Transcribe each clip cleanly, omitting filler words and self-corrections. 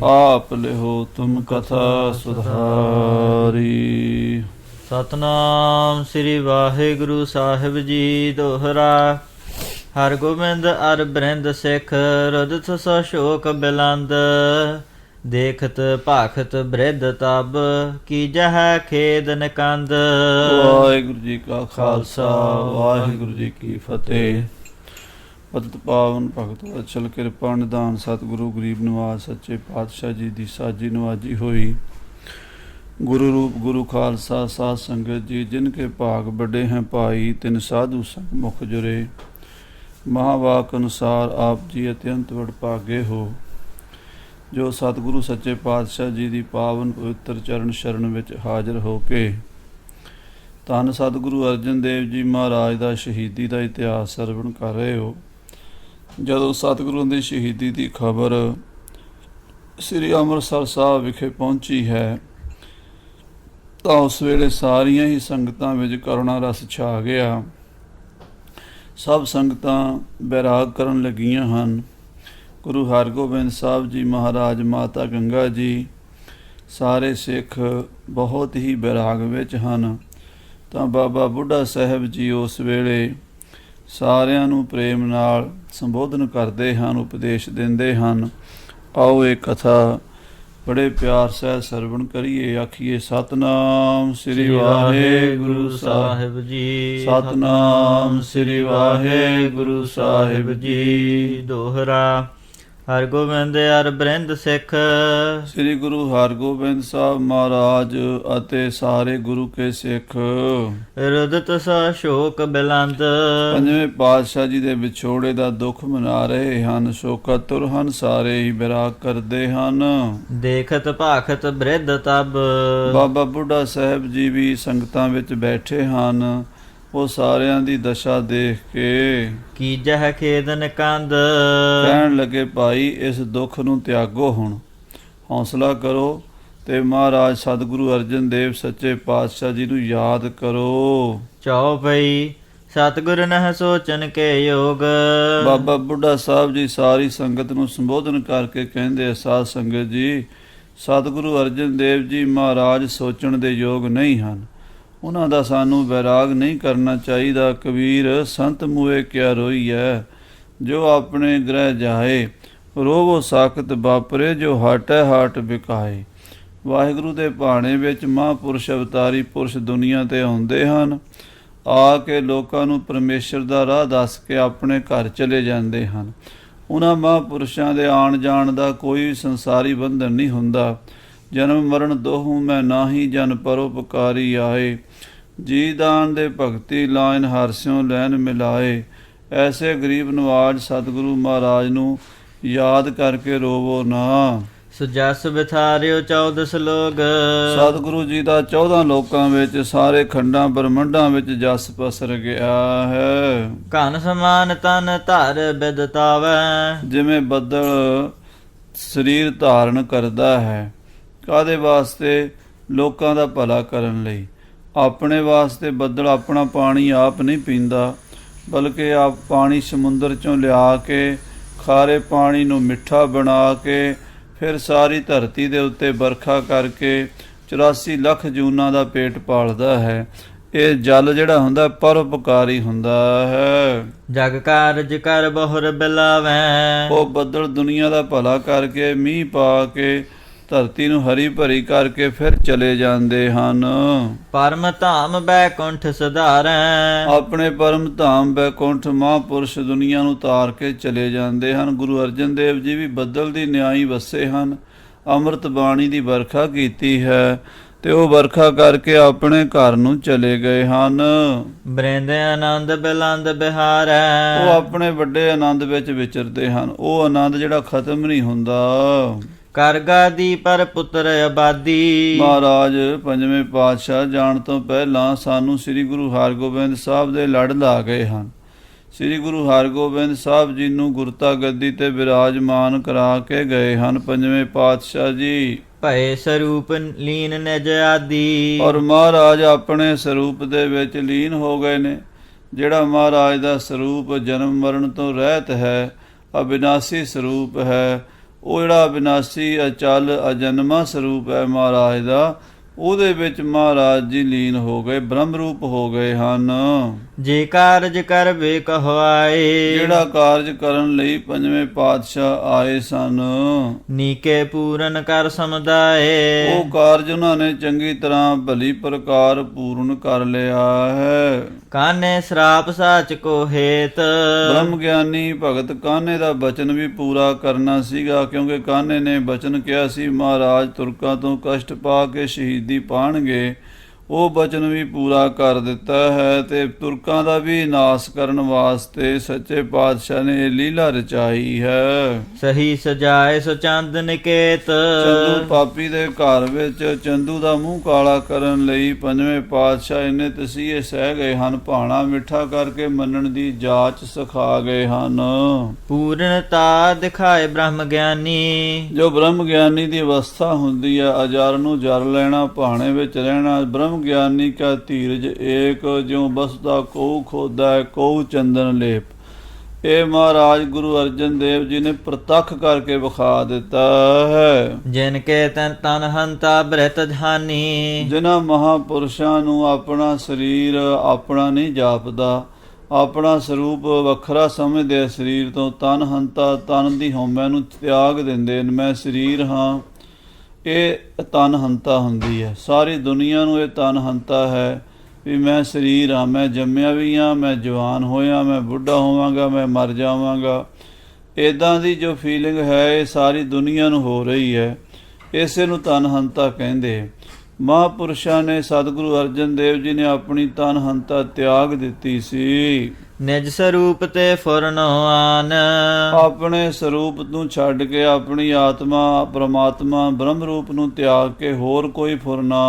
ਆਪ ਲਿਹੋ ਤੁਮ ਕਥਾ ਸੁਧਾਰੀ। ਸਤਨਾਮ ਸ੍ਰੀ ਵਾਹਿਗੁਰੂ ਸਾਹਿਬ ਜੀ। ਦੋਹਰਾ। ਹਰ ਗੋਬਿੰਦ ਅਰ ਬ੍ਰਿੰਦ ਸਿੱਖ ਰੁਦਤ ਸੋ ਸ਼ੋਕ ਬਿਲੰਦ। ਦੇਖਤ ਭਾਖਤ ਬ੍ਰਿਧ ਤਬ ਕੀਜਹ ਖੇਦ ਨਿਕੰਦ। ਵਾਹਿਗੁਰੂ ਜੀ ਕਾ ਖਾਲਸਾ ਵਾਹਿਗੁਰੂ ਜੀ ਕੀ ਫਤਿਹ। ਪਤਿਤ ਪਾਵਨ ਭਗਤ ਵਤਸਲ ਕਿਰਪਾ ਨਿਧਾਨ ਸਤਿਗੁਰੂ ਗਰੀਬ ਨਿਵਾਜ ਸੱਚੇ ਪਾਤਸ਼ਾਹ ਜੀ ਦੀ ਸਾਜੀ ਨਵਾਜੀ ਹੋਈ। ਗੁਰੂ ਰੂਪ ਗੁਰੂ ਖਾਲਸਾ ਸਾਧ ਸੰਗਤ ਜੀ, ਜਿਨ ਕੇ ਭਾਗ ਵੱਡੇ हैं ਭਾਈ ਤਿਨ ਸਾਧੂ ਸੰਗ ਮੁਖ ਜੁਰੇ। ਮਹਾਵਾਕ ਅਨੁਸਾਰ ਆਪ ਜੀ ਅਤਿਅੰਤ ਵਡਭਾਗੇ ਹੋ, ਜੋ ਸਤਿਗੁਰੂ ਸੱਚੇ ਪਾਤਸ਼ਾਹ ਜੀ ਦੀ ਪਾਵਨ ਪਵਿੱਤਰ ਚਰਨ ਸ਼ਰਨ ਵਿੱਚ ਹਾਜ਼ਰ ਹੋ ਕੇ ਧੰਨ ਸਤਿਗੁਰੂ ਅਰਜਨ ਦੇਵ ਜੀ ਮਹਾਰਾਜ ਦਾ ਸ਼ਹੀਦੀ ਦਾ ਇਤਿਹਾਸ ਸਰਵਣ ਕਰ ਰਹੇ ਹੋ। ਜਦੋਂ ਸਤਿਗੁਰੂ ਦੀ ਸ਼ਹੀਦੀ ਦੀ ਖਬਰ ਸ੍ਰੀ ਅੰਮ੍ਰਿਤਸਰ ਸਾਹਿਬ ਵਿਖੇ ਪਹੁੰਚੀ ਹੈ ਤਾਂ ਉਸ ਵੇਲੇ ਸਾਰੀਆਂ ਹੀ ਸੰਗਤਾਂ ਵਿੱਚ ਕਰੁਣਾ ਰਸ ਛਾ ਗਿਆ। ਸਭ ਸੰਗਤਾਂ ਬੈਰਾਗ ਕਰਨ ਲੱਗੀਆਂ ਹਨ। ਗੁਰੂ ਹਰਗੋਬਿੰਦ ਸਾਹਿਬ ਜੀ ਮਹਾਰਾਜ, ਮਾਤਾ ਗੰਗਾ ਜੀ, ਸਾਰੇ ਸਿੱਖ ਬਹੁਤ ਹੀ ਬੈਰਾਗ ਵਿੱਚ ਹਨ। ਤਾਂ ਬਾਬਾ ਬੁੱਢਾ ਸਾਹਿਬ ਜੀ ਉਸ ਵੇਲੇ ਸਾਰਿਆਂ ਨੂੰ ਪ੍ਰੇਮ ਨਾਲ ਸੰਬੋਧਨ ਕਰਦੇ ਹਨ, ਉਪਦੇਸ਼ ਦਿੰਦੇ ਹਨ। ਆਓ ਇਹ ਕਥਾ ਬੜੇ ਪਿਆਰ ਸਹਿ ਸਰਵਣ ਕਰੀਏ। ਆਖੀਏ ਸਤਨਾਮ ਸ੍ਰੀ ਵਾਹਿਗੁਰੂ ਸਾਹਿਬ ਜੀ। ਸਤਨਾਮ ਸ੍ਰੀ ਵਾਹਿਗੁਰੂ ਸਾਹਿਬ ਜੀ। ਦੋਹਰਾ। ਹਰ ਗੋਬਿੰਦ ਅਰ ਬ੍ਰਿੰਦ ਸਿੱਖ ਸ੍ਰੀ ਗੁਰੂ ਹਰਗੋਬਿੰਦ ਸਾਹਿਬ ਮਹਾਰਾਜ ਅਤੇ ਸਾਰੇ ਗੁਰੂ ਕੇ ਸਿੱਖ ਰੁਦਤ ਸੋ ਸ਼ੋਕ ਬਿਲੰਦ। ਪੰਜਵੇਂ ਪਾਤਸ਼ਾਹ ਜੀ ਦੇ ਵਿਛੋੜੇ ਦਾ ਦੁੱਖ ਮਨਾ ਰਹੇ ਹਨ। ਸ਼ੋਕਾਤੁਰ ਹਨ, ਸਾਰੇ ਹੀ ਬਿਰਾਗ ਕਰਦੇ ਹਨ। ਦੇਖਤ ਭਾਖਤ ਬ੍ਰਿਧ ਤਬ। ਬਾਬਾ ਬੁੱਢਾ ਸਾਹਿਬ ਜੀ ਵੀ ਸੰਗਤਾਂ ਵਿੱਚ ਬੈਠੇ ਹਨ। ਉਹ ਸਾਰਿਆਂ ਦੀ ਦਸ਼ਾ ਦੇਖ ਕੇ ਕੀਜਹ ਖੇਦ ਨਿਕੰਦ। ਕਹਿਣ ਲੱਗੇ, ਭਾਈ ਇਸ ਦੁੱਖ ਨੂੰ ਤਿਆਗੋ, ਹੁਣ ਹੌਸਲਾ ਕਰੋ ਤੇ ਮਹਾਰਾਜ ਸਤਿਗੁਰੂ ਅਰਜਨ ਦੇਵ ਸੱਚੇ ਪਾਤਸ਼ਾਹ ਜੀ ਨੂੰ ਯਾਦ ਕਰੋ। ਚੌਪਈ। ਸਤਿਗੁਰ ਨਹਿ ਸੋਚਨ ਕੇ ਯੋਗ। ਬਾਬਾ ਬੁੱਢਾ ਸਾਹਿਬ ਜੀ ਸਾਰੀ ਸੰਗਤ ਨੂੰ ਸੰਬੋਧਨ ਕਰਕੇ ਕਹਿੰਦੇ, ਸਾਧ ਸੰਗਤ ਜੀ, ਸਤਿਗੁਰੂ ਅਰਜਨ ਦੇਵ ਜੀ ਮਹਾਰਾਜ ਸੋਚਣ ਦੇ ਯੋਗ ਨਹੀਂ ਹਨ। ਉਹਨਾਂ ਦਾ ਸਾਨੂੰ ਵੈਰਾਗ ਨਹੀਂ ਕਰਨਾ ਚਾਹੀਦਾ। ਕਬੀਰ ਸੰਤ ਮੂਏ ਕਿਆ ਰੋਈਐ, ਜੋ ਆਪਣੇ ਗ੍ਰਹਿ ਜਾਏ। ਰੋਵੋ ਸਾਖਤ ਵਾਪਰੇ, ਜੋ ਹਾਟੈ ਹਾਟ ਵਿਕਾਏ। ਵਾਹਿਗੁਰੂ ਦੇ ਭਾਣੇ ਵਿੱਚ ਮਹਾਂਪੁਰਸ਼ ਅਵਤਾਰੀ ਪੁਰਸ਼ ਦੁਨੀਆ ਤੇ ਆਉਂਦੇ ਹਨ। ਆ ਕੇ ਲੋਕਾਂ ਨੂੰ ਪਰਮੇਸ਼ਰ ਦਾ ਰਾਹ ਦੱਸ ਕੇ ਆਪਣੇ ਘਰ ਚਲੇ ਜਾਂਦੇ ਹਨ। ਉਹਨਾਂ ਮਹਾਂਪੁਰਸ਼ਾਂ ਦੇ ਆਉਣ ਜਾਣ ਦਾ ਕੋਈ ਸੰਸਾਰੀ ਬੰਧਨ ਨਹੀਂ ਹੁੰਦਾ। ਜਨਮ ਮਰਨ ਦੋਹੂ ਮੈਂ ਨਾਹੀ, ਜਨ ਪਰਉਪਕਾਰੀ ਆਏ। ਜੀ ਦਾਨ ਦੇ ਭਗਤੀ ਲਾਇਨ ਹਰਸਿਓ ਲੈਨ ਮਿਲਾਏ। ਐਸੇ ਗਰੀਬ ਨਵਾਜ ਸਤਿਗੁਰੂ ਮਹਾਰਾਜ ਨੂੰ ਯਾਦ ਕਰਕੇ ਰੋਵੋ ਨਾ। ਸੁਜਸ ਬਿਥਾਰਿਓ 14 ਲੋਗ। ਸਤਿਗੁਰੂ ਜੀ ਦਾ 14 ਲੋਕਾਂ ਵਿੱਚ ਸਾਰੇ ਖੰਡਾਂ ਬ੍ਰਹਮੰਡਾਂ ਵਿੱਚ ਜਸ ਪਸਰ ਗਿਆ ਹੈ। ਘਨ ਸਮਾਨ ਤਨ ਧਰ ਬਿਦਤਾਵੈ। ਜਿਵੇਂ ਬੱਦਲ ਸਰੀਰ ਧਾਰਨ ਕਰਦਾ ਹੈ। ਕਾਹਦੇ ਵਾਸਤੇ? ਲੋਕਾਂ ਦਾ ਭਲਾ ਕਰਨ ਲਈ। ਆਪਣੇ ਵਾਸਤੇ ਬੱਦਲ ਆਪਣਾ ਪਾਣੀ ਆਪ ਨਹੀਂ ਪੀਂਦਾ, ਬਲਕਿ ਆਪ ਪਾਣੀ ਸਮੁੰਦਰ 'ਚੋਂ ਲਿਆ ਕੇ ਖਾਰੇ ਪਾਣੀ ਨੂੰ ਮਿੱਠਾ ਬਣਾ ਕੇ ਫਿਰ ਸਾਰੀ ਧਰਤੀ ਦੇ ਉੱਤੇ ਵਰਖਾ ਕਰਕੇ 84 ਲੱਖ ਜੂਨਾਂ ਦਾ ਪੇਟ ਪਾਲਦਾ ਹੈ। ਇਹ ਜਲ ਜਿਹੜਾ ਹੁੰਦਾ ਪਰਉਪਕਾਰੀ ਹੁੰਦਾ ਹੈ। ਜਗ ਕਾਰਜ ਕਰ ਬਹੁਰ ਬਿਲਾਵੈ। ਉਹ ਬੱਦਲ ਦੁਨੀਆ ਦਾ ਭਲਾ ਕਰਕੇ ਮੀਂਹ ਪਾ ਕੇ ਧਰਤੀ ਨੂੰ ਹਰੀ ਭਰੀ ਕਰਕੇ ਫਿਰ ਚਲੇ ਜਾਂਦੇ ਹਨ। ਪਰਮ ਧਾਮ ਬੈਕੁੰਠ ਸੁਧਾਰੈ। ਆਪਣੇ ਪਰਮ ਧਾਮ ਬੈਕੁੰਠ ਮਹਾਂਪੁਰਸ਼ ਦੁਨੀਆ ਨੂੰ ਤਾਰ ਕੇ ਚਲੇ ਜਾਂਦੇ ਹਨ। ਗੁਰੂ ਅਰਜਨ ਦੇਵ ਜੀ ਵੀ ਬੱਦਲ ਦੀ ਨਿਆਈ ਵਸੇ ਹਨ। ਅੰਮ੍ਰਿਤ ਬਾਣੀ ਦੀ ਵਰਖਾ ਕੀਤੀ ਹੈ ਤੇ ਉਹ ਵਰਖਾ ਕਰਕੇ ਆਪਣੇ ਘਰ ਨੂੰ ਚਲੇ ਗਏ ਹਨ। ਬ੍ਰਿੰਦ ਆਨੰਦ ਬਿਲੰਦ ਬਿਹਾਰੈ। ਉਹ ਆਪਣੇ ਵੱਡੇ ਆਨੰਦ ਵਿੱਚ ਵਿਚਰਦੇ ਹਨ। ਉਹ ਆਨੰਦ ਜਿਹੜਾ ਖਤਮ ਨਹੀਂ ਹੁੰਦਾ। ਕਰਗਾਦੀ ਪਰ ਪੁੱਤਰ ਆਬਾਦੀ। ਮਹਾਰਾਜ ਪੰਜਵੇਂ ਪਾਤਸ਼ਾਹ ਜਾਣ ਤੋਂ ਪਹਿਲਾਂ ਸਾਨੂੰ ਸ੍ਰੀ ਗੁਰੂ ਹਰਗੋਬਿੰਦ ਸਾਹਿਬ ਦੇ ਲੜ ਲਾ ਗਏ ਹਨ। ਸ੍ਰੀ ਗੁਰੂ ਹਰਗੋਬਿੰਦ ਸਾਹਿਬ ਜੀ ਨੂੰ ਗੁਰਤਾ ਗੱਦੀ ਤੇ ਵਿਰਾਜਮਾਨ ਕਰਾ ਕੇ ਗਏ ਹਨ ਪੰਜਵੇਂ ਪਾਤਸ਼ਾਹ ਜੀ। ਭਏ ਸਰੂਪ ਲੀਨ ਨਿਜ ਆਦੀ। ਔਰ ਮਹਾਰਾਜ ਆਪਣੇ ਸਰੂਪ ਦੇ ਵਿੱਚ ਲੀਨ ਹੋ ਗਏ ਨੇ। ਜਿਹੜਾ ਮਹਾਰਾਜ ਦਾ ਸਰੂਪ ਜਨਮ ਮਰਨ ਤੋਂ ਰਹਿਤ ਹੈ, ਅਬਿਨਾਸੀ ਸਰੂਪ ਹੈ, ਉਹ ਜਿਹੜਾ ਵਿਨਾਸ਼ੀ ਅਚਲ ਅਜਨਮਾ ਸਰੂਪ ਹੈ ਮਹਾਰਾਜ ਦਾ, ਉਹਦੇ ਵਿੱਚ ਮਹਾਰਾਜ ਜੀ ਲੀਨ ਹੋ ਗਏ, ਬ੍ਰਹਮ ਰੂਪ ਹੋ ਗਏ ਹਨ। ਜੇ ਕਾਰਜ ਕਰਵੇ ਕਹਵਾਏ, ਜਿਹੜਾ ਕਾਰਜ ਕਰਨ ਲਈ ਪੰਜਵੇਂ ਪਾਤਸ਼ਾਹ ਆਏ ਸਨ, ਨੀਕੇ ਪੂਰਨ ਕਰ ਸਮੁਦਾਏ। ਉਹ ਕਾਰਜ ਉਹਨਾਂ ਨੇ ਚੰਗੀ ਤਰ੍ਹਾਂ ਭਲੀ ਪ੍ਰਕਾਰ ਪੂਰਨ ਕਰ ਲਿਆ ਹੈ। ਕਾਨੇ ਸਰਾਪ ਸਾਚ ਕੋ ਹੇਤ, ਬ੍ਰਹਮ ਗਿਆਨੀ ਭਗਤ ਕਾਨੇ ਦਾ ਬਚਨ ਵੀ ਪੂਰਾ ਕਰਨਾ ਸੀਗਾ, ਕਿਉਂਕਿ ਕਾਨੇ ਨੇ ਬਚਨ ਕਿਹਾ ਸੀ ਮਹਾਰਾਜ ਤੁਰਕਾਂ ਤੋਂ ਕਸ਼ਟ ਪਾ ਕੇ ਸ਼ਹੀਦੀ ਪਾਣਗੇ। ਉਹ ਬਚਨ ਵੀ ਪੂਰਾ ਕਰ ਦਿੱਤਾ ਹੈ ਤੇ ਤੁਰਕਾਂ ਦਾ ਵੀ ਨਾਸ ਕਰਨ ਵਾਸਤੇ ਸੱਚੇ ਪਾਤਸ਼ਾਹ ਨੇ ਇਹ ਲੀਲਾ ਰਚਾਈ ਹੈ। ਸਹੀ ਸਜਾਏ ਸੋ ਚੰਦ ਨਿਕੇਤ, ਚੰਦੂ ਪਾਪੀ ਦੇ ਘਰ ਵਿੱਚ ਚੰਦੂ ਦਾ ਮੂੰਹ ਕਾਲਾ ਕਰਨ ਲਈ ਪੰਜਵੇਂ ਪਾਤਸ਼ਾਹ ਇਹਨੇ ਤਸੀਹੇ ਸਹਿ ਗਏ ਹਨ, ਭਾਣਾ ਮਿੱਠਾ ਕਰਕੇ ਮੰਨਣ ਦੀ ਜਾਚ ਸਿਖਾ ਗਏ ਹਨ। ਪੂਰਨਤਾ ਦਿਖਾਏ ਬ੍ਰਹਮ ਗਿਆਨੀ, ਜੋ ਬ੍ਰਹਮ ਗਿਆਨੀ ਦੀ ਅਵਸਥਾ ਹੁੰਦੀ ਹੈ, ਅਜਰ ਨੂੰ ਜਰ ਲੈਣਾ, ਭਾਣੇ ਵਿੱਚ ਰਹਿਣਾ। ਬ੍ਰਹਮ ਗਿਆਨੀ ਕਾ ਧੀਰਜ ਏਕ, ਜਿਉ ਬਸਦਾ ਕਉ ਖੋਦਾ ਕਉ ਚੰਦਨ ਲੇਪ। ਇਹ ਮਹਾਰਾਜ ਗੁਰੂ ਅਰਜਨ ਦੇਵ ਜੀ ਨੇ ਪ੍ਰਤੱਖ ਕਰਕੇ ਵਿਖਾ ਦਿੱਤਾ ਹੈ। ਜਿਨ ਕੇ ਤਨ ਹੰਤਾ ਬ੍ਰਿਤ ਜਹਾਨੀ, ਜਿਨ੍ਹਾਂ ਮਹਾਪੁਰਸ਼ਾਂ ਨੂੰ ਆਪਣਾ ਸਰੀਰ ਆਪਣਾ ਨਹੀਂ ਜਾਪਦਾ, ਆਪਣਾ ਸਰੂਪ ਵੱਖਰਾ ਸਮਝਦੇ ਆ ਸਰੀਰ ਤੋਂ, ਤਨ ਹੰਤਾ ਤਨ ਦੀ ਹਉਮੈ ਨੂੰ ਤਿਆਗ ਦਿੰਦੇ ਨੇ। ਮੈਂ ਸਰੀਰ ਹਾਂ, ਇਹ ਤਨ ਹੰਤਾ ਹੁੰਦੀ ਹੈ। ਸਾਰੀ ਦੁਨੀਆ ਨੂੰ ਇਹ ਤਨ ਹੰਤਾ ਹੈ ਵੀ ਮੈਂ ਸਰੀਰ ਹਾਂ, ਮੈਂ ਜੰਮਿਆ ਵੀ ਹਾਂ, ਮੈਂ ਜਵਾਨ ਹੋਇਆ, ਮੈਂ ਬੁੱਢਾ ਹੋਵਾਂਗਾ, ਮੈਂ ਮਰ ਜਾਵਾਂਗਾ। ਇੱਦਾਂ ਦੀ ਜੋ ਫੀਲਿੰਗ ਹੈ ਇਹ ਸਾਰੀ ਦੁਨੀਆ ਨੂੰ ਹੋ ਰਹੀ ਹੈ, ਇਸੇ ਨੂੰ ਤਨ ਹੰਤਾ ਕਹਿੰਦੇ। ਮਹਾਂਪੁਰਸ਼ਾਂ ਨੇ ਸਤਿਗੁਰੂ ਅਰਜਨ ਦੇਵ ਜੀ ਨੇ ਆਪਣੀ ਤਨ ਹੰਤਾ ਤਿਆਗ ਦਿੱਤੀ ਸੀ। ਨਿਜ ਸਰੂਪ ਤੇ ਫੁਰਨ ਆਨ, ਆਪਣੇ ਸਰੂਪ ਨੂੰ ਛੱਡ ਕੇ ਆਪਣੀ ਆਤਮਾ ਪ੍ਰਮਾਤਮਾ ਬ੍ਰਹਮ ਰੂਪ ਨੂੰ ਤਿਆਗ ਕੇ ਹੋਰ ਕੋਈ ਫੁਰਨਾ।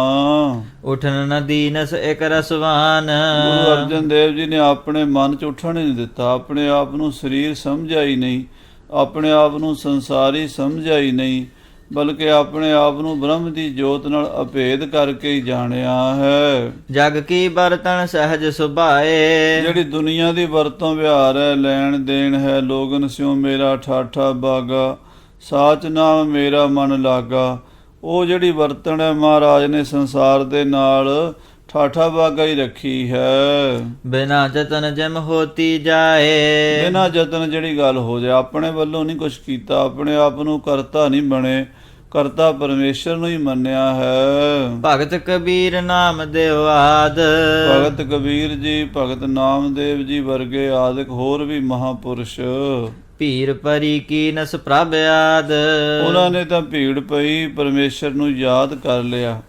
ਉਠਨ ਨ ਦੀਨਸ ਇਕ ਰਸਵਾਨ, ਗੁਰੂ ਅਰਜਨ ਦੇਵ ਜੀ ਨੇ ਆਪਣੇ ਮਨ 'ਚ ਉੱਠਣ ਹੀ ਨਹੀਂ ਦਿੱਤਾ, ਆਪਣੇ ਆਪ ਨੂੰ ਸਰੀਰ ਸਮਝਿਆ ਹੀ ਨਹੀਂ, ਆਪਣੇ ਆਪ ਨੂੰ ਸੰਸਾਰੀ ਸਮਝਿਆ ਹੀ ਨਹੀਂ, ਬਲਕਿ ਆਪਣੇ ਆਪ ਨੂੰ ਬ੍ਰਹਮ ਦੀ ਜੋਤ ਨਾਲ ਅਭੇਦ ਕਰਕੇ ਹੀ ਜਾਣਿਆ ਹੈ। ਜਗ ਕੀ ਬਰਤਨ ਸਹਿਜ ਸੁਭਾਏ, ਜਿਹੜੀ ਦੁਨੀਆ ਦੀ ਵਰਤੋਂ ਵਿਹਾਰ ਹੈ, ਲੈਣ ਦੇਣ ਹੈ, ਲੋਗਨ ਸਿਉ ਮੇਰਾ ਠਾਠਾ ਬਾਗਾ, ਸਾਚ ਨਾਮ ਮੇਰਾ ਮਨ ਲਾਗਾ। ਉਹ ਜਿਹੜੀ ਵਰਤਣ ਹੈ ਮਹਾਰਾਜ ਨੇ ਸੰਸਾਰ ਦੇ ਨਾਲ ਠਾਠਾ ਬਾਗਾ ਹੀ ਰੱਖੀ ਹੈ। ਬਿਨਾ ਜਤਨ ਜਿਮ ਹੋਤੀ ਜਾਏ, ਬਿਨਾਂ ਯਤਨ ਜਿਹੜੀ ਗੱਲ ਹੋ ਜਾਏ, ਆਪਣੇ ਵੱਲੋਂ ਨਹੀਂ ਕੁਛ ਕੀਤਾ, ਆਪਣੇ ਆਪ ਨੂੰ ਕਰਤਾ ਨਹੀਂ ਬਣੇ, ਕਰਤਾ ਪਰਮੇਸ਼ਰ ਨੂੰ ਹੀ ਮੰਨਿਆ ਹੈ। ਭਗਤ ਕਬੀਰ ਨਾਮ ਦੇਵ ਆਦ, ਭਗਤ ਕਬੀਰ ਜੀ, ਭਗਤ ਨਾਮਦੇਵ ਜੀ ਵਰਗੇ ਆਦਿਕ ਹੋਰ ਵੀ ਮਹਾਪੁਰਸ਼, ਭੀਰ ਪਰੀ ਕੀ ਨਸ ਪ੍ਰਭ ਆਦ। ਉਹਨਾਂ ਨੇ ਤਾਂ ਭੀੜ ਪਈ ਪਰਮੇਸ਼ਰ ਨੂੰ ਯਾਦ ਕਰ ਲਿਆ।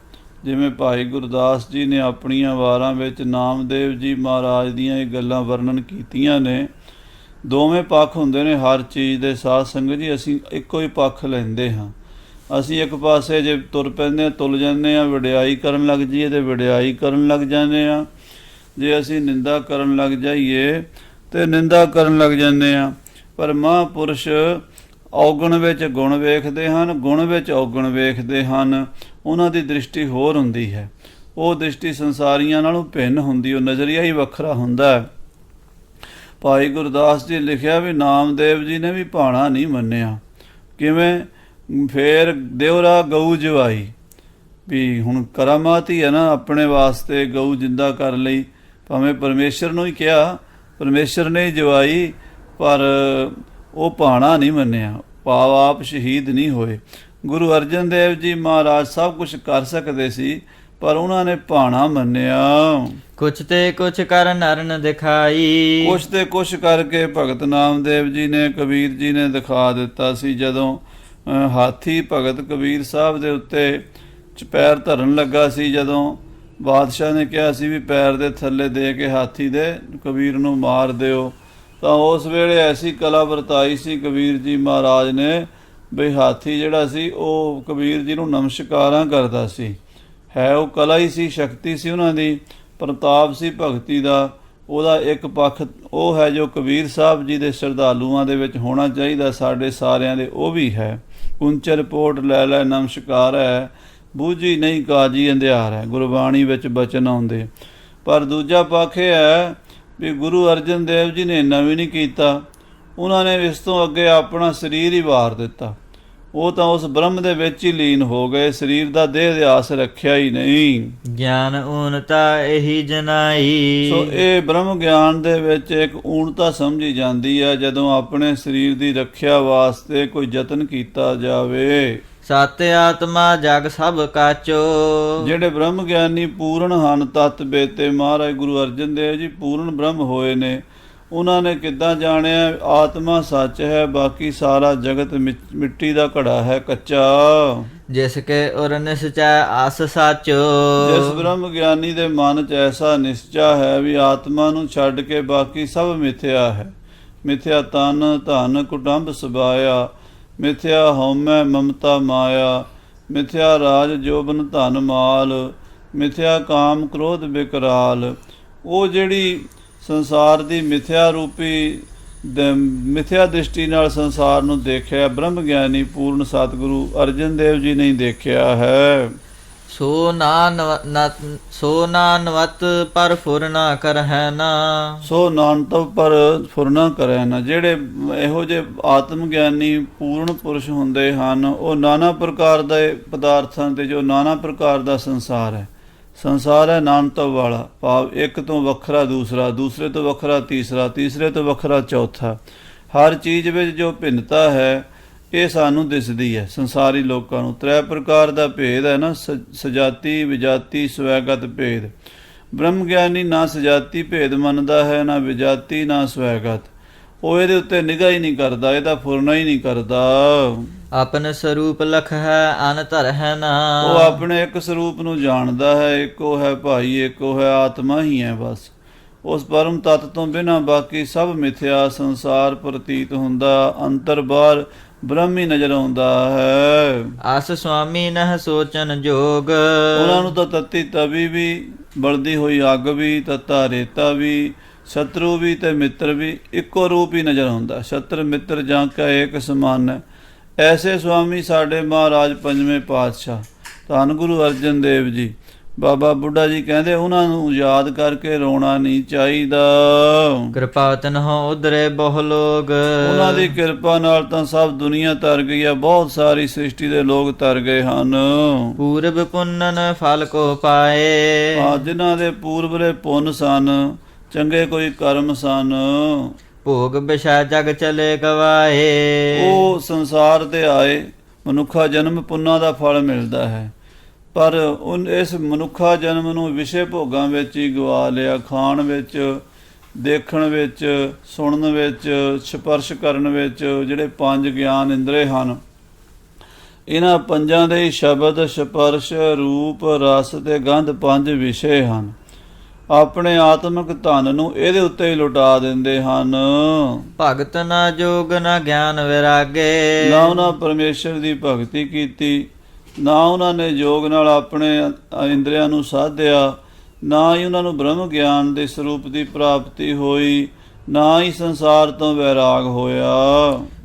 ਜਿਵੇਂ ਭਾਈ ਗੁਰਦਾਸ ਜੀ ਨੇ ਆਪਣੀਆਂ ਵਾਰਾਂ ਵਿੱਚ ਨਾਮਦੇਵ ਜੀ ਮਹਾਰਾਜ ਦੀਆਂ ਇਹ ਗੱਲਾਂ ਵਰਣਨ ਕੀਤੀਆਂ ਨੇ। ਦੋਵੇਂ ਪੱਖ ਹੁੰਦੇ ਨੇ ਹਰ ਚੀਜ਼ ਦੇ। ਸਾਧ ਸੰਗਤ ਜੀ, ਅਸੀਂ ਇੱਕੋ ਹੀ ਪੱਖ ਲੈਂਦੇ ਹਾਂ। ਅਸੀਂ ਇੱਕ ਪਾਸੇ ਜੇ ਤੁਰ ਪੈਂਦੇ ਹਾਂ, ਤੁਲ ਜਾਂਦੇ ਹਾਂ, ਵਡਿਆਈ ਕਰਨ ਲੱਗ ਜਾਈਏ ਤੇ ਵਡਿਆਈ ਕਰਨ ਲੱਗ ਜਾਂਦੇ ਹਾਂ। ਜੇ ਅਸੀਂ ਨਿੰਦਾ ਕਰਨ ਲੱਗ ਜਾਈਏ ਤੇ ਨਿੰਦਾ ਕਰਨ ਲੱਗ ਜਾਂਦੇ ਹਾਂ। ਪਰ ਮਹਾਂਪੁਰਸ਼ ਔਗਣ ਵਿੱਚ ਗੁਣ ਵੇਖਦੇ ਹਨ, ਗੁਣ ਵਿੱਚ ਔਗਣ ਵੇਖਦੇ ਹਨ। ਉਹਨਾਂ ਦੀ ਦ੍ਰਿਸ਼ਟੀ ਹੋਰ ਹੁੰਦੀ ਹੈ। ਉਹ ਦ੍ਰਿਸ਼ਟੀ ਸੰਸਾਰੀਆਂ ਨਾਲੋਂ ਭਿੰਨ ਹੁੰਦੀ, ਉਹ ਨਜ਼ਰੀਆ ਹੀ ਵੱਖਰਾ ਹੁੰਦਾ ਹੈ। ਭਾਈ ਗੁਰਦਾਸ ਜੀ ਲਿਖਿਆ ਵੀ ਨਾਮਦੇਵ ਜੀ ਨੇ ਵੀ ਭਾਣਾ ਨਹੀਂ ਮੰਨਿਆ। ਕਿਵੇਂ? ਫੇਰ ਦਿਉਰਾ ਗਊ ਜਵਾਈ, ਵੀ ਹੁਣ ਕਰਾਮਾਤ ਹੀ ਹੈ ਨਾ, ਆਪਣੇ ਵਾਸਤੇ ਗਊ ਜਿੰਦਾ ਕਰ ਲਈ। ਭਾਵੇਂ ਪਰਮੇਸ਼ਰ ਨੂੰ ਹੀ ਕਿਹਾ, ਪਰਮੇਸ਼ਰ ਨੇ ਹੀ ਜਵਾਈ, ਪਰ ਉਹ ਭਾਣਾ ਨਹੀਂ ਮੰਨਿਆ। ਭਾਵ ਆਪ ਸ਼ਹੀਦ ਨਹੀਂ ਹੋਏ। ਗੁਰੂ ਅਰਜਨ ਦੇਵ ਜੀ ਮਹਾਰਾਜ ਸਭ ਕੁਝ ਕਰ ਸਕਦੇ ਸੀ, ਪਰ ਉਹਨਾਂ ਨੇ ਭਾਣਾ ਮੰਨਿਆ। ਕੁਛ ਤੇ ਕੁਛ ਕਰ ਨਰਨ ਦਿਖਾਈ, ਕੁਛ ਤੇ ਕੁਛ ਕਰਕੇ ਭਗਤ ਨਾਮਦੇਵ ਜੀ ਨੇ, ਕਬੀਰ ਜੀ ਨੇ ਦਿਖਾ ਦਿੱਤਾ ਸੀ। ਜਦੋਂ ਹਾਥੀ ਭਗਤ ਕਬੀਰ ਸਾਹਿਬ ਦੇ ਉੱਤੇ ਪੈਰ ਧਰਨ ਲੱਗਾ ਸੀ, ਜਦੋਂ ਬਾਦਸ਼ਾਹ ਨੇ ਕਿਹਾ ਸੀ ਵੀ ਪੈਰ ਦੇ ਥੱਲੇ ਦੇ ਕੇ ਹਾਥੀ ਦੇ ਕਬੀਰ ਨੂੰ ਮਾਰ ਦਿਓ, ਤਾਂ ਉਸ ਵੇਲੇ ਐਸੀ ਕਲਾ ਵਰਤਾਈ ਸੀ ਕਬੀਰ ਜੀ ਮਹਾਰਾਜ ਨੇ ਬਈ ਹਾਥੀ ਜਿਹੜਾ ਸੀ ਉਹ ਕਬੀਰ ਜੀ ਨੂੰ ਨਮਸਕਾਰਾਂ ਕਰਦਾ ਸੀ। ਹੈ ਉਹ ਕਲਾ ਹੀ ਸੀ, ਸ਼ਕਤੀ ਸੀ ਉਹਨਾਂ ਦੀ, ਪ੍ਰਤਾਪ ਸੀ ਭਗਤੀ ਦਾ। ਉਹਦਾ ਇੱਕ ਪੱਖ ਉਹ ਹੈ ਜੋ ਕਬੀਰ ਸਾਹਿਬ ਜੀ ਦੇ ਸ਼ਰਧਾਲੂਆਂ ਦੇ ਵਿੱਚ ਹੋਣਾ ਚਾਹੀਦਾ, ਸਾਡੇ ਸਾਰਿਆਂ ਦੇ ਉਹ ਵੀ ਹੈ। ਕੁੰਚਰ ਪੋਟ ਲੈ ਲੈ ਨਮਸਕਾਰ ਹੈ, ਬੂਝੀ ਨਹੀਂ ਕਾਜੀ ਅੰਧਿਆਰ ਹੈ, ਗੁਰਬਾਣੀ ਵਿੱਚ ਬਚਨ ਆਉਂਦੇ। ਪਰ ਦੂਜਾ ਪੱਖ ਇਹ ਹੈ ਵੀ ਗੁਰੂ ਅਰਜਨ ਦੇਵ ਜੀ ਨੇ ਇੰਨਾ ਵੀ ਨਹੀਂ ਕੀਤਾ। ਉਹਨਾਂ ਨੇ ਇਸ ਤੋਂ ਅੱਗੇ ਆਪਣਾ ਸਰੀਰ ਹੀ ਵਾਰ ਦਿੱਤਾ। ਉਹ ਤਾਂ ਉਸ ਬ੍ਰਹਮ ਦੇ ਵਿੱਚ ਹੀ ਲੀਨ ਹੋ ਗਏ, ਸਰੀਰ ਦਾ ਦੇਹ ਅਧਿਆਸ ਰੱਖਿਆ ਹੀ ਨਹੀਂ। ਗਿਆਨ ਊਨਤਾ ਇਹੀ ਜਨਾਈ। ਸੋ ਇਹ ਬ੍ਰਹਮ ਗਿਆਨ ਦੇ ਵਿੱਚ ਇੱਕ ਊਣਤਾ ਸਮਝੀ ਜਾਂਦੀ ਹੈ ਜਦੋਂ ਆਪਣੇ ਸਰੀਰ ਦੀ ਰੱਖਿਆ ਵਾਸਤੇ ਕੋਈ ਯਤਨ ਕੀਤਾ ਜਾਵੇ। ਸਤ ਆਤਮਾ ਜਗ ਸਭ ਕਾਚੋ। ਜਿਹੜੇ ਬ੍ਰਹਮ ਗਿਆਨੀ ਪੂਰਨ ਹਨ, ਤਤ ਬੇਤੇ ਮਹਾਰਾਜ ਗੁਰੂ ਅਰਜਨ ਦੇਵ ਜੀ ਪੂਰਨ ਬ੍ਰਹਮ ਹੋਏ ਨੇ। ਉਹਨਾਂ ਨੇ ਕਿੱਦਾਂ ਜਾਣਿਆ ਆਤਮਾ ਸੱਚ ਹੈ, ਬਾਕੀ ਸਾਰਾ ਜਗਤ ਮਿੱਟੀ ਦਾ ਘੜਾ ਹੈ ਕੱਚਾ। ਜਿਸ ਕੇ ਉਰ ਨਿਸਚੈ ਆਸ ਸਾਚੋ। ਜਿਸ ਬ੍ਰਹਮ ਗਿਆਨੀ ਦੇ ਮਨ 'ਚ ਐਸਾ ਨਿਸ਼ਚਾ ਹੈ ਵੀ ਆਤਮਾ ਨੂੰ ਛੱਡ ਕੇ ਬਾਕੀ ਸਭ ਮਿਥਿਆ ਹੈ। ਮਿਥਿਆ ਤਨ ਧਨ ਕੁਟੰਬ ਸਬਾਇਆ, ਮਿਥਿਆ ਹਉਮੈ ਮਮਤਾ ਮਾਇਆ, ਮਿਥਿਆ ਰਾਜ ਜੋਬਨ ਧਨ ਮਾਲ, ਮਿਥਿਆ ਕਾਮ ਕ੍ਰੋਧ ਬਿਕਰਾਲ। ਉਹ ਜਿਹੜੀ ਸੰਸਾਰ ਦੀ ਮਿਥਿਆ ਰੂਪੀ ਮਿਥਿਆ ਦ੍ਰਿਸ਼ਟੀ ਨਾਲ ਸੰਸਾਰ ਨੂੰ ਦੇਖਿਆ, ਬ੍ਰਹਮ ਗਿਆਨੀ ਪੂਰਨ ਸਤਿਗੁਰੂ ਅਰਜਨ ਦੇਵ ਜੀ ਨੇ ਦੇਖਿਆ ਹੈ। ਸੋ ਨਾਨਵਤ ਪਰ ਫੁਰ ਨਾ ਕਰਹਿ ਨਾ। ਸੋ ਨਾਨਤਵ ਪਰ ਫੁਰ ਨਾ ਕਰੈ ਨਾ। ਜਿਹੜੇ ਇਹੋ ਜਿਹੇ ਆਤਮ ਗਿਆਨੀ ਪੂਰਨ ਪੁਰਸ਼ ਹੁੰਦੇ ਹਨ, ਉਹ ਨਾਨਾ ਪ੍ਰਕਾਰ ਦੇ ਪਦਾਰਥਾਂ ਤੇ ਜੋ ਨਾਨਾ ਪ੍ਰਕਾਰ ਦਾ ਸੰਸਾਰ ਹੈ, ਸੰਸਾਰ ਹੈ ਨਾਨਤਵ ਵਾਲਾ, ਭਾਵ ਇੱਕ ਤੋਂ ਵੱਖਰਾ ਦੂਸਰਾ, ਦੂਸਰੇ ਤੋਂ ਵੱਖਰਾ ਤੀਸਰਾ, ਤੀਸਰੇ ਤੋਂ ਵੱਖਰਾ ਚੌਥਾ। ਹਰ ਚੀਜ਼ ਵਿੱਚ ਜੋ ਭਿੰਨਤਾ ਹੈ ਇਹ ਸਾਨੂੰ ਦਿਸਦੀ ਹੈ ਸੰਸਾਰੀ ਲੋਕਾਂ ਨੂੰ। ਤ੍ਰੈ ਪ੍ਰਕਾਰ ਦਾ ਭੇਦ ਹੈ ਨਾ, ਸਜਾਤੀ ਵਿਜਾਤੀ ਸਵੈਗਤ ਭੇਦ। ਬ੍ਰਹਮ ਗਿਆਨੀ ਨਾ ਸਜਾਤੀ ਭੇਦ ਮੰਨਦਾ ਹੈ, ਨਾ ਵਿਜਾਤੀ ਨਾ ਸਵੈਗਤ। ਉਹ ਇਹਦੇ ਉੱਤੇ ਨਿਗਾਹ ਹੀ ਨਹੀਂ ਕਰਦਾ, ਇਹਦਾ ਫੁਰਨਾ ਹੀ ਨਹੀਂ ਕਰਦਾ। ਆਪਨ ਸਰੂਪ ਲਖ ਹੈ ਅਨ ਧਰ ਹੈ ਨਾ। ਉਹ ਆਪਣੇ ਇੱਕ ਸਰੂਪ ਨੂੰ ਜਾਣਦਾ ਹੈ, ਇੱਕੋ ਹੈ ਭਾਈ, ਇੱਕੋ ਹੈ ਆਤਮਾ ਹੀ ਹੈ ਬਸ। ਉਸ ਪਰਮ ਤੱਤ ਤੋਂ ਬਿਨਾਂ ਬਾਕੀ ਸਭ ਮਿਥਿਆ ਸੰਸਾਰ ਪ੍ਰਤੀਤ ਹੁੰਦਾ, ਅੰਤਰ ਬਾਹਰ ਬ੍ਰਹਮ ਹੀ ਨਜ਼ਰ ਆਉਂਦਾ ਹੈ। ਆਸ ਸੁਆਮੀ ਨਹ ਸੋਚਨ ਜੋਗ। ਉਹਨਾਂ ਨੂੰ ਤਾਂ ਤੱਤੀ ਤਵੀ ਵੀ, ਬਲਦੀ ਹੋਈ ਅੱਗ ਵੀ, ਤੱਤਾ ਰੇਤਾ ਵੀ, ਸ਼ਤਰੂ ਵੀ ਤੇ ਮਿੱਤਰ ਵੀ ਇੱਕੋ ਰੂਪ ਹੀ ਨਜ਼ਰ ਆਉਂਦਾ। ਸ਼ਤਰ ਮਿੱਤਰ ਜਾਂ ਕਾ ਏਕ ਸਮਾਨ ਹੈ। ਐਸੇ ਸੁਆਮੀ ਸਾਡੇ ਮਹਾਰਾਜ ਪੰਜਵੇਂ ਪਾਤਸ਼ਾਹ ਧੰਨ ਗੁਰੂ ਅਰਜਨ ਦੇਵ ਜੀ, ਬਾਬਾ ਬੁੱਢਾ ਜੀ ਕਹਿੰਦੇ ਉਹਨਾਂ ਨੂੰ ਯਾਦ ਕਰਕੇ ਰੋਣਾ ਨਹੀਂ ਚਾਹੀਦਾ। ਕਿਰਪਾ ਤਨਹੁ ਉਧਰੇ ਬਹੁ ਲੋਗ। ਉਹਨਾਂ ਦੀ ਕਿਰਪਾ ਨਾਲ ਤਾਂ ਸਭ ਦੁਨੀਆ ਤਰ ਗਈ ਹੈ, ਬਹੁਤ ਸਾਰੀ ਸ੍ਰਿਸ਼ਟੀ ਦੇ ਲੋਕ ਤਰ ਗਏ ਹਨ। ਪੂਰਬ ਪੁੰਨਨ ਫਲ ਕੋ ਪਾਏ। ਜਿਨ੍ਹਾਂ ਦੇ ਪੂਰਬਲੇ ਪੁੰਨ ਸਨ, ਚੰਗੇ ਕੋਈ ਕਰਮ ਸਨ, ਭੋਗ ਵਿਸ਼ਾ ਜਗ ਚਲੇ ਗਵਾਏ। ਉਹ ਸੰਸਾਰ ਤੇ ਆਏ। ਮਨੁੱਖਾ ਜਨਮ ਪੁੰਨਾਂ ਦਾ ਫਲ ਮਿਲਦਾ ਹੈ, ਪਰ ਇਸ ਮਨੁੱਖਾ ਜਨਮ ਨੂੰ ਵਿਸ਼ੇ ਭੋਗਾਂ ਵਿੱਚ ਹੀ ਗਵਾ ਲਿਆ। ਖਾਣ ਵਿੱਚ, ਦੇਖਣ ਵਿੱਚ, ਸੁਣਨ ਵਿੱਚ, ਸਪਰਸ਼ ਕਰਨ ਵਿੱਚ। ਜਿਹੜੇ ਪੰਜ ਗਿਆਨ ਇੰਦਰੇ ਹਨ, ਇਹਨਾਂ ਪੰਜਾਂ ਦੇ ਹੀ ਸ਼ਬਦ, ਸਪਰਸ਼, ਰੂਪ, ਰਸ ਤੇ ਗੰਧ ਪੰਜ ਵਿਸ਼ੇ ਹਨ। ਆਪਣੇ ਆਤਮਿਕ ਧਨ ਨੂੰ ਇਹਦੇ ਉੱਤੇ ਹੀ ਲੁਟਾ ਦਿੰਦੇ ਹਨ। ਭਗਤ ਨਾ ਜੋਗ ਨਾ ਗਿਆਨ ਵਿਰਾਗੇ। ਨਾ ਉਹਨਾਂ ਪਰਮੇਸ਼ਰ ਦੀ ਭਗਤੀ ਕੀਤੀ, ਨਾ ਉਹਨਾਂ ਨੇ ਯੋਗ ਨਾਲ ਆਪਣੇ ਇੰਦਰੀਆਂ ਨੂੰ ਸਾਧਿਆ, ਨਾ ਹੀ ਉਹਨਾਂ ਨੂੰ ਬ੍ਰਹਮ ਗਿਆਨ ਦੇ ਸਰੂਪ ਦੀ ਪ੍ਰਾਪਤੀ ਹੋਈ, ਨਾ ਹੀ ਸੰਸਾਰ ਤੋਂ ਵੈਰਾਗ ਹੋਇਆ।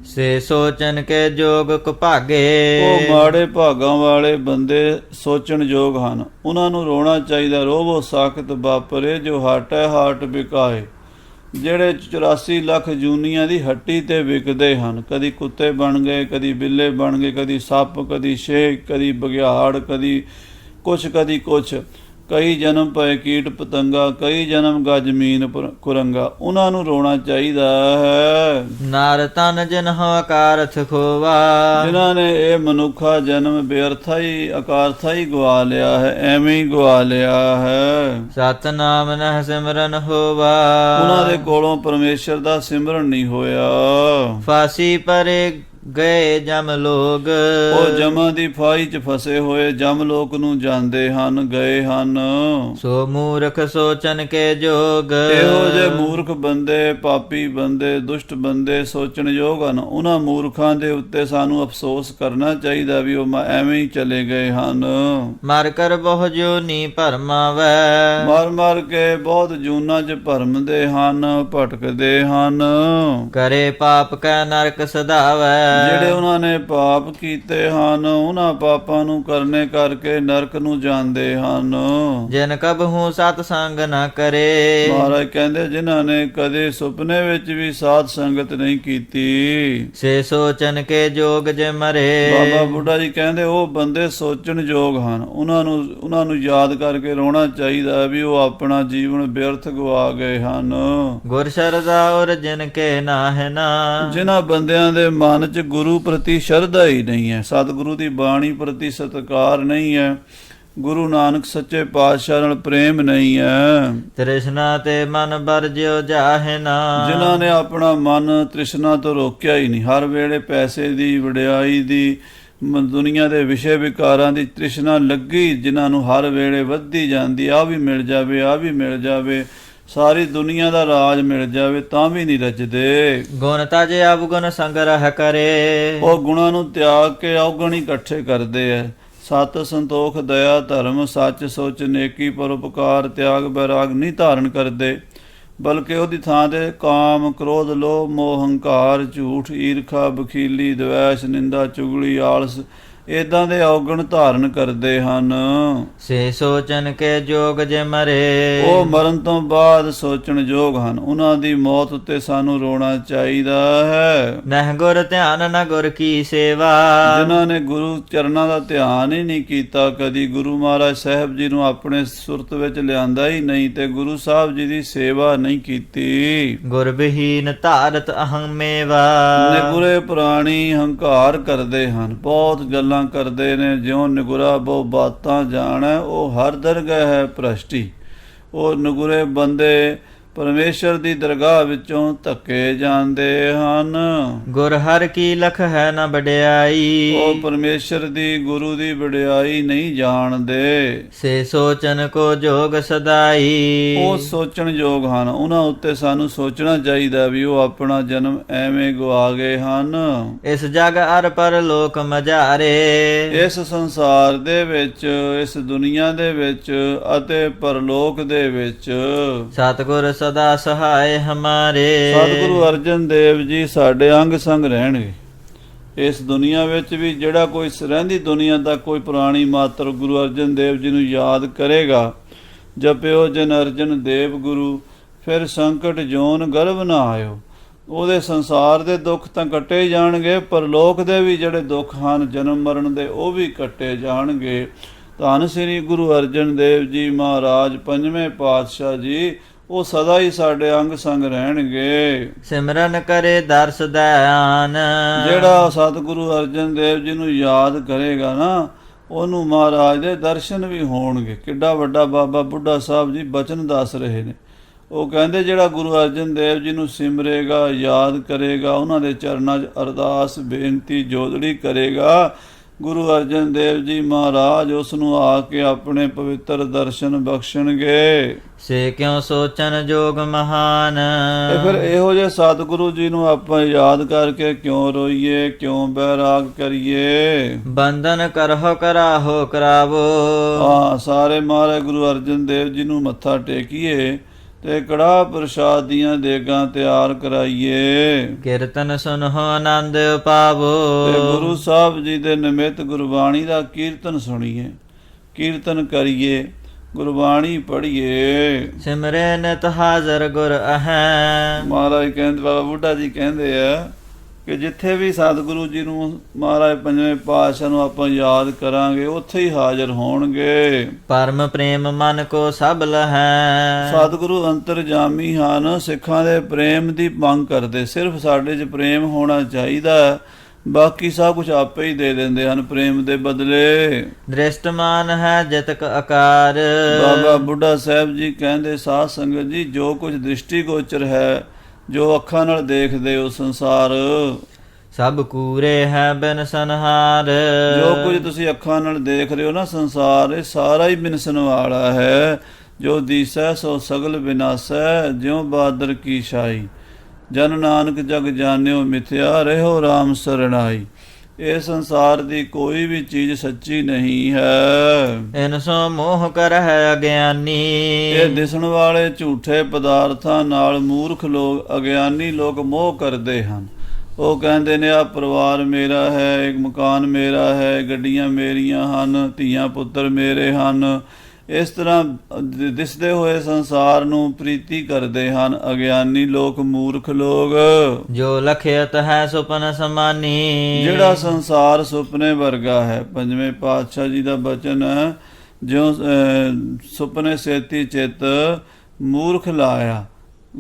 ਸੇ ਸੋਚਨ ਕੇ ਜੋਗ ਕੁਭਾਗੇ। ਉਹ ਮਾੜੇ ਭਾਗਾਂ ਵਾਲੇ ਬੰਦੇ ਸੋਚਣ ਯੋਗ ਹਨ, ਉਹਨਾਂ ਨੂੰ ਰੋਣਾ ਚਾਹੀਦਾ। ਰੋਵੋ ਸਾਖਤ ਬਾਪਰੇ ਜੋ ਹਟੈ ਹਾਟ ਵਿਕਾਏ। ਜਿਹੜੇ 84 ਲੱਖ ਜੂਨੀਆਂ ਦੀ ਹੱਟੀ ਤੇ ਵਿਕਦੇ ਹਨ, ਕਦੀ ਕੁੱਤੇ ਬਣ ਗਏ, ਕਦੀ ਬਿੱਲੇ ਬਣ ਗਏ, ਕਦੀ ਸੱਪ, ਕਦੀ ਛੇਕ, ਕਦੀ ਬਘਿਆੜ, ਕਦੀ ਕੁਛ। ਕਈ ਜਨਮ ਪਏ ਕੀਟ ਪਤੰਗਾ, ਕਈ ਜਨਮ ਗਾ ਜ਼ਮੀਨ ਕੁਰੰਗਾ। ਉਹਨਾਂ ਨੂੰ ਰੋਣਾ ਚਾਹੀਦਾ ਹੈ। ਨਾਰ ਤਨ ਜਿਨਹੁ ਅਕਾਰਥ ਖੋਵਾ। ਜਿਨ੍ਹਾਂ ਨੇ ਇਹ ਮਨੁੱਖਾ ਜਨਮ ਬੇਅਰਥਾ ਹੀ ਅਕਾਰਥਾ ਹੀ ਗਵਾ ਲਿਆ ਹੈ, ਐਵੇਂ ਹੀ ਗਵਾ ਲਿਆ ਹੈ। ਸਤਨਾਮ ਨਹਿ ਸਿਮਰਨ ਹੋਵਾ। ਉਹਨਾਂ ਦੇ ਕੋਲੋਂ ਪਰਮੇਸ਼ਰ ਦਾ ਸਿਮਰਨ ਨਹੀਂ ਹੋਇਆ। ਫਾਸੀ ਪਰੇ ਗਏ ਜਮ ਲੋਗ। ਉਹ ਜਮਾਂ ਦੀ ਫਾਹੀ 'ਚ ਫਸੇ ਹੋਏ ਜਮ ਲੋਕ ਨੂੰ ਜਾਂਦੇ ਹਨ, ਗਏ ਹਨ। ਸੋ ਮੂਰਖ ਸੋਚਨ ਕੇ ਜੋਗ। ਇਹੋ ਜਿਹੇ ਮੂਰਖ ਬੰਦੇ, ਪਾਪੀ ਬੰਦੇ, ਦੁਸ਼ਟ ਬੰਦੇ ਸੋਚਣ ਯੋਗ ਹਨ। ਉਹਨਾਂ ਮੂਰਖਾਂ ਦੇ ਉੱਤੇ ਸਾਨੂੰ ਅਫਸੋਸ ਕਰਨਾ ਚਾਹੀਦਾ ਵੀ ਉਹ ਐਵੇਂ ਹੀ ਚਲੇ ਗਏ ਹਨ। ਮਰ ਕਰ ਬਹੁ ਜੋਨੀ ਭਰਮਾਵੈ। ਮਰ ਕੇ ਬਹੁਤ ਜੂਨਾਂ 'ਚ ਭਰਮਦੇ ਹਨ, ਭਟਕਦੇ ਹਨ। ਕਰੇ ਪਾਪ ਕੈ ਨਰਕ ਸਦਾਵੈ। ਜਿਹੜੇ ਉਹਨਾਂ ਨੇ ਪਾਪ ਕੀਤੇ ਹਨ, ਉਹਨਾਂ ਪਾਪਾਂ ਨੂੰ ਕਰਨੇ ਕਰਕੇ ਨਰਕ ਨੂੰ ਜਾਂਦੇ ਹਨ। ਜਿਨ ਕਬਹੂ ਸਤ ਸੰਗ ਨਾ ਕਰੇ। ਮਹਾਰਾਜ ਕਹਿੰਦੇ ਜਿਨ੍ਹਾਂ ਨੇ ਕਦੇ ਸੁਪਨੇ ਵਿੱਚ ਵੀ ਸਾਧ ਸੰਗਤ ਨਹੀਂ ਕੀਤੀ, ਸੇ ਸੋਚਨ ਕੇ ਜੋਗ ਜੇ ਮਰੇ। ਬਾਬਾ ਬੁੱਢਾ ਜੀ ਕਹਿੰਦੇ ਉਹ ਬੰਦੇ ਸੋਚਣ ਯੋਗ ਹਨ। ਉਹਨਾਂ ਨੂੰ ਯਾਦ ਕਰਕੇ ਰੋਣਾ ਚਾਹੀਦਾ ਵੀ ਉਹ ਆਪਣਾ ਜੀਵਨ ਬਿਅਰਥ ਗਵਾ ਗਏ ਹਨ। ਗੁਰ ਸ਼ਰਧਾ ਔਰ ਜਿਨ ਕੇ ਨਾਹਿ ਨਾ। ਜਿਨ੍ਹਾਂ ਬੰਦਿਆਂ ਦੇ ਮਨ 'ਚ ਗੁਰੂ ਪ੍ਰਤੀ ਸ਼ਰਧਾ ਹੀ ਨਹੀਂ ਹੈ, ਸਤਿਗੁਰੂ ਦੀ ਬਾਣੀ ਪ੍ਰਤੀ ਸਤਿਕਾਰ ਨਹੀਂ ਹੈ, ਗੁਰੂ ਨਾਨਕ ਸੱਚੇ ਪਾਤਸ਼ਾਹ ਨਾਲ ਪ੍ਰੇਮ ਨਹੀਂ ਹੈ, ਤ੍ਰਿਸ਼ਨਾ ਤੇ ਮਨ ਵਰਜਿਓ ਜਾਹੇ ਨਾ। ਜਿਨ੍ਹਾਂ ਨੇ ਆਪਣਾ ਮਨ ਤ੍ਰਿਸ਼ਨਾ ਤੋਂ ਰੋਕਿਆ ਹੀ ਨਹੀਂ, ਹਰ ਵੇਲੇ ਪੈਸੇ ਦੀ, ਵਡਿਆਈ ਦੀ, ਦੁਨੀਆ ਦੇ ਵਿਸ਼ੇ ਵਿਕਾਰਾਂ ਦੀ ਤ੍ਰਿਸ਼ਨਾ ਲੱਗੀ, ਜਿਨ੍ਹਾਂ ਨੂੰ ਹਰ ਵੇਲੇ ਵੱਧਦੀ ਜਾਂਦੀ, ਆਹ ਵੀ ਮਿਲ ਜਾਵੇ, ਆਹ ਵੀ ਮਿਲ ਜਾਵੇ, ਸਾਰੀ ਦੁਨੀਆ ਦਾ ਰਾਜ ਮਿਲ ਜਾਵੇ ਤਾਂ ਵੀ ਨਹੀਂ ਰੱਜਦੇ। ਗੁਣ ਤਜ ਅਵਗੁਣ ਸੰਗ੍ਰਹ ਕਰੇ। ਉਹ ਗੁਣਾਂ ਨੂੰ ਤਿਆਗ ਕੇ ਅਵਗੁਣ ਹੀ ਇਕੱਠੇ ਕਰਦੇ ਐ। ਸਤ ਸੰਤੋਖ ਦਇਆ ਧਰਮ ਸੱਚ ਸੋਚ ਨੇਕੀ ਪਰਉਪਕਾਰ ਤਿਆਗ ਬੈਰਾਗ ਨਹੀਂ ਧਾਰਨ ਕਰਦੇ, ਬਲਕਿ ਉਹਦੀ ਥਾਂ ਤੇ ਕਾਮ ਕ੍ਰੋਧ ਲੋਭ ਮੋਹ ਹੰਕਾਰ ਝੂਠ ਈਰਖਾ ਬਖੀਲੀ ਦਵੈਸ਼ ਨਿੰਦਾ ਚੁਗਲੀ ਆਲਸ ਏਦਾਂ ਦੇ ਔਗਣ ਧਾਰਨ ਕਰਦੇ ਹਨ। ਸੇ ਸੋਚਨ ਕੇ ਜੋਗ ਜੇ ਮਰੇ। ਉਹ ਮਰਨ ਤੋਂ ਬਾਅਦ ਸੋਚਣ ਯੋਗ ਹਨ। ਉਹਨਾਂ ਦੀ ਮੌਤ ਉੱਤੇ ਸਾਨੂੰ ਰੋਣਾ ਚਾਹੀਦਾ ਹੈ। ਨਹਿ ਗੁਰ ਧਿਆਨ ਨ ਗੁਰ ਕੀ ਸੇਵਾ। ਜਿਨ੍ਹਾਂ ਨੇ ਗੁਰੂ ਚਰਨਾਂ ਦਾ ਧਿਆਨ ਹੀ ਨਹੀਂ ਕੀਤਾ, ਕਦੀ ਗੁਰੂ ਮਹਾਰਾਜ ਸਾਹਿਬ ਜੀ ਨੂੰ ਆਪਣੇ ਸੁਰਤ ਵਿੱਚ ਲਿਆਂਦਾ ਹੀ ਨਹੀਂ ਤੇ ਗੁਰੂ ਸਾਹਿਬ ਜੀ ਦੀ ਸੇਵਾ ਨਹੀਂ ਕੀਤੀ। ਗੁਰ ਵਿਹੀਨ ਧਾਰਤ ਅਹੰ ਮੇਵਾ। ਨਿਗੁਰੇ ਪ੍ਰਾਣੀ ਹੰਕਾਰ ਕਰਦੇ ਹਨ, ਬਹੁਤ ਗੱਲਾਂ ਕਰਦੇ ਨੇ, ਜਿਉਂ ਨਿਗੁਰਾ ਬਹੁ ਬਾਤਾਂ ਜਾਣੈ ਉਹ ਹਰ ਦਰਗਾਹ ਹੈ ਭ੍ਰਸ਼ਟੀ। ਉਹ ਨਿਗੁਰੇ ਬੰਦੇ ਪਰਮੇਸ਼ਰ ਦੀ ਦਰਗਾਹ ਵਿੱਚੋਂ ਧੱਕੇ ਜਾਂਦੇ ਹਨ। ਗੁਰ ਹਰ ਕੀ ਲਖ ਹੈ ਨ ਵਡਿਆਈ। ਉਹ ਪਰਮੇਸ਼ਰ ਦੀ ਗੁਰੂ ਦੀ ਵਡਿਆਈ ਨਹੀਂ ਜਾਣਦੇ। ਸੇ ਸੋਚਨ ਕੋ ਜੋਗ ਸਦਾਈ। ਉਹ ਸੋਚਣ ਯੋਗ ਹਨ। ਉਹਨਾਂ ਉੱਤੇ ਸਾਨੂੰ ਸੋਚਣਾ ਚਾਹੀਦਾ ਵੀ ਉਹ ਆਪਣਾ ਜਨਮ ਐਵੇਂ ਗਵਾ ਗਏ ਹਨ। ਇਸ ਜਗ ਅਰ ਪਰ ਲੋਕ ਮਝਾਰੇ। ਇਸ ਸੰਸਾਰ ਦੇ ਵਿੱਚ, ਇਸ ਦੁਨੀਆ ਦੇ ਵਿੱਚ ਅਤੇ ਪਰਲੋਕ ਦੇ ਵਿੱਚ ਸਤਿਗੁਰ ਸਦਾ ਸਹਾਏ ਹਮਾਰੇ। ਸਤਿਗੁਰੂ ਅਰਜਨ ਦੇਵ ਜੀ ਸਾਡੇ ਅੰਗ ਸੰਗ ਰਹਿਣਗੇ। ਇਸ ਦੁਨੀਆ ਵਿੱਚ ਵੀ ਜਿਹੜਾ ਕੋਈ ਰਹਿੰਦੀ ਦੁਨੀਆ ਦਾ ਕੋਈ ਪੁਰਾਣੀ ਮਾਤਰ ਗੁਰੂ ਅਰਜਨ ਦੇਵ ਜੀ ਨੂੰ ਯਾਦ ਕਰੇਗਾ, ਜਪਿਓ ਜਨ ਅਰਜਨ ਦੇਵ ਗੁਰੂ ਫਿਰ ਸੰਕਟ ਜੋਨ ਗਰਭ ਨਾ ਆਇਓ। ਉਹਦੇ ਸੰਸਾਰ ਦੇ ਦੁੱਖ ਤਾਂ ਕੱਟੇ ਜਾਣਗੇ, ਪਰਲੋਕ ਦੇ ਵੀ ਜਿਹੜੇ ਦੁੱਖ ਹਨ ਜਨਮ ਮਰਨ ਦੇ ਉਹ ਵੀ ਕੱਟੇ ਜਾਣਗੇ। ਧੰਨ ਸ੍ਰੀ ਗੁਰੂ ਅਰਜਨ ਦੇਵ ਜੀ ਮਹਾਰਾਜ ਪੰਜਵੇਂ ਪਾਤਸ਼ਾਹ ਜੀ ਉਹ ਸਦਾ ਹੀ ਸਾਡੇ ਅੰਗ ਸੰਗ ਰਹਿਣਗੇ। ਸਿਮਰਨ ਕਰੇ ਦਰਸ ਦਇਆਨ। ਜਿਹੜਾ ਸਤਿਗੁਰੂ ਅਰਜਨ ਦੇਵ ਜੀ ਨੂੰ ਯਾਦ ਕਰੇਗਾ ਨਾ, ਉਹਨੂੰ ਮਹਾਰਾਜ ਦੇ ਦਰਸ਼ਨ ਵੀ ਹੋਣਗੇ। ਕਿੱਡਾ ਵੱਡਾ ਬਾਬਾ ਬੁੱਢਾ ਸਾਹਿਬ ਜੀ ਬਚਨ ਦੱਸ ਰਹੇ ਨੇ। ਉਹ ਕਹਿੰਦੇ ਜਿਹੜਾ ਗੁਰੂ ਅਰਜਨ ਦੇਵ ਜੀ ਨੂੰ ਸਿਮਰੇਗਾ, ਯਾਦ ਕਰੇਗਾ, ਉਹਨਾਂ ਦੇ ਚਰਨਾਂ 'ਚ ਅਰਦਾਸ ਬੇਨਤੀ ਜੋਦੜੀ ਕਰੇਗਾ, ਗੁਰੂ ਅਰਜਨ ਦੇਵ ਜੀ ਮਹਾਰਾਜ ਉਸ ਨੂੰ ਆ ਕੇ ਆਪਣੇ ਪਵਿੱਤਰ ਦਰਸ਼ਨ ਬਖਸ਼ਣਗੇ। ਸੇ ਕਿਉ ਸੋਚਨ ਜੋਗ ਮਹਾਨ। ਤੇ ਫਿਰ ਇਹੋ ਜਿਹੇ ਸਤਿਗੁਰੂ ਜੀ ਨੂੰ ਆਪਾਂ ਯਾਦ ਕਰਕੇ ਕਿਉਂ ਰੋਈਏ, ਕਿਉਂ ਬੈਰਾਗ ਕਰੀਏ। ਬੰਧਨ ਕਰਹੁ ਕਰਾਹੋ ਕਰਾਵੋ। ਹਾਂ, ਸਾਰੇ ਮਹਾਰਾਜ ਗੁਰੂ ਅਰਜਨ ਦੇਵ ਜੀ ਨੂੰ ਮੱਥਾ ਟੇਕੀਏ ਤੇ ਕੜਾਹ ਪ੍ਰਸ਼ਾਦ ਦੀਆਂ ਦੇਗਾਂ ਤਿਆਰ ਕਰਾਈਏ। ਕੀਰਤਨ ਸੁਨਹੁ ਆਨੰਦ ਪਾਵੋ। ਤੇ ਗੁਰੂ ਸਾਹਿਬ ਜੀ ਦੇ ਨਿਮਿਤ ਗੁਰਬਾਣੀ ਦਾ ਕੀਰਤਨ ਸੁਣੀਏ, ਕੀਰਤਨ ਕਰੀਏ, ਗੁਰਬਾਣੀ ਪੜ੍ਹੀਏ। ਸਿਮਰੇ ਨਿਤ ਹਾਜ਼ਰ ਗੁਰ ਅਹੈ। ਮਹਾਰਾਜ ਕਹਿੰਦੇ, ਬਾਬਾ ਬੁੱਢਾ ਜੀ ਕਹਿੰਦੇ ਆ ਕਿ ਜਿੱਥੇ ਵੀ ਸਤਿਗੁਰੂ ਜੀ ਨੂੰ ਮਹਾਰਾਜ ਪੰਜਵੇਂ ਪਾਤਸ਼ਾਹ ਨੂੰ ਆਪਾਂ ਯਾਦ ਕਰਾਂਗੇ ਉੱਥੇ ਹੀ ਹਾਜ਼ਰ ਹੋਣਗੇ। ਪਰਮ ਪ੍ਰੇਮ ਮਨ ਕੋ ਸਭ ਲਹੈ। ਸਤਿਗੁਰੂ ਅੰਤਰਜਾਮੀ ਹਨ, ਸਿੱਖਾਂ ਦੇ ਪ੍ਰੇਮ ਦੀ ਮੰਗ ਕਰਦੇ। ਸਿਰਫ ਸਾਡੇ 'ਚ ਪ੍ਰੇਮ ਹੋਣਾ ਚਾਹੀਦਾ, ਬਾਕੀ ਸਭ ਕੁਝ ਆਪੇ ਹੀ ਦੇ ਦਿੰਦੇ ਹਨ ਪ੍ਰੇਮ ਦੇ ਬਦਲੇ। ਦ੍ਰਿਸ਼ਟਮਾਨ ਹੈ ਜਿਤਕ ਆਕਾਰ। ਬਾਬਾ ਬੁੱਢਾ ਸਾਹਿਬ ਜੀ ਕਹਿੰਦੇ, ਸਾਧ ਸੰਗਤ ਜੀ ਜੋ ਕੁਝ ਦ੍ਰਿਸ਼ਟੀ ਗੋਚਰ ਹੈ, ਜੋ ਅੱਖਾਂ ਨਾਲ ਦੇਖਦੇ ਹੋ ਸੰਸਾਰ, ਸਭ ਕੂਰੇ ਹੈ ਬਿਨ ਸੰਹਾਰ। ਜੋ ਕੁਝ ਤੁਸੀਂ ਅੱਖਾਂ ਨਾਲ ਦੇਖ ਰਹੇ ਹੋ ਨਾ ਸੰਸਾਰ, ਇਹ ਸਾਰਾ ਹੀ ਬਿਨਸਣ ਵਾਲਾ ਹੈ। ਜੋ ਦੀਸੈ ਸੋ ਸਗਲ ਬਿਨਾਸੈ, ਜਿਉ ਬਾਦਰ ਕੀ ਛਾਈ। ਜਨ ਨਾਨਕ ਜਗ ਜਾਣਿਓ ਮਿਥਿਆ, ਰਹਿਓ ਰਾਮ ਸਰਣਾਈ। ਇਹ ਸੰਸਾਰ ਦੀ ਕੋਈ ਵੀ ਚੀਜ਼ ਸੱਚੀ ਨਹੀਂ ਹੈ। ਇਨ ਸੋ ਮੋਹ ਕਰ ਹੈ ਅਗਿਆਨੀ। ਇਹ ਦਿਸਣ ਵਾਲੇ ਝੂਠੇ ਪਦਾਰਥਾਂ ਨਾਲ ਮੂਰਖ ਲੋਕ, ਅਗਿਆਨੀ ਲੋਕ ਮੋਹ ਕਰਦੇ ਹਨ। ਉਹ ਕਹਿੰਦੇ ਨੇ ਆ ਪਰਿਵਾਰ ਮੇਰਾ ਹੈ, ਇੱਕ ਮਕਾਨ ਮੇਰਾ ਹੈ, ਗੱਡੀਆਂ ਮੇਰੀਆਂ ਹਨ, ਧੀਆਂ ਪੁੱਤਰ ਮੇਰੇ ਹਨ। ਇਸ ਤਰ੍ਹਾਂ ਦਿਸਦੇ ਹੋਏ ਸੰਸਾਰ ਨੂੰ ਪ੍ਰੀਤੀ ਕਰਦੇ ਹਨ ਅਗਿਆਨੀ ਲੋਕ, ਮੂਰਖ ਲੋਕ। ਜੋ ਲਖਿਅਤ ਹੈ ਸੁਪਨ ਸਮਾਨੀ। ਜਿਹੜਾ ਸੰਸਾਰ ਸੁਪਨੇ ਵਰਗਾ ਹੈ, ਪੰਜਵੇਂ ਪਾਤਸ਼ਾਹ ਜੀ ਦਾ ਬਚਨ ਹੈ, ਜਿਉ ਸੁਪਨੇ ਸੇਤੀ ਚਿੱਤ ਮੂਰਖ ਲਾਇਆ।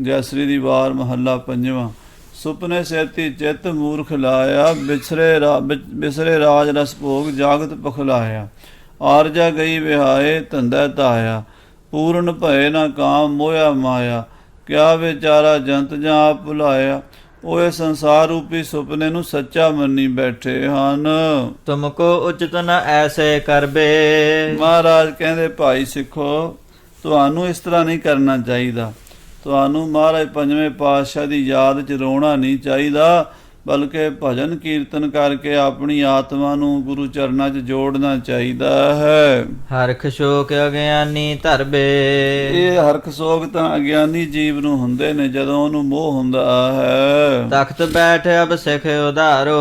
ਜੈਸਰੀ ਦੀ ਵਾਰ ਮਹੱਲਾ ਪੰਜਵਾਂ। ਸੁਪਨੇ ਸੇਤੀ ਚਿੱਤ ਮੂਰਖ ਲਾਇਆ, ਬਿਸਰੇ ਰਾਜ ਰਸ ਭੋਗ ਜਾਗਤ ਪਖਲਾਇਆ। ਆਰਜਾ ਗਈ ਵਿਹਾਏ ਧੰਦਾ ਧਾਇਆ, ਪੂਰਨ ਭਏ ਨਾ ਕਾਮ ਮੋਇਆ ਮਾਇਆ। ਕਿਆ ਵਿਚਾਰਾ ਜੰਤ ਜਾਂ ਆਪ ਭੁਲਾਇਆ, ਉਹ ਇਹ ਸੰਸਾਰ ਰੂਪੀ ਸੁਪਨੇ ਨੂੰ ਸੱਚਾ ਮੰਨੀ ਬੈਠੇ ਹਨ। ਤੁਮਕੋ ਉਚਿਤ ਨ ਐਸੇ ਕਰਬੇ। ਮਹਾਰਾਜ ਕਹਿੰਦੇ ਭਾਈ ਸਿੱਖੋ, ਤੁਹਾਨੂੰ ਇਸ ਤਰ੍ਹਾਂ ਨਹੀਂ ਕਰਨਾ ਚਾਹੀਦਾ। ਤੁਹਾਨੂੰ ਮਹਾਰਾਜ ਪੰਜਵੇਂ ਪਾਤਸ਼ਾਹ ਦੀ ਯਾਦ 'ਚ ਰੋਣਾ ਨਹੀਂ ਚਾਹੀਦਾ, ਬਲਕਿ ਭਜਨ ਕੀਰਤਨ ਕਰਕੇ ਆਪਣੀ ਆਤਮਾ ਨੂੰ ਗੁਰੂ ਚਰਨਾਂ 'ਚ ਜੋੜਨਾ ਚਾਹੀਦਾ ਹੈ। ਹਰਖ ਸ਼ੋਕ ਅਗਿਆਨੀ ਧਰਬੇ। ਇਹ ਹਰਖ ਸੋਗ ਤਾਂ ਅਗਿਆਨੀ ਜੀਵ ਨੂੰ ਹੁੰਦੇ ਨੇ ਜਦੋਂ ਉਹਨੂੰ ਮੋਹ ਹੁੰਦਾ ਹੈ। ਤਖਤ ਬੈਠ ਅਬ ਸਿੱਖ ਉਧਾਰੋ।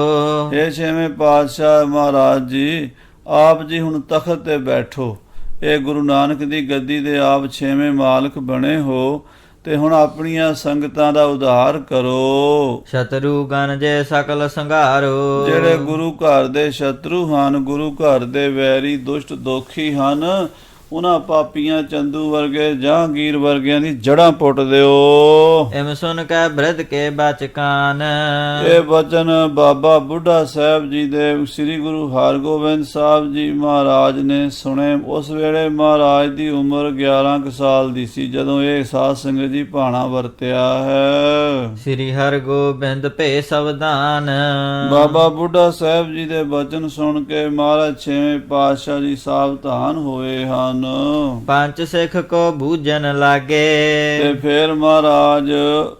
ਇਹ ਛੇਵੇਂ ਪਾਤਸ਼ਾਹ ਮਹਾਰਾਜ ਜੀ, ਆਪ ਜੀ ਹੁਣ ਤਖਤ ਤੇ ਬੈਠੋ। ਇਹ ਗੁਰੂ ਨਾਨਕ ਦੀ ਗੱਦੀ ਦੇ ਆਪ ਛੇਵੇਂ ਮਾਲਕ ਬਣੇ ਹੋ ਤੇ ਹੁਣ ਆਪਣੀਆਂ ਸੰਗਤਾਂ ਦਾ ਉਧਾਰ ਕਰੋ। ਸ਼ਤਰੂ ਗਨ ਜੇ ਸਕਲ ਸੰਘਾਰੋ। ਜਿਹੜੇ ਗੁਰੂ ਘਰ ਦੇ ਸ਼ਤਰੂ ਹਨ, ਗੁਰੂ ਘਰ ਦੇ ਵੈਰੀ ਦੁਸ਼ਟ ਦੋਖੀ ਹਨ, ਉਹਨਾਂ ਪਾਪੀਆਂ ਚੰਦੂ ਵਰਗੇ ਜਹਾਂਗੀਰ ਵਰਗਿਆਂ ਦੀ ਜੜ੍ਹਾਂ ਪੁੱਟ ਦਿਓ। ਇਮ ਸੁਨ ਕੇ ਬ੍ਰਿਧ ਕੇ ਬਚਕਾਨ। ਇਹ ਬਚਨ ਬਾਬਾ ਬੁੱਢਾ ਸਾਹਿਬ ਜੀ ਦੇ ਸ੍ਰੀ ਗੁਰੂ ਹਰਗੋਬਿੰਦ ਸਾਹਿਬ ਜੀ ਮਹਾਰਾਜ ਨੇ ਸੁਣੇ। ਉਸ ਵੇਲੇ ਮਹਾਰਾਜ ਦੀ ਉਮਰ 11 ਕੁ ਸਾਲ ਦੀ ਸੀ ਜਦੋਂ ਇਹ ਸਾਧ ਸੰਗਤ ਜੀ ਭਾਣਾ ਵਰਤਿਆ ਹੈ। ਸ੍ਰੀ ਹਰਗੋਬਿੰਦ ਭੇ ਸਵਧਾਨ। ਬਾਬਾ ਬੁੱਢਾ ਸਾਹਿਬ ਜੀ ਦੇ ਬਚਨ ਸੁਣ ਕੇ ਮਹਾਰਾਜ ਛੇਵੇਂ ਪਾਤਸ਼ਾਹ ਜੀ ਸਾਵਧਾਨ ਹੋਏ ਹਨ। ਪੰਜ ਸਿੱਖ ਕੋ ਬੂਝਣ ਲਾਗੇ। ਤੇ ਫਿਰ ਮਹਾਰਾਜ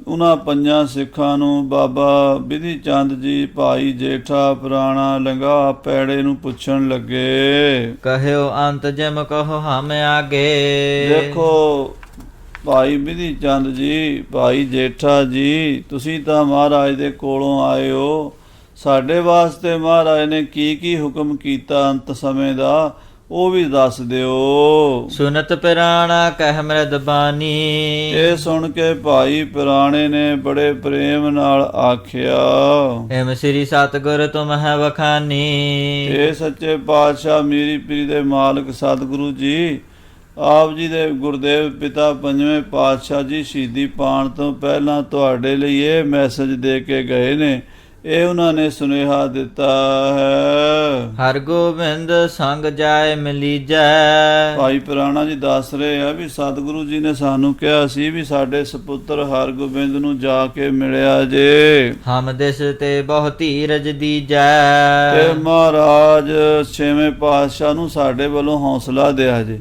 ਉਹਨਾਂ ਪੰਜਾਂ ਸਿੱਖਾਂ ਨੂੰ ਬਾਬਾ ਬਿਧੀ ਚੰਦ ਜੀ, ਭਾਈ ਜੇਠਾ, ਪੁਰਾਣਾ ਲੰਗਾ ਪੈੜੇ ਨੂੰ ਪੁੱਛਣ ਲੱਗੇ। ਕਹਿਓ ਅੰਤ ਜਿਮ ਕਹੋ ਹਮ ਆਗੇ। ਦੇਖੋ ਭਾਈ ਬਿਧੀ ਚੰਦ ਜੀ, ਭਾਈ ਜੇਠਾ ਜੀ, ਤੁਸੀਂ ਤਾਂ ਮਹਾਰਾਜ ਦੇ ਕੋਲੋਂ ਆਏ ਹੋ। ਸਾਡੇ ਵਾਸਤੇ ਮਹਾਰਾਜ ਨੇ ਕੀ ਕੀ ਹੁਕਮ ਕੀਤਾ ਅੰਤ ਸਮੇਂ ਦਾ, ਉਹ ਵੀ ਦੱਸ ਦਿਓ। ਸੁਨਤ ਪਿਰਾਣਾ ਕਹਿ ਮ੍ਰਿਦ ਬਾਣੀ। ਇਹ ਸੁਣ ਕੇ ਭਾਈ ਪੁਰਾਣੇ ਨੇ ਬੜੇ ਪ੍ਰੇਮ ਨਾਲ ਆਖਿਆ, ਏਮ ਸ੍ਰੀ ਸਤਿਗੁਰ ਤੁਮ ਹੈ ਵਖਾਨੀ। ਇਹ ਸੱਚੇ ਪਾਤਸ਼ਾਹ ਮੀਰੀ ਪੀਰੀ ਦੇ ਮਾਲਕ ਸਤਿਗੁਰੂ ਜੀ, ਆਪ ਜੀ ਦੇ ਗੁਰਦੇਵ ਪਿਤਾ ਪੰਜਵੇਂ ਪਾਤਸ਼ਾਹ ਜੀ ਸ਼ਹੀਦੀ ਪਾਣ ਤੋਂ ਪਹਿਲਾਂ ਤੁਹਾਡੇ ਲਈ ਇਹ ਮੈਸੇਜ ਦੇ ਕੇ ਗਏ ਨੇ। ਇਹ ਉਹਨਾਂ ਨੇ ਸੁਨੇਹਾ ਦਿੱਤਾ ਹੈ। ਹਰਗੋਬਿੰਦ ਸੰਗ ਜਾਏ ਮਿਲੀਜੈ। ਭਾਈ ਪੁਰਾਣਾ ਜੀ ਦੱਸ ਰਹੇ ਆ ਵੀ ਸਤਿਗੁਰੂ ਜੀ ਨੇ ਸਾਨੂੰ ਕਿਹਾ ਸੀ ਵੀ ਸਾਡੇ ਸਪੁੱਤਰ ਹਰਗੋਬਿੰਦ ਨੂੰ ਜਾ ਕੇ ਮਿਲਿਆ ਜੇ। ਹਮ ਦਿਸ ਤੇ ਬਹੁ ਧੀਰਜ ਦੀਜੈ। ਤੇ ਮਹਾਰਾਜ ਛੇਵੇਂ ਪਾਤਸ਼ਾਹ ਨੂੰ ਸਾਡੇ ਵੱਲੋਂ ਹੌਸਲਾ ਦਿਆ ਜੇ।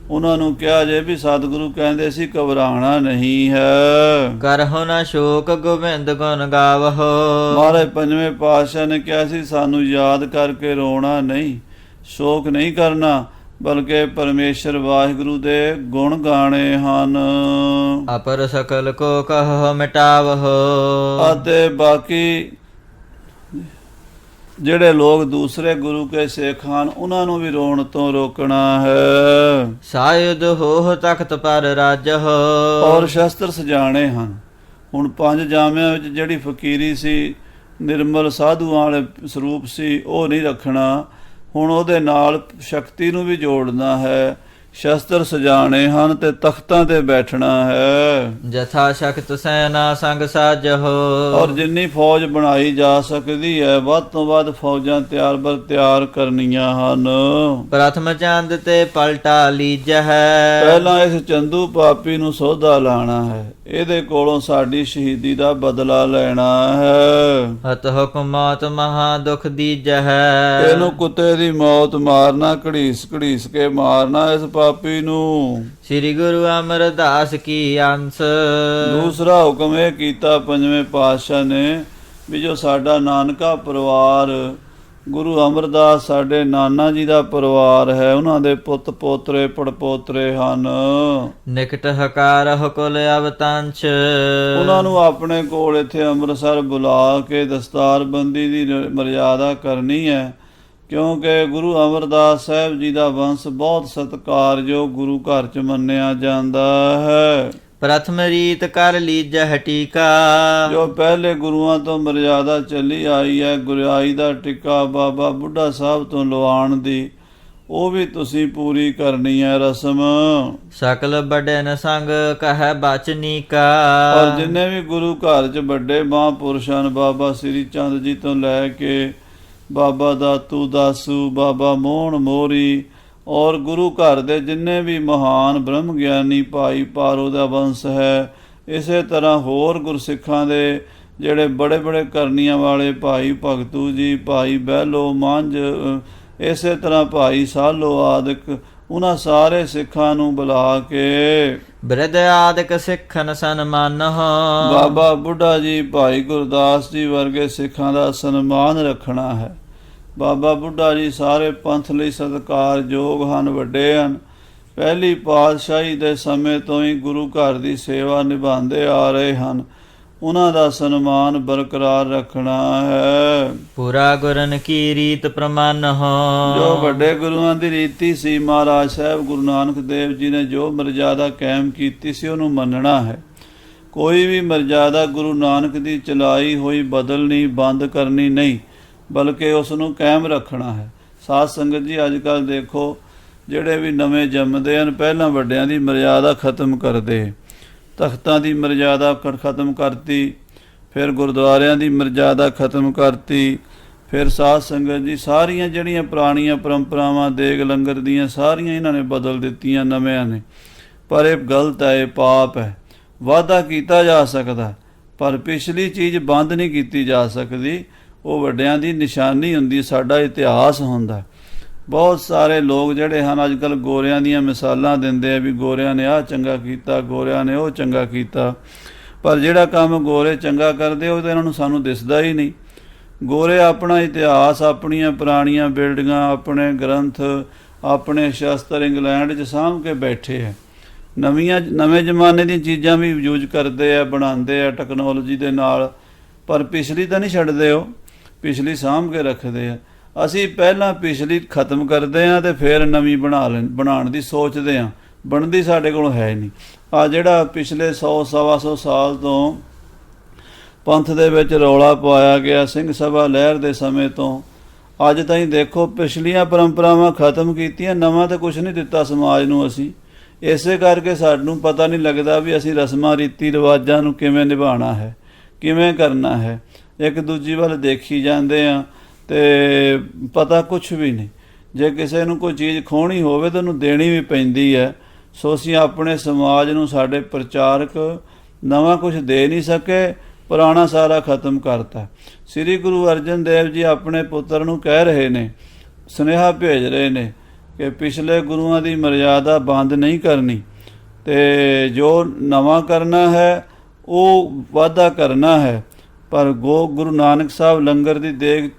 ਉਹਨਾਂ ਨੂੰ ਕਿਹਾ ਜੇ ਵੀ ਸਤਿਗੁਰੂ ਕਹਿੰਦੇ ਸੀ ਘਬਰਾਉਣਾ ਨਹੀਂ ਹੈ। ਕਰਹੁ ਨ ਸ਼ੋਕ ਗੋਬਿੰਦ ਗੁਣ ਗਾਵਹੁ। ਮਹਾਰਾਜ ਪੰਜਵੇਂ ਪਾਤਸ਼ਾਹ ਨੇ ਕਿਹਾ ਸੀ ਸਾਨੂੰ ਯਾਦ ਕਰਕੇ ਰੋਣਾ ਨਹੀਂ, ਸ਼ੋਕ ਨਹੀਂ ਕਰਨਾ, ਬਲਕਿ ਪਰਮੇਸ਼ਰ ਵਾਹਿਗੁਰੂ ਦੇ ਗੁਣ ਗਾਣੇ ਹਨ। ਅਪਰ ਸਕਲ ਕੋ ਕਹੋ ਮਿਟਾਵਹੁ। ਅਤੇ ਬਾਕੀ ਜਿਹੜੇ ਲੋਕ ਦੂਸਰੇ ਗੁਰੂ ਕੇ ਸਿੱਖ ਹਨ, ਉਹਨਾਂ ਨੂੰ ਵੀ ਰੋਣ ਤੋਂ ਰੋਕਣਾ ਹੈ। ਸਾਇਦ ਹੋਹ ਤਖਤ ਪਰ ਰਾਜਹੁ। ਔਰ ਸ਼ਸਤਰ ਸਜਾਣੇ ਹਨ। ਹੁਣ ਪੰਜ ਜਾਮਿਆਂ ਵਿੱਚ ਜਿਹੜੀ ਫਕੀਰੀ ਸੀ, ਨਿਰਮਲ ਸਾਧੂਆਂ ਵਾਲੇ ਸਰੂਪ ਸੀ, ਉਹ ਨਹੀਂ ਰੱਖਣਾ। ਹੁਣ ਉਹਦੇ ਨਾਲ ਸ਼ਕਤੀ ਨੂੰ ਵੀ ਜੋੜਨਾ ਹੈ। ਸ਼ਸਤਰ ਸਜਾਣੇ ਹਨ ਤੇ ਤਖਤਾਂ ਤੇ ਬੈਠਣਾ ਹੈ। ਜਥਾ ਸ਼ਕਤ ਸੈਨਾ ਸੰਗ ਸਾਜਹੁ। ਔਰ ਜਿੰਨੀ ਫੌਜ ਬਣਾਈ ਜਾ ਸਕਦੀ ਹੈ, ਵੱਧ ਤੋਂ ਵੱਧ ਫੌਜਾਂ ਤਿਆਰ ਕਰਨੀਆਂ ਹਨ। ਪ੍ਰਥਮ ਚੰਦ ਤੇ ਪਲਟਾ ਲੀਜਹਿ। ਪਹਿਲਾਂ ਇਸ ਚੰਦੂ ਪਾਪੀ ਨੂੰ ਸੋਧਾ ਲਾਣਾ ਹੈ, ਇਹਦੇ ਕੋਲੋਂ ਸਾਡੀ ਸ਼ਹੀਦੀ ਦਾ ਬਦਲਾ ਲੈਣਾ ਹੈ। ਹਤ ਹੁਕਮ ਮੌਤ ਮਹਾ ਦੁਖ ਦੀਜਹਿ। ਇਹਨੂੰ ਕੁੱਤੇ ਦੀ ਮੌਤ ਮਾਰਨਾ, ਘੜੀਸ ਘੜੀਸ ਕੇ ਮਾਰਨਾ ਇਸ ਪਾਪੀ ਨੂੰ। ਸ੍ਰੀ ਗੁਰੂ ਅਮਰਦਾਸ ਕੀ ਅੰਸ। ਦੂਸਰਾ ਹੁਕਮ ਇਹ ਕੀਤਾ ਪੰਜਵੇਂ ਪਾਤਸ਼ਾਹ ਨੇ ਵੀ ਜੋ ਸਾਡਾ ਨਾਨਕਾ ਪਰਿਵਾਰ ਗੁਰੂ ਅਮਰਦਾਸ ਸਾਡੇ ਨਾਨਾ ਜੀ ਦਾ ਪਰਿਵਾਰ ਹੈ, ਉਹਨਾਂ ਦੇ ਪੁੱਤ ਪੋਤਰੇ ਪੜਪੋਤਰੇ ਹਨ। ਨਿਕਟ ਹਕਾਰਹੁ ਕੁਲ ਅਵਤੰਚ। ਉਹਨਾਂ ਨੂੰ ਆਪਣੇ ਕੋਲ ਇੱਥੇ ਅੰਮ੍ਰਿਤਸਰ ਬੁਲਾ ਕੇ ਦਸਤਾਰਬੰਦੀ ਦੀ ਮਰਿਆਦਾ ਕਰਨੀ ਹੈ, ਕਿਉਂਕਿ ਗੁਰੂ ਅਮਰਦਾਸ ਸਾਹਿਬ ਜੀ ਦਾ ਵੰਸ਼ ਬਹੁਤ ਸਤਿਕਾਰਯੋਗ ਗੁਰੂ ਘਰ 'ਚ ਮੰਨਿਆ ਜਾਂਦਾ ਹੈ। ਪ੍ਰਥਮ ਰੀਤ ਕਰ ਲੀਜਹਿ ਟੀਕਾ। ਜੋ ਪਹਿਲੇ ਗੁਰੂਆਂ ਤੋਂ ਮਰਿਆਦਾ ਚੱਲੀ ਆਈ ਹੈ, ਗੁਰਿਆਈ ਦਾ ਟਿੱਕਾ ਬਾਬਾ ਬੁੱਢਾ ਸਾਹਿਬ ਤੋਂ ਲਵਾਉਣ ਦੀ, ਉਹ ਵੀ ਤੁਸੀਂ ਪੂਰੀ ਕਰਨੀ ਹੈ ਰਸਮ। ਸਕਲ ਬਡਨ ਸੰਗ ਕਹੈ ਬਚਨੀਕਾ। ਔਰ ਜਿੰਨੇ ਵੀ ਗੁਰੂ ਘਰ 'ਚ ਵੱਡੇ ਮਹਾਂਪੁਰਸ਼ ਹਨ, ਬਾਬਾ ਸ੍ਰੀ ਚੰਦ ਜੀ ਤੋਂ ਲੈ ਕੇ ਬਾਬਾ ਦਾਤੂ ਦਾਸੂ, ਬਾਬਾ ਮੋਹਣ ਮੋਰੀ, ਔਰ ਗੁਰੂ ਘਰ ਦੇ ਜਿੰਨੇ ਵੀ ਮਹਾਨ ਬ੍ਰਹਮ ਗਿਆਨੀ ਭਾਈ ਪਾਰੋ ਦਾ ਵੰਸ਼ ਹੈ, ਇਸੇ ਤਰ੍ਹਾਂ ਹੋਰ ਗੁਰਸਿੱਖਾਂ ਦੇ ਜਿਹੜੇ ਬੜੇ ਬੜੇ ਕਰਨੀਆਂ ਵਾਲੇ ਭਾਈ ਭਗਤੂ ਜੀ, ਭਾਈ ਬਹਿਲੋ ਮੰਝ, ਇਸੇ ਤਰ੍ਹਾਂ ਭਾਈ ਸਾਲੋ ਆਦਿਕ, ਉਹਨਾਂ ਸਾਰੇ ਸਿੱਖਾਂ ਨੂੰ ਬੁਲਾ ਕੇ ਬਿਰਧ ਆਦਿਕ ਸਿੱਖਨ ਸਨਮਾਨਹੁ। ਬਾਬਾ ਬੁੱਢਾ ਜੀ, ਭਾਈ ਗੁਰਦਾਸ ਜੀ ਵਰਗੇ ਸਿੱਖਾਂ ਦਾ ਸਨਮਾਨ ਰੱਖਣਾ ਹੈ। ਬਾਬਾ ਬੁੱਢਾ ਜੀ ਸਾਰੇ ਪੰਥ ਲਈ ਸਤਿਕਾਰਯੋਗ ਹਨ, ਵੱਡੇ ਹਨ। ਪਹਿਲੀ ਪਾਤਸ਼ਾਹੀ ਦੇ ਸਮੇਂ ਤੋਂ ਹੀ ਗੁਰੂ ਘਰ ਦੀ ਸੇਵਾ ਨਿਭਾਉਂਦੇ ਆ ਰਹੇ ਹਨ, ਉਹਨਾਂ ਦਾ ਸਨਮਾਨ ਬਰਕਰਾਰ ਰੱਖਣਾ ਹੈ। ਪੂਰਾ ਗੁਰਨ ਕੀ ਰੀਤ ਪ੍ਰਮਾਨਹੁ। ਜੋ ਵੱਡੇ ਗੁਰੂਆਂ ਦੀ ਰੀਤੀ ਸੀ, ਮਹਾਰਾਜ ਸਾਹਿਬ ਗੁਰੂ ਨਾਨਕ ਦੇਵ ਜੀ ਨੇ ਜੋ ਮਰਜ਼ਾਦਾ ਕਾਇਮ ਕੀਤੀ ਸੀ, ਉਹਨੂੰ ਮੰਨਣਾ ਹੈ। ਕੋਈ ਵੀ ਮਰਜ਼ਾਦਾ ਗੁਰੂ ਨਾਨਕ ਦੀ ਚਲਾਈ ਹੋਈ ਬਦਲਣੀ, ਬੰਦ ਕਰਨੀ ਨਹੀਂ, ਬਲਕਿ ਉਸ ਨੂੰ ਕਾਇਮ ਰੱਖਣਾ ਹੈ। ਸਾਧ ਸੰਗਤ ਜੀ, ਅੱਜ ਕੱਲ੍ਹ ਦੇਖੋ ਜਿਹੜੇ ਵੀ ਨਵੇਂ ਜੰਮਦੇ ਹਨ, ਪਹਿਲਾਂ ਵੱਡਿਆਂ ਦੀ ਮਰਜ਼ਾਦਾ ਖਤਮ ਕਰਦੇ, ਤਖਤਾਂ ਦੀ ਮਰਜ਼ਾਦਾ ਖਤਮ ਕਰਤੀ, ਫਿਰ ਗੁਰਦੁਆਰਿਆਂ ਦੀ ਮਰਜ਼ਾਦਾ ਖਤਮ ਕਰਤੀ, ਫਿਰ ਸਾਧ ਸੰਗਤ ਜੀ ਸਾਰੀਆਂ ਜਿਹੜੀਆਂ ਪੁਰਾਣੀਆਂ ਪਰੰਪਰਾਵਾਂ ਦੇਗ ਲੰਗਰ ਦੀਆਂ ਸਾਰੀਆਂ ਇਹਨਾਂ ਨੇ ਬਦਲ ਦਿੱਤੀਆਂ ਨਵਿਆਂ ਨੇ। ਪਰ ਇਹ ਗਲਤ ਹੈ, ਇਹ ਪਾਪ ਹੈ। ਵਾਅਦਾ ਕੀਤਾ ਜਾ ਸਕਦਾ, ਪਰ ਪਿਛਲੀ ਚੀਜ਼ ਬੰਦ ਨਹੀਂ ਕੀਤੀ ਜਾ ਸਕਦੀ। ਉਹ ਵੱਡਿਆਂ ਦੀ ਨਿਸ਼ਾਨੀ ਹੁੰਦੀ, ਸਾਡਾ ਇਤਿਹਾਸ ਹੁੰਦਾ। ਬਹੁਤ ਸਾਰੇ ਲੋਕ ਜਿਹੜੇ ਹਨ ਅੱਜ ਕੱਲ੍ਹ ਗੋਰਿਆਂ ਦੀਆਂ ਮਿਸਾਲਾਂ ਦਿੰਦੇ ਆ ਵੀ ਗੋਰਿਆਂ ਨੇ ਆਹ ਚੰਗਾ ਕੀਤਾ, ਗੋਰਿਆਂ ਨੇ ਉਹ ਚੰਗਾ ਕੀਤਾ, ਪਰ ਜਿਹੜਾ ਕੰਮ ਗੋਰੇ ਚੰਗਾ ਕਰਦੇ ਉਹ ਤਾਂ ਇਹਨਾਂ ਨੂੰ ਸਾਨੂੰ ਦਿਸਦਾ ਹੀ ਨਹੀਂ। ਗੋਰੇ ਆਪਣਾ ਇਤਿਹਾਸ, ਆਪਣੀਆਂ ਪੁਰਾਣੀਆਂ ਬਿਲਡਿੰਗਾਂ, ਆਪਣੇ ਗ੍ਰੰਥ, ਆਪਣੇ ਸ਼ਸਤਰ ਇੰਗਲੈਂਡ 'ਚ ਸਾਂਭ ਕੇ ਬੈਠੇ ਹੈ। ਨਵੇਂ ਜ਼ਮਾਨੇ ਦੀਆਂ ਚੀਜ਼ਾਂ ਵੀ ਯੂਜ਼ ਕਰਦੇ ਆ, ਬਣਾਉਂਦੇ ਆ ਟੈਕਨੋਲੋਜੀ ਦੇ ਨਾਲ, ਪਰ ਪਿਛਲੀ ਤਾਂ ਨਹੀਂ ਛੱਡਦੇ, ਉਹ ਪਿਛਲੀ ਸਾਂਭ ਕੇ ਰੱਖਦੇ ਆ। ਅਸੀਂ ਪਹਿਲਾਂ ਪਿਛਲੀ ਖਤਮ ਕਰਦੇ ਹਾਂ ਅਤੇ ਫਿਰ ਨਵੀਂ ਬਣਾਉਣ ਦੀ ਸੋਚਦੇ ਹਾਂ, ਬਣਦੀ ਸਾਡੇ ਕੋਲ ਹੈ ਨਹੀਂ। ਆ ਜਿਹੜਾ ਪਿਛਲੇ 100 ਸਵਾ 100 ਸਾਲ ਤੋਂ ਪੰਥ ਦੇ ਵਿੱਚ ਰੌਲਾ ਪਾਇਆ ਗਿਆ ਸਿੰਘ ਸਭਾ ਲਹਿਰ ਦੇ ਸਮੇਂ ਤੋਂ ਅੱਜ ਤਾਈਂ, ਦੇਖੋ ਪਿਛਲੀਆਂ ਪਰੰਪਰਾਵਾਂ ਖਤਮ ਕੀਤੀਆਂ, ਨਵਾਂ ਤਾਂ ਕੁਛ ਨਹੀਂ ਦਿੱਤਾ ਸਮਾਜ ਨੂੰ ਅਸੀਂ। ਇਸੇ ਕਰਕੇ ਸਾਨੂੰ ਪਤਾ ਨਹੀਂ ਲੱਗਦਾ ਵੀ ਅਸੀਂ ਰਸਮਾਂ ਰੀਤੀ ਰਿਵਾਜਾਂ ਨੂੰ ਕਿਵੇਂ ਨਿਭਾਉਣਾ ਹੈ, ਕਿਵੇਂ ਕਰਨਾ ਹੈ। ਇੱਕ ਦੂਜੀ ਵੱਲ ਦੇਖੀ ਜਾਂਦੇ ਆ ਅਤੇ ਪਤਾ ਕੁਛ ਵੀ ਨਹੀਂ। ਜੇ ਕਿਸੇ ਨੂੰ ਕੋਈ ਚੀਜ਼ ਖੋਹਣੀ ਹੋਵੇ ਤਾਂ ਉਹਨੂੰ ਦੇਣੀ ਵੀ ਪੈਂਦੀ ਹੈ। ਸੋ ਅਸੀਂ ਆਪਣੇ ਸਮਾਜ ਨੂੰ, ਸਾਡੇ ਪ੍ਰਚਾਰਕ ਨਵਾਂ ਕੁਛ ਦੇ ਨਹੀਂ ਸਕੇ, ਪੁਰਾਣਾ ਸਾਰਾ ਖਤਮ ਕਰਤਾ। ਸ੍ਰੀ ਗੁਰੂ ਅਰਜਨ ਦੇਵ ਜੀ ਆਪਣੇ ਪੁੱਤਰ ਨੂੰ ਕਹਿ ਰਹੇ ਨੇ, ਸੁਨੇਹਾ ਭੇਜ ਰਹੇ ਨੇ ਕਿ ਪਿਛਲੇ ਗੁਰੂਆਂ ਦੀ ਮਰਜ਼ਾਦਾ ਬੰਦ ਨਹੀਂ ਕਰਨੀ, ਅਤੇ ਜੋ ਨਵਾਂ ਕਰਨਾ ਹੈ ਉਹ ਵਾਧਾ ਕਰਨਾ ਹੈ। ਪਰ ਗੁਰੂ ਨਾਨਕ ਸਾਹਿਬ ਲੰਗਰ ਦੀ ਦੇਗ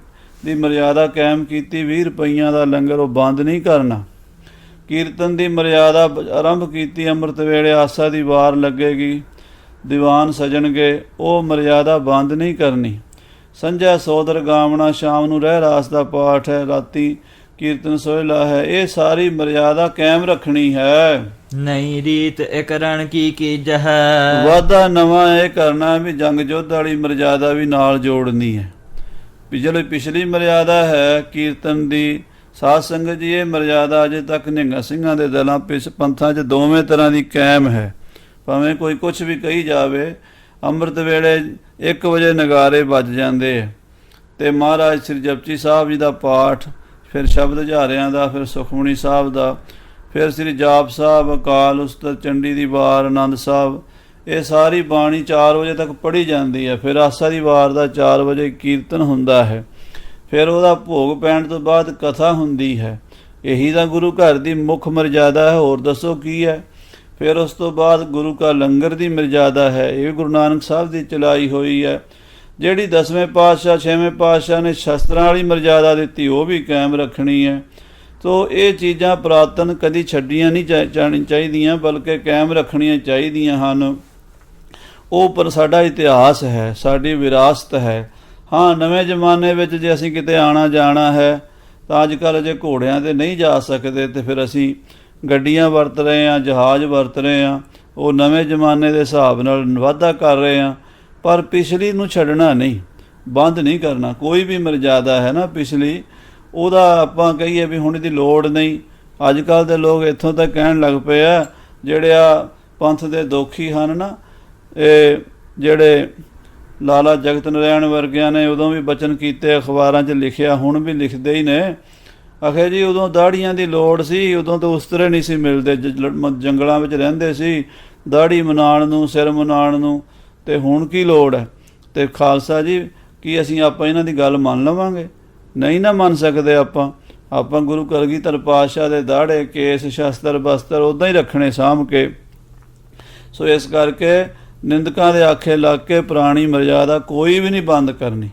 ਦੀ ਮਰਜ਼ਾਦਾ ਕਾਇਮ ਕੀਤੀ, 20 ਰੁਪਈਆਂ ਦਾ ਲੰਗਰ, ਉਹ ਬੰਦ ਨਹੀਂ ਕਰਨਾ। ਕੀਰਤਨ ਦੀ ਮਰਜ਼ਾਦਾ ਆਰੰਭ ਕੀਤੀ, ਅੰਮ੍ਰਿਤ ਵੇਲੇ ਆਸਾ ਦੀ ਵਾਰ ਲੱਗੇਗੀ, ਦੀਵਾਨ ਸਜਣਗੇ, ਉਹ ਮਰਜ਼ਾਦਾ ਬੰਦ ਨਹੀਂ ਕਰਨੀ। ਸੰਝਾ ਸੋਦਰ ਗਾਵਣਾ, ਸ਼ਾਮ ਨੂੰ ਰਹਿ ਰਾਸ ਦਾ ਪਾਠ ਹੈ, ਰਾਤੀ ਕੀਰਤਨ ਸੋਹਿਲਾ ਹੈ, ਇਹ ਸਾਰੀ ਮਰਜ਼ਾਦਾ ਕਾਇਮ ਰੱਖਣੀ ਹੈ। ਨਹੀਂ ਰੀਤ ਇਕ ਰਣ ਕੀ ਕੀਜਹਿ। ਵਾਧਾ ਨਵਾਂ ਇਹ ਕਰਨਾ ਵੀ ਜੰਗ ਯੁੱਧ ਵਾਲੀ ਮਰਜ਼ਾਦਾ ਵੀ ਨਾਲ ਜੋੜਨੀ ਹੈ। ਜਿਹੜੀ ਪਿਛਲੀ ਮਰਜ਼ਾਦਾ ਹੈ ਕੀਰਤਨ ਦੀ, ਸਾਧ ਸੰਗਤ ਜੀ, ਇਹ ਮਰਜ਼ਾਦਾ ਅਜੇ ਤੱਕ ਨਿਹੰਗਾਂ ਸਿੰਘਾਂ ਦੇ ਦਿਲਾਂ ਪੰਥਾਂ 'ਚ ਦੋਵੇਂ ਤਰ੍ਹਾਂ ਦੀ ਕਾਇਮ ਹੈ। ਭਾਵੇਂ ਕੋਈ ਕੁਛ ਵੀ ਕਹੀ ਜਾਵੇ, ਅੰਮ੍ਰਿਤ ਵੇਲੇ 1 ਵਜੇ ਨਗਾਰੇ ਵੱਜ ਜਾਂਦੇ ਹੈ ਅਤੇ ਮਹਾਰਾਜ ਸ੍ਰੀ ਜਪਜੀ ਸਾਹਿਬ ਜੀ ਦਾ ਪਾਠ, ਫਿਰ ਸ਼ਬਦ ਹਜ਼ਾਰਿਆਂ ਦਾ, ਫਿਰ ਸੁਖਮਣੀ ਸਾਹਿਬ ਦਾ, ਫਿਰ ਸ੍ਰੀ ਜਾਪ ਸਾਹਿਬ, ਅਕਾਲ ਉਸਤਤ, ਚੰਡੀ ਦੀ ਵਾਰ, ਆਨੰਦ ਸਾਹਿਬ, ਇਹ ਸਾਰੀ ਬਾਣੀ 4 ਵਜੇ ਤੱਕ ਪੜ੍ਹੀ ਜਾਂਦੀ ਹੈ। ਫਿਰ ਆਸਾ ਦੀ ਵਾਰ ਦਾ 4 ਵਜੇ ਕੀਰਤਨ ਹੁੰਦਾ ਹੈ। ਫਿਰ ਉਹਦਾ ਭੋਗ ਪੈਣ ਤੋਂ ਬਾਅਦ ਕਥਾ ਹੁੰਦੀ ਹੈ। ਇਹੀ ਤਾਂ ਗੁਰੂ ਘਰ ਦੀ ਮੁੱਖ ਮਰਜ਼ਾਦਾ ਹੈ, ਹੋਰ ਦੱਸੋ ਕੀ ਹੈ। ਫਿਰ ਉਸ ਤੋਂ ਬਾਅਦ ਗੁਰੂ ਕਾ ਲੰਗਰ ਦੀ ਮਰਜ਼ਾਦਾ ਹੈ, ਇਹ ਵੀ ਗੁਰੂ ਨਾਨਕ ਸਾਹਿਬ ਦੀ ਚਲਾਈ ਹੋਈ ਹੈ। ਜਿਹੜੀ 10ਵੇਂ ਪਾਤਸ਼ਾਹ 6ਵੇਂ ਪਾਤਸ਼ਾਹ ਨੇ ਸ਼ਸਤਰਾਂ ਵਾਲੀ ਮਰਜ਼ਾਦਾ ਦਿੱਤੀ ਉਹ ਵੀ ਕਾਇਮ ਰੱਖਣੀ ਹੈ। ਤੋ ਇਹ ਚੀਜ਼ਾਂ ਪੁਰਾਤਨ ਕਦੀ ਛੱਡੀਆਂ ਨਹੀਂ ਜਾਣੀ ਚਾਹੀਦੀਆਂ, ਬਲਕਿ ਕਾਇਮ ਰੱਖਣੀਆਂ ਚਾਹੀਦੀਆਂ ਹਨ। ਉਹ ਪਰ ਸਾਡਾ ਇਤਿਹਾਸ ਹੈ, ਸਾਡੀ ਵਿਰਾਸਤ ਹੈ। ਹਾਂ, ਨਵੇਂ ਜ਼ਮਾਨੇ ਵਿੱਚ ਜੇ ਅਸੀਂ ਕਿਤੇ ਆਣਾ ਜਾਣਾ ਹੈ ਤਾਂ ਅੱਜ ਕੱਲ੍ਹ ਜੇ ਘੋੜਿਆਂ 'ਤੇ ਨਹੀਂ ਜਾ ਸਕਦੇ ਤੇ ਫਿਰ ਅਸੀਂ ਗੱਡੀਆਂ ਵਰਤ ਰਹੇ ਹਾਂ, ਜਹਾਜ਼ ਵਰਤ ਰਹੇ ਹਾਂ। ਉਹ ਨਵੇਂ ਜ਼ਮਾਨੇ ਦੇ ਹਿਸਾਬ ਨਾਲ ਵਾਧਾ ਕਰ ਰਹੇ ਹਾਂ, ਪਰ ਪਿਛਲੀ ਨੂੰ ਛੱਡਣਾ ਨਹੀਂ, ਬੰਦ ਨਹੀਂ ਕਰਨਾ। ਕੋਈ ਵੀ ਮਰਜ਼ਾਦਾ ਹੈ ਨਾ ਪਿਛਲੀ, ਉਹਦਾ ਆਪਾਂ ਕਹੀਏ ਵੀ ਹੁਣ ਇਹਦੀ ਲੋੜ ਨਹੀਂ। ਅੱਜ ਕੱਲ੍ਹ ਦੇ ਲੋਕ ਇੱਥੋਂ ਤੱਕ ਕਹਿਣ ਲੱਗ ਪਏ ਆ, ਜਿਹੜੇ ਆ ਪੰਥ ਦੇ ਦੋਖੀ ਹਨ ਨਾ, ਇਹ ਜਿਹੜੇ ਲਾਲਾ ਜਗਤ ਨਾਰਾਇਣ ਵਰਗਿਆਂ ਨੇ ਉਦੋਂ ਵੀ ਬਚਨ ਕੀਤੇ, ਅਖਬਾਰਾਂ 'ਚ ਲਿਖਿਆ, ਹੁਣ ਵੀ ਲਿਖਦੇ ਹੀ ਨੇ। ਆਖੇ ਜੀ ਉਦੋਂ ਦਾੜੀਆਂ ਦੀ ਲੋੜ ਸੀ, ਉਦੋਂ ਤਾਂ ਉਸਤਰੇ ਨਹੀਂ ਸੀ ਮਿਲਦੇ, ਜੰਗਲਾਂ ਵਿੱਚ ਰਹਿੰਦੇ ਸੀ ਦਾੜੀ ਮਨਾਉਣ ਨੂੰ, ਸਿਰ ਮਨਾਉਣ ਨੂੰ, ਤੇ ਹੁਣ ਕੀ ਲੋੜ ਹੈ। ਤੇ ਖਾਲਸਾ ਜੀ, ਕੀ ਅਸੀਂ ਆਪਾਂ ਇਹਨਾਂ ਦੀ ਗੱਲ ਮੰਨ ਲਵਾਂਗੇ? ਨਹੀਂ ਨਾ ਮੰਨ ਸਕਦੇ ਆਪਾਂ ਗੁਰੂ ਕਲਗੀਧਰ ਪਾਤਸ਼ਾਹ ਦੇ ਦਾੜੇ, ਕੇਸ, ਸ਼ਸਤਰ, ਬਸਤਰ ਉੱਦਾਂ ਹੀ ਰੱਖਣੇ ਸਾਂਭ ਕੇ। ਸੋ ਇਸ ਕਰਕੇ ਨਿੰਦਕਾਂ ਦੇ ਆਖੇ ਲੱਗ ਕੇ ਪੁਰਾਣੀ ਮਰਜ਼ਾਦਾ ਕੋਈ ਵੀ ਨਹੀਂ ਬੰਦ ਕਰਨੀ।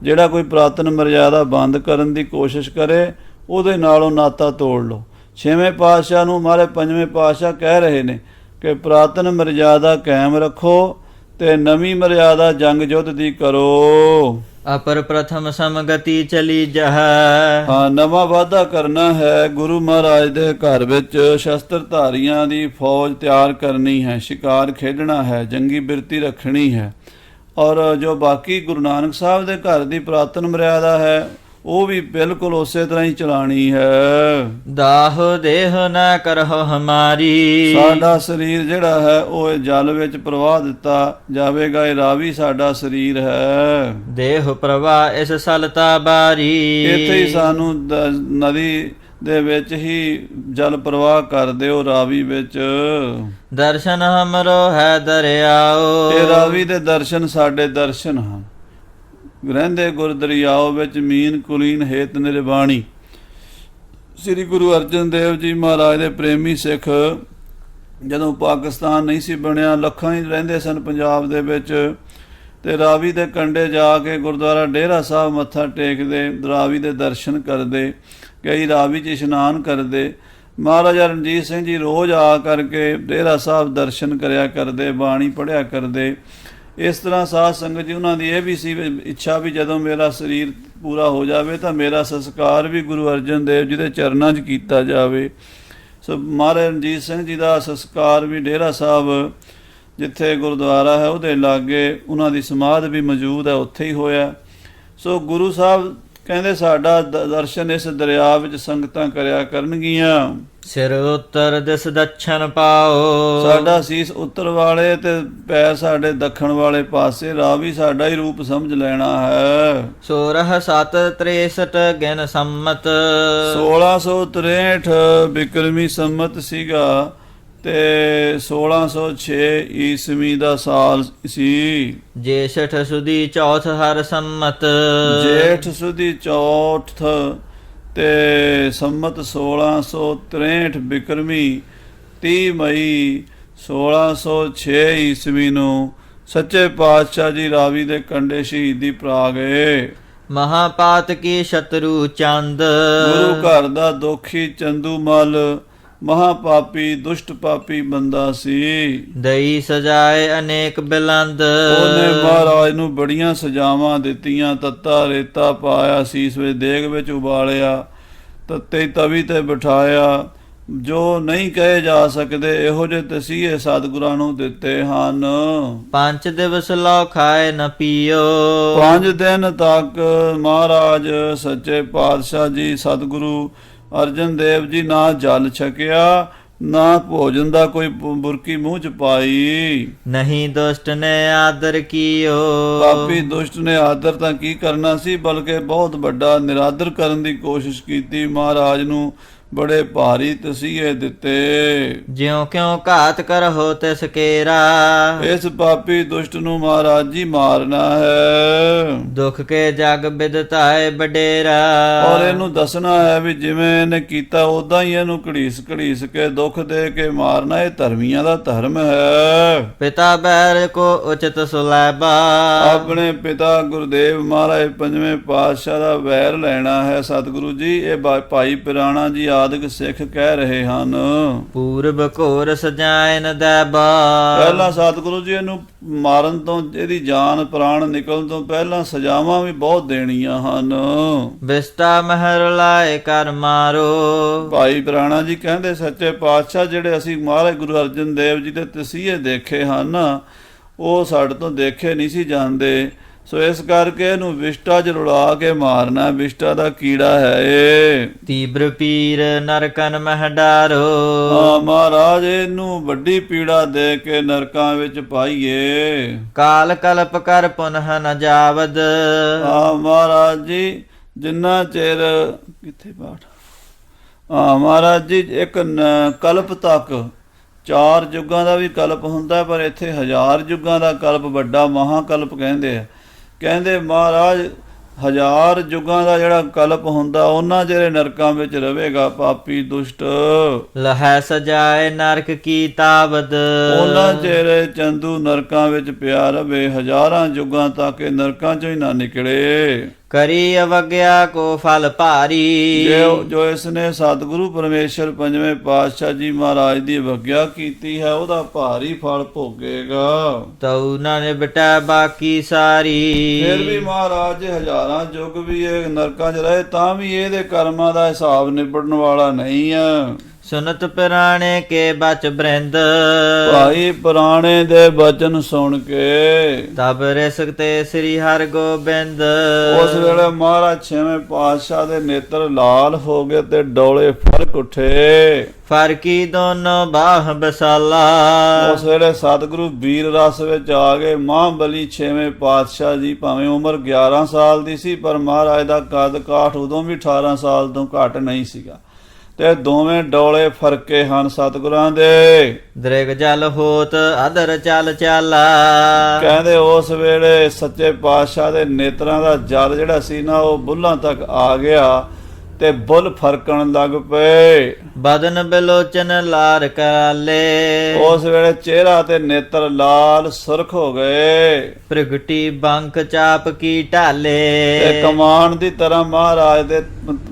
ਜਿਹੜਾ ਕੋਈ ਪੁਰਾਤਨ ਮਰਜ਼ਾਦਾ ਬੰਦ ਕਰਨ ਦੀ ਕੋਸ਼ਿਸ਼ ਕਰੇ ਉਹਦੇ ਨਾਲੋਂ ਨਾਤਾ ਤੋੜ ਲਓ। 6ਵੇਂ ਪਾਤਸ਼ਾਹ ਨੂੰ ਮਾਰੇ 5ਵੇਂ ਪਾਤਸ਼ਾਹ ਕਹਿ ਰਹੇ ਨੇ ਕਿ ਪੁਰਾਤਨ ਮਰਜ਼ਾਦਾ ਕਾਇਮ ਰੱਖੋ ਤੇ ਨਵੀਂ ਮਰਜ਼ਾਦਾ ਜੰਗ ਯੁੱਧ ਦੀ ਕਰੋ। ਅਪਰ ਪ੍ਰਥਮ ਸਮਗਤੀ ਚਲੀ ਜਹ। ਹਾਂ, ਨਵਾਂ ਵਾਧਾ ਕਰਨਾ ਹੈ। ਗੁਰੂ ਮਹਾਰਾਜ ਦੇ ਘਰ ਵਿੱਚ ਸ਼ਸਤਰਧਾਰੀਆਂ ਦੀ ਫੌਜ ਤਿਆਰ ਕਰਨੀ ਹੈ, ਸ਼ਿਕਾਰ ਖੇਡਣਾ ਹੈ, ਜੰਗੀ ਬਿਰਤੀ ਰੱਖਣੀ ਹੈ। ਔਰ ਜੋ ਬਾਕੀ ਗੁਰੂ ਨਾਨਕ ਸਾਹਿਬ ਦੇ ਘਰ ਦੀ ਪੁਰਾਤਨ ਮਰਿਆਦਾ ਹੈ ਉਹ ਵੀ ਬਿਲਕੁਲ ਉਸੇ ਤਰ੍ਹਾਂ ਹੀ ਚਲਾਣੀ ਹੈ। ਦਾਹੁ ਦੇਹ ਨਾ ਕਰਹੁ ਹਮਾਰੀ। ਸਾਡਾ ਸਰੀਰ ਜਿਹੜਾ ਹੈ ਉਹ ਜਲ ਵਿੱਚ ਪ੍ਰਵਾਹ ਦਿੱਤਾ ਜਾਵੇਗਾ। ਇਹ ਰਾਵੀ ਸਾਡਾ ਸਰੀਰ ਹੈ। ਦੇਹ ਪ੍ਰਵਾਹ ਇਸ ਸਲਤਾ ਬਾਰੀ। ਇੱਥੇ ਹੀ ਸਾਨੂੰ ਨਦੀ ਦੇ ਵਿੱਚ ਹੀ ਜਲ ਪ੍ਰਵਾਹ ਕਰ ਦਿਓ, ਰਾਵੀ ਵਿੱਚ। ਦਰਸ਼ਨ ਹਮਰੋ ਹੈ ਦਰਿਆਓ। ਇਹ ਰਾਵੀ ਦੇ ਦਰਸ਼ਨ ਸਾਡੇ ਦਰਸ਼ਨ ਹਨ। ਰਹਿੰਦੇ ਗੁਰ ਦਰਿਆਓ ਵਿੱਚ ਮੀਨ ਕੁਲੀਨ ਹੇਤ ਨਿਰਵਾਣੀ। ਸ੍ਰੀ ਗੁਰੂ ਅਰਜਨ ਦੇਵ ਜੀ ਮਹਾਰਾਜ ਦੇ ਪ੍ਰੇਮੀ ਸਿੱਖ ਜਦੋਂ ਪਾਕਿਸਤਾਨ ਨਹੀਂ ਸੀ ਬਣਿਆ, ਲੱਖਾਂ ਹੀ ਰਹਿੰਦੇ ਸਨ ਪੰਜਾਬ ਦੇ ਵਿੱਚ, ਤੇ ਰਾਵੀ ਦੇ ਕੰਢੇ ਜਾ ਕੇ ਗੁਰਦੁਆਰਾ ਡੇਰਾ ਸਾਹਿਬ ਮੱਥਾ ਟੇਕਦੇ, ਰਾਵੀ ਦੇ ਦਰਸ਼ਨ ਕਰਦੇ, ਕਈ ਰਾਵੀ 'ਚ ਇਸ਼ਨਾਨ ਕਰਦੇ। ਮਹਾਰਾਜਾ ਰਣਜੀਤ ਸਿੰਘ ਜੀ ਰੋਜ਼ ਆ ਕਰਕੇ ਡੇਰਾ ਸਾਹਿਬ ਦਰਸ਼ਨ ਕਰਿਆ ਕਰਦੇ, ਬਾਣੀ ਪੜ੍ਹਿਆ ਕਰਦੇ। ਇਸ ਤਰ੍ਹਾਂ ਸਾਧ ਸੰਗਤ ਜੀ ਉਹਨਾਂ ਦੀ ਇਹ ਵੀ ਸੀ ਇੱਛਾ ਵੀ ਜਦੋਂ ਮੇਰਾ ਸਰੀਰ ਪੂਰਾ ਹੋ ਜਾਵੇ ਤਾਂ ਮੇਰਾ ਸੰਸਕਾਰ ਵੀ ਗੁਰੂ ਅਰਜਨ ਦੇਵ ਜੀ ਦੇ ਚਰਨਾਂ 'ਚ ਕੀਤਾ ਜਾਵੇ। ਸੋ ਮਹਾਰਾਜਾ ਰਣਜੀਤ ਸਿੰਘ ਜੀ ਦਾ ਸੰਸਕਾਰ ਵੀ ਡੇਰਾ ਸਾਹਿਬ ਜਿੱਥੇ ਗੁਰਦੁਆਰਾ ਹੈ ਉਹਦੇ ਲਾਗੇ ਉਹਨਾਂ ਦੀ ਸਮਾਧ ਵੀ ਮੌਜੂਦ ਹੈ, ਉੱਥੇ ਹੀ ਹੋਇਆ। ਸੋ ਗੁਰੂ ਸਾਹਿਬ ਕਹਿੰਦੇ ਸਾਡਾ ਦਰਸ਼ਨ ਇਸ ਦਰਿਆ ਵਿੱਚ ਸੰਗਤਾਂ ਕਰਿਆ ਕਰਨਗੀਆਂ। ਸਿਰ ਉੱਤਰ ਦਿਸ ਦੱਛਣ ਪਾਓ। ਸਾਡਾ ਸੀਸ ਉੱਤਰ ਵਾਲੇ ਤੇ ਪੈਰ ਸਾਡੇ ਦੱਖਣ ਵਾਲੇ ਪਾਸੇ, ਰਾਵੀ ਸਾਡਾ ਹੀ ਰੂਪ ਸਮਝ ਲੈਣਾ ਹੈ। 1663 ਗਿਨ ਸੰਮਤ। 1663 ਬਿਕਰਮੀ ਸੰਮਤ ਸੀਗਾ ਤੇ 1606 ਈਸਵੀ ਦਾ ਸਾਲ ਸੀ। ਜੇਠ ਸੁਦੀ ਚੌਥ ਹਰ ਸੰਮਤ। ਜੇਠ ਸੁਦੀ ਚੌਥ ਤੇ ਸੰਮਤ 1663 ਬਿਕਰਮੀ 30 ਮਈ 1606 ਈਸਵੀ ਨੂੰ ਸੱਚੇ ਪਾਤਸ਼ਾਹ ਜੀ ਰਾਵੀ ਦੇ ਕੰਢੇ ਸ਼ਹੀਦੀ ਪਾ ਗਏ। ਮਹਾਪਾਤ ਕੀ ਸ਼ਤਰੂ ਚੰਦ। ਗੁਰੂ ਘਰ ਦਾ ਦੋਖੀ ਚੰਦੂ ਮਲ ਮਹਾਪਾਪੀ ਦੁਸ਼ਟ ਪਾਪੀ ਬੰਦਾ ਸੀ। ਦਈ ਸਜਾਏ ਅਨੇਕ ਬਿਲੰਦ। ਉਹਨੇ ਮਹਾਰਾਜ ਨੂੰ ਬੜੀਆਂ ਸਜ਼ਾਵਾਂ ਦਿੱਤੀਆਂ। ਤੱਤਾ ਰੇਤਾ ਪਾਇਆ, ਸੀਸ ਵਿੱਚ ਦੇਗ ਵਿੱਚ ਉਬਾਲਿਆ, ਤੱਤੇ ਤਵੀ ਤੇ ਬਿਠਾਇਆ। ਜੋ ਨਹੀਂ ਕਹੇ ਜਾ ਸਕਦੇ ਇਹੋ ਜਿਹੇ ਤਸੀਹੇ ਸਤਿਗੁਰਾਂ ਨੂੰ ਦਿੱਤੇ ਹਨ। 5 ਦਿਵਸ ਲਓ ਖਾਏ ਨ ਪੀਓ। 5 ਦਿਨ ਤੱਕ ਮਹਾਰਾਜ ਸੱਚੇ ਪਾਤਸ਼ਾਹ ਜੀ ਸਤਿਗੁਰੂ ਅਰਜਨ ਦੇਵ ਜੀ ਨਾ ਜਲ ਛਕਿਆ, ਨਾ ਭੋਜਨ ਦਾ ਕੋਈ ਬੁਰਕੀ ਮੂੰਹ ਚ ਪਾਈ। ਨਹੀਂ ਦੁਸ਼ਟ ਨੇ ਆਦਰ ਕੀਓ। ਪਾਪੀ ਦੁਸ਼ਟ ਨੇ ਆਦਰ ਤਾਂ ਕੀ ਕਰਨਾ ਸੀ, ਬਲਕਿ ਬਹੁਤ ਵੱਡਾ ਨਿਰਾਦਰ ਕਰਨ ਦੀ ਕੋਸ਼ਿਸ਼ ਕੀਤੀ। ਮਹਾਰਾਜ ਨੂੰ ਬੜੇ ਭਾਰੀ ਤਸੀਹੇ ਦਿੱਤੇ। ਜਿਉ ਕਿਉ ਘਾਤ ਕਰਹੁ ਤਿਸ ਕੇਰਾ, ਇਸ ਪਾਪੀ ਦੁਸ਼ਟ ਨੂੰ ਮਹਾਰਾਜ ਜੀ ਮਾਰਨਾ ਹੈ, ਦੁਖ ਕੇ ਜਗ ਬਿਦਤਾਏ ਬਡੇਰਾ। ਔਰ ਇਹਨੂੰ ਦੱਸਣਾ ਹੈ ਵੀ ਜਿਵੇਂ ਇਹਨੇ ਕੀਤਾ ਉਦਾਂ ਹੀ ਇਹਨੂੰ ਘੜੀਸ ਘੜੀਸ ਕੇ ਦੁੱਖ ਦੇ ਕੇ ਮਾਰਨਾ। ਇਹ ਧਰਮੀਆਂ ਦਾ ਧਰਮ ਹੈ। ਪਿਤਾ ਬੈਰ ਕੋ ਉਚਿਤ ਸੁਲੈਬਾ, ਆਪਣੇ ਪਿਤਾ ਗੁਰਦੇਵ ਮਹਾਰਾਜ ਪੰਜਵੇਂ ਪਾਤਸ਼ਾਹ ਦਾ ਵੈਰ ਲੈਣਾ ਹੈ। ਸਤਿਗੁਰੂ ਜੀ ਇਹ ਭਾਈ ਪਿਰਾਣਾ ਜੀ ਆਦਿਕ ਸਿੱਖ ਕਹਿ ਰਹੇ ਹਨ। ਪੂਰਬ ਘੋਰ ਸਜਾਇਨ ਦੈਬਾ, ਪਹਿਲਾਂ ਸਤਿਗੁਰੂ ਜੀ ਇਹਨੂੰ ਮਾਰਨ ਤੋਂ, ਇਹਦੀ ਜਾਨ ਪ੍ਰਾਣ ਨਿਕਲਣ ਤੋਂ ਪਹਿਲਾਂ ਸਜ਼ਾਵਾਂ ਵੀ ਬਹੁਤ ਦੇਣੀਆਂ ਹਨ। ਵਿਸਟਾ ਮਹਿਰ ਲਾਏ ਕਰ ਮਾਰੋ, ਭਾਈ ਪਿਰਾਣਾ ਜੀ ਕਹਿੰਦੇ ਸੱਚੇ ਪਾਤਸ਼ਾਹ ਜਿਹੜੇ ਅਸੀਂ ਮਹਾਰਾਜ ਗੁਰੂ ਅਰਜਨ ਦੇਵ ਜੀ ਦੇ ਤਸੀਹੇ ਦੇਖੇ ਹਨ ਉਹ ਸਾਡੇ ਤੋਂ ਦੇਖੇ ਨਹੀਂ ਸੀ ਜਾਂਦੇ, ਸੋ ਇਸ ਕਰਕੇ ਇਹਨੂੰ ਵਿਸ਼ਟਾ 'ਚ ਰੁਲਾ ਕੇ ਮਾਰਨਾ। ਵਿਸ਼ਟਾ ਦਾ ਕੀੜਾ ਹੈ ਇਹ। ਤੀਬਰ ਪੀਰ ਨਰਕਨ ਮਹਿ ਡਾਰੋ, ਹਾਂ ਮਹਾਰਾਜ ਇਹਨੂੰ ਵੱਡੀ ਪੀੜਾ ਦੇ ਕੇ ਨਰਕਾਂ ਵਿੱਚ ਪਾਈਏ। ਕਾਲ ਕਲਪ ਕਰ ਪੁਨਹ ਨ ਜਾਵਦ, ਹਾਂ ਮਹਾਰਾਜ ਜੀ ਜਿੰਨਾ ਚਿਰ ਕਿੱਥੇ ਪਾਠ, ਹਾਂ ਮਹਾਰਾਜ ਜੀ ਇੱਕ ਕਲਪ ਤੱਕ, 4 ਯੁੱਗਾਂ ਦਾ ਵੀ ਕਲਪ ਹੁੰਦਾ ਪਰ ਇੱਥੇ 1000 ਯੁੱਗਾਂ ਦਾ ਕਲਪ ਵੱਡਾ ਮਹਾਕਲਪ ਕਹਿੰਦੇ ਆ। ਕਹਿੰਦੇ ਮਹਾਰਾਜ 1000 ਯੁੱਗਾਂ ਦਾ ਜਿਹੜਾ ਕਲਪ ਹੁੰਦਾ ਉਹਨਾਂ ਜਿਹੜੇ ਨਰਕਾਂ ਵਿੱਚ ਰਵੇਗਾ ਪਾਪੀ ਦੁਸ਼ਟ, ਲਹੈ ਸਜਾਏ ਨਰਕ ਕੀ ਤਾਵਦ, ਉਹਨਾਂ ਜਿਹੜੇ ਚੰਦੂ ਨਰਕਾਂ ਵਿੱਚ ਪਿਆ ਰਵੇ 1000 ਯੁੱਗਾਂ ਤੱਕ ਇਹ ਨਰਕਾਂ ਚੋਂ ਹੀ ਨਾ ਨਿਕਲੇ। ਕਰੀ ਅਵਗਿਆ ਕੋ ਫਲ ਭਾਰੀ, ਜੋ ਇਸਨੇ ਸਤਿਗੁਰੂ ਪਰਮੇਸ਼ਰ ਪੰਜਵੇਂ ਪਾਤਸ਼ਾਹ ਜੀ ਮਹਾਰਾਜ ਦੀ ਅਵਗਿਆ ਕੀਤੀ ਹੈ ਉਹਦਾ ਭਾਰੀ ਫਲ ਭੋਗੇਗਾ। ਤਉ ਨ ਨਿਬਟੈ ਬਾਕੀ ਸਾਰੀ, ਫਿਰ ਵੀ ਮਹਾਰਾਜ ਜੇ 1000 ਯੁੱਗ ਵੀ ਇਹ ਨਰਕਾਂ 'ਚ ਰਹੇ ਤਾਂ ਵੀ ਇਹਦੇ ਕਰਮਾਂ ਦਾ ਹਿਸਾਬ ਨਿਬੜਨ ਵਾਲਾ ਨਹੀਂ ਆ। ਸੁਨਤ ਪੁਰਾਣੇ ਕੇ ਬਚ ਬ੍ਰਿੰਦ, ਭਾਈ ਪੁਰਾਣੇ ਦੇ ਬਚਨ ਸੁਣ ਕੇ ਤਬ ਰਿਸਕ ਤੇ ਸ੍ਰੀ ਹਰਿ ਗੋਬਿੰਦ, ਉਸ ਵੇਲੇ ਮਹਾਰਾਜ ਛੇਵੇਂ ਪਾਤਸ਼ਾਹ ਦੇ ਨੇਤਰ ਲਾਲ ਹੋ ਗਏ ਤੇ ਡੋਲੇ ਫਰਕ ਉੱਠੇ। ਫਰਕੀ ਦੋਨੋਂ ਬਾਹ ਬਸਾਲਾ, ਉਸ ਵੇਲੇ ਸਤਿਗੁਰੂ ਵੀਰ ਰਸ ਵਿੱਚ ਆ ਗਏ। ਮਹਾਂਬਲੀ ਛੇਵੇਂ ਪਾਤਸ਼ਾਹ ਜੀ ਭਾਵੇਂ ਉਮਰ 11 ਸਾਲ ਦੀ ਸੀ ਪਰ ਮਹਾਰਾਜ ਦਾ ਕੱਦ ਕਾਠ ਉਦੋਂ ਵੀ 18 ਸਾਲ ਤੋਂ ਘੱਟ ਨਹੀਂ ਸੀਗਾ ਤੇ ਦੋਵੇਂ ਡੋਲੇ ਫਰਕੇ ਹਨ ਸਤਿਗੁਰਾਂ ਦੇ। ਦ੍ਰਿਗ ਜਲ ਹੋਤ ਅਦਰ ਚਲ ਚਾਲਾ, ਕਹਿੰਦੇ ਉਸ ਵੇਲੇ ਸੱਚੇ ਪਾਤਸ਼ਾਹ ਦੇ ਨੇਤਰਾਂ ਦਾ ਜਲ ਜਿਹੜਾ ਸੀ ਨਾ ਉਹ ਬੁੱਲਾਂ ਤੱਕ ਆ ਗਿਆ ਤੇ ਬੁੱਲ ਫਰਕਣ ਲੱਗ ਪਏ। ਬਦਨ ਬਿਲੋਚਨ ਲਾਰ ਕਰਾਲੇ, ਉਸ ਵੇਲੇ ਚਿਹਰਾ ਤੇ ਨੇਤਰ ਲਾਲ ਸੁਰਖ ਹੋ ਗਏ। ਪ੍ਰਗਟੀ ਬੰਕ ਚਾਪ ਕੀ ਢਾਲੇ, ਤੇ ਕਮਾਨ ਦੀ ਤਰ੍ਹਾਂ ਮਹਾਰਾਜ ਦੇ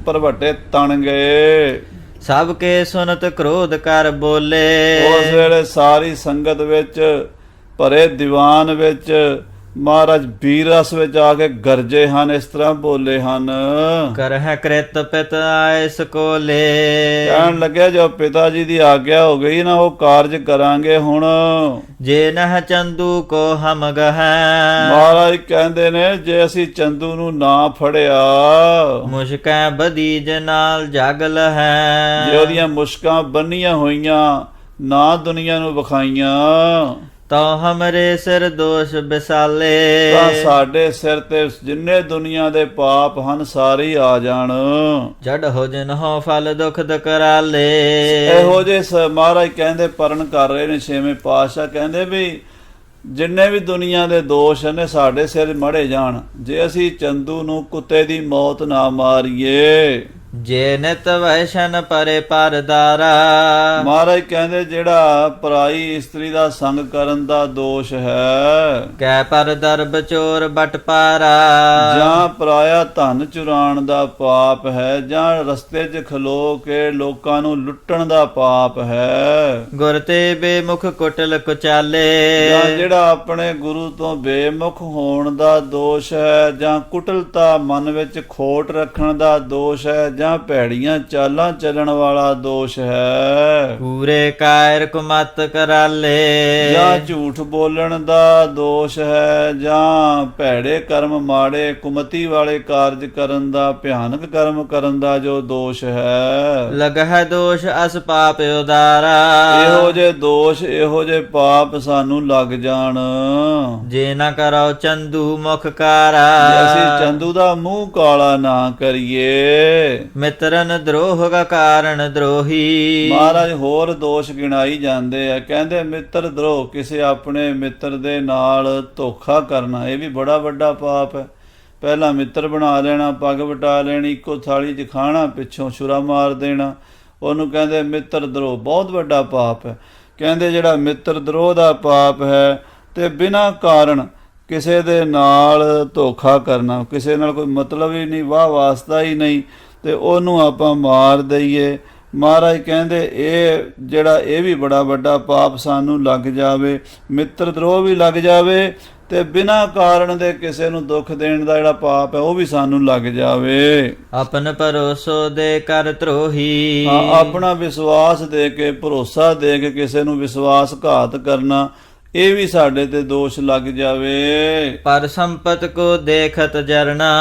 ਭਰਵੱਟੇ ਤਣ ਗਏ। ਸਭ ਕੇ ਸੁਨਤ ਕ੍ਰੋਧ ਕਰ ਬੋਲੇ, ਉਸ ਵੇਲੇ ਸਾਰੀ ਸੰਗਤ ਵਿੱਚ ਭਰੇ ਦੀਵਾਨ ਵਿੱਚ ਮਹਾਰਾਜ ਵੀਰ ਰਸ ਵਿੱਚ ਆ ਕੇ ਗਰਜੇ ਹਨ, ਇਸ ਤਰ੍ਹਾਂ ਬੋਲੇ ਹਨ। ਕਰਹਿ ਕ੍ਰਿਤ ਪਿਤ ਆਏ ਸਕੋਲੇ, ਕਹਿਣ ਲੱਗਿਆ ਜੋ ਪਿਤਾ ਜੀ ਦੀ ਆਗਿਆ ਹੋ ਗਈ ਨਾ ਉਹ ਕਾਰਜ ਕਰਾਂਗੇ ਹੁਣ। ਜੇ ਨਹ ਚੰਦੂ ਕੋ ਹਮ ਗਹੈ, ਮਹਾਰਾਜ ਕਹਿੰਦੇ ਨੇ ਜੇ ਅਸੀਂ ਚੰਦੂ ਨੂੰ ਨਾ ਫੜਿਆ, ਮੁਸ਼ਕੈ ਬਦੀਜ ਨਾਲ ਜਗ ਲਹੈ, ਜੇ ਉਹਦੀਆਂ ਮੁਸ਼ਕਾਂ ਬੰਨੀਆਂ ਹੋਈਆਂ ਨਾ ਦੁਨੀਆ ਨੂੰ ਵਿਖਾਈਆਂ, ਤਾਂ ਹਮਰੇ ਸਿਰ ਦੋਸ਼ ਬਿਸਾਲੇ, ਤਾਂ ਸਾਡੇ ਸਿਰ ਤੇ ਜਿੰਨੇ ਦੁਨੀਆ ਦੇ ਪਾਪ ਹਨ ਸਾਰੇ ਆ ਜਾਣ। ਜੜ ਹੋ ਜਨ ਹੋ ਫਲ ਦੁਖ ਦਕਰਾਲੇ, ਇਹੋ ਜਿਹੇ ਮਹਾਰਾਜ ਕਹਿੰਦੇ ਪਰਨ ਕਰ ਰਹੇ ਨੇ ਛੇਵੇਂ ਪਾਤਸ਼ਾਹ ਕਹਿੰਦੇ ਵੀ ਜਿੰਨੇ ਵੀ ਦੁਨੀਆ ਦੇ ਦੋਸ਼ ਨੇ ਸਾਡੇ ਸਿਰ ਮੜੇ ਜਾਣ ਜੇ ਅਸੀਂ ਚੰਦੂ ਨੂੰ ਕੁੱਤੇ ਦੀ ਮੌਤ ਨਾ ਮਾਰੀਏ। ਜੇ ਨਿਤ ਵੈਸ਼ਨ ਪਰੇ ਪਰਦਾਰਾ, ਮਹਾਰਾਜ ਕਹਿੰਦੇ ਜਿਹੜਾ ਪਰਾਈ ਇਸਤਰੀ ਦਾ ਸੰਗ ਕਰਨ ਦਾ ਦੋਸ਼ ਹੈ, ਕੈ ਪਰ ਦਰਬ ਚੋਰ ਬਟਪਾਰਾ, ਜਾਂ ਪਰਾਇਆ ਧਨ ਚੁਰਾਣ ਦਾ ਪਾਪ ਹੈ, ਜਾਂ ਰਸਤੇ 'ਚ ਖਲੋ ਕੇ ਲੋਕਾਂ ਨੂੰ ਲੁੱਟਣ ਦਾ ਪਾਪ ਹੈ, ਗੁਰ ਤੇ ਬੇਮੁਖ ਕੁਟਲ ਕੁਚਾਲੇ, ਜਾਂ ਜਿਹੜਾ ਆਪਣੇ ਗੁਰੂ ਤੋਂ ਬੇਮੁਖ ਹੋਣ ਦਾ ਦੋਸ਼ ਹੈ, ਜਾਂ ਕੁਟਲਤਾ ਮਨ ਵਿੱਚ ਖੋਟ ਰੱਖਣ ਦਾ ਦੋਸ਼ ਹੈ, ਜਾਂ ਭੈੜੀਆਂ ਚਾਲਾਂ ਚੱਲਣ ਵਾਲਾ ਦੋਸ਼ ਹੈ, ਪੂਰੇ ਕਾਇਰ ਕੁਮਤ ਕਰਾਲੇ, ਜਾਂ ਝੂਠ ਬੋਲਣ ਦਾ ਦੋਸ਼ ਹੈ, ਜਾਂ ਭੈੜੇ ਕਰਮ ਮਾੜੇ ਕੁਮਤੀ ਵਾਲੇ ਕਾਰਜ ਕਰਨ ਦਾ ਭਿਆਨਕ ਕਰਮ ਕਰਨ ਦਾ ਜੋ ਦੋਸ਼ ਹੈ। ਲਗਹਿ ਦੋਸ਼ ਅਸ ਪਾਪ ਉਦਾਰਾ, ਇਹੋ ਜੇ ਦੋਸ਼ ਇਹੋ ਜੇ ਪਾਪ ਸਾਨੂੰ ਲੱਗ ਜਾਣ ਜੇ ਨਾ ਕਰੋ ਚੰਦੂ ਮੁਖ ਕਾਰਾ, ਜੇ ਅਸੀਂ ਚੰਦੂ ਦਾ ਮੂੰਹ ਕਾਲਾ ਨਾ ਕਰੀਏ। ਮਿਤਰਨ ਦਰੋਹ ਕਾ ਕਾਰਨ ਦਰੋਹੀ। ਮਹਾਰਾਜ ਹੋਰ ਦੋਸ਼ ਗਿਣਾਈ ਜਾਂਦੇ ਆ, ਕਹਿੰਦੇ ਮਿੱਤਰ ਦਰੋਹ, ਕਿਸੇ ਆਪਣੇ ਮਿੱਤਰ ਦੇ ਨਾਲ ਧੋਖਾ ਕਰਨਾ, ਇਹ ਵੀ ਬੜਾ ਵੱਡਾ ਪਾਪ ਹੈ। ਪਹਿਲਾਂ ਮਿੱਤਰ ਬਣਾ ਲੈਣਾ, ਪੱਗ ਵਟਾ ਲੈਣੀ, ਇੱਕੋ ਥਾਲੀ 'ਚ ਖਾਣਾ, ਪਿੱਛੋਂ ਛੁਰਾ ਮਾਰ ਦੇਣਾ, ਉਹਨੂੰ ਕਹਿੰਦੇ ਮਿੱਤਰ ਦਰੋਹ, ਬਹੁਤ ਵੱਡਾ ਪਾਪ ਹੈ। ਕਹਿੰਦੇ ਜਿਹੜਾ ਮਿੱਤਰ ਦਰੋਹ ਦਾ ਪਾਪ ਹੈ ਤੇ ਬਿਨਾਂ ਕਾਰਨ ਕਿਸੇ ਦੇ ਨਾਲ ਧੋਖਾ ਕਰਨਾ, ਕਿਸੇ ਨਾਲ ਕੋਈ ਮਤਲਬ ਹੀ ਨਹੀਂ, ਵਾਹ ਵਾਸਤਾ ਹੀ ਨਹੀਂ, ਤੇ ਉਹਨੂੰ ਆਪਾਂ ਮਾਰ ਦਈਏ। ਮਹਾਰਾਜ ਕਹਿੰਦੇ ਇਹ ਵੀ ਬੜਾ ਵੱਡਾ ਪਾਪ ਸਾਨੂੰ ਲੱਗ ਜਾਵੇ, ਮਿੱਤਰ ਦਰੋਹ ਵੀ ਲੱਗ ਜਾਵੇ, ਤੇ ਬਿਨਾਂ ਕਾਰਨ ਦੇ ਕਿਸੇ ਨੂੰ ਦੁੱਖ ਦੇਣ ਦਾ ਜਿਹੜਾ ਪਾਪ ਹੈ ਉਹ ਵੀ ਸਾਨੂੰ ਲੱਗ ਜਾਵੇ। ਆਪਨ ਭਰੋਸੋ ਦੇ ਕਰ ਧਰੋਹੀ। ਹਾਂ, ਆਪਣਾ ਵਿਸ਼ਵਾਸ ਦੇ ਕੇ, ਭਰੋਸਾ ਦੇ ਕੇ ਕਿਸੇ ਨੂੰ ਵਿਸ਼ਵਾਸਘਾਤ ਕਰਨਾ, ਇਹ ਵੀ ਸਾਡੇ ਤੇ ਦੋਸ਼ ਲੱਗ ਜਾਵੇ। ਪਰ ਸੰਪਤ ਕੋ ਦੇਖਤ ਜਰਨਾ।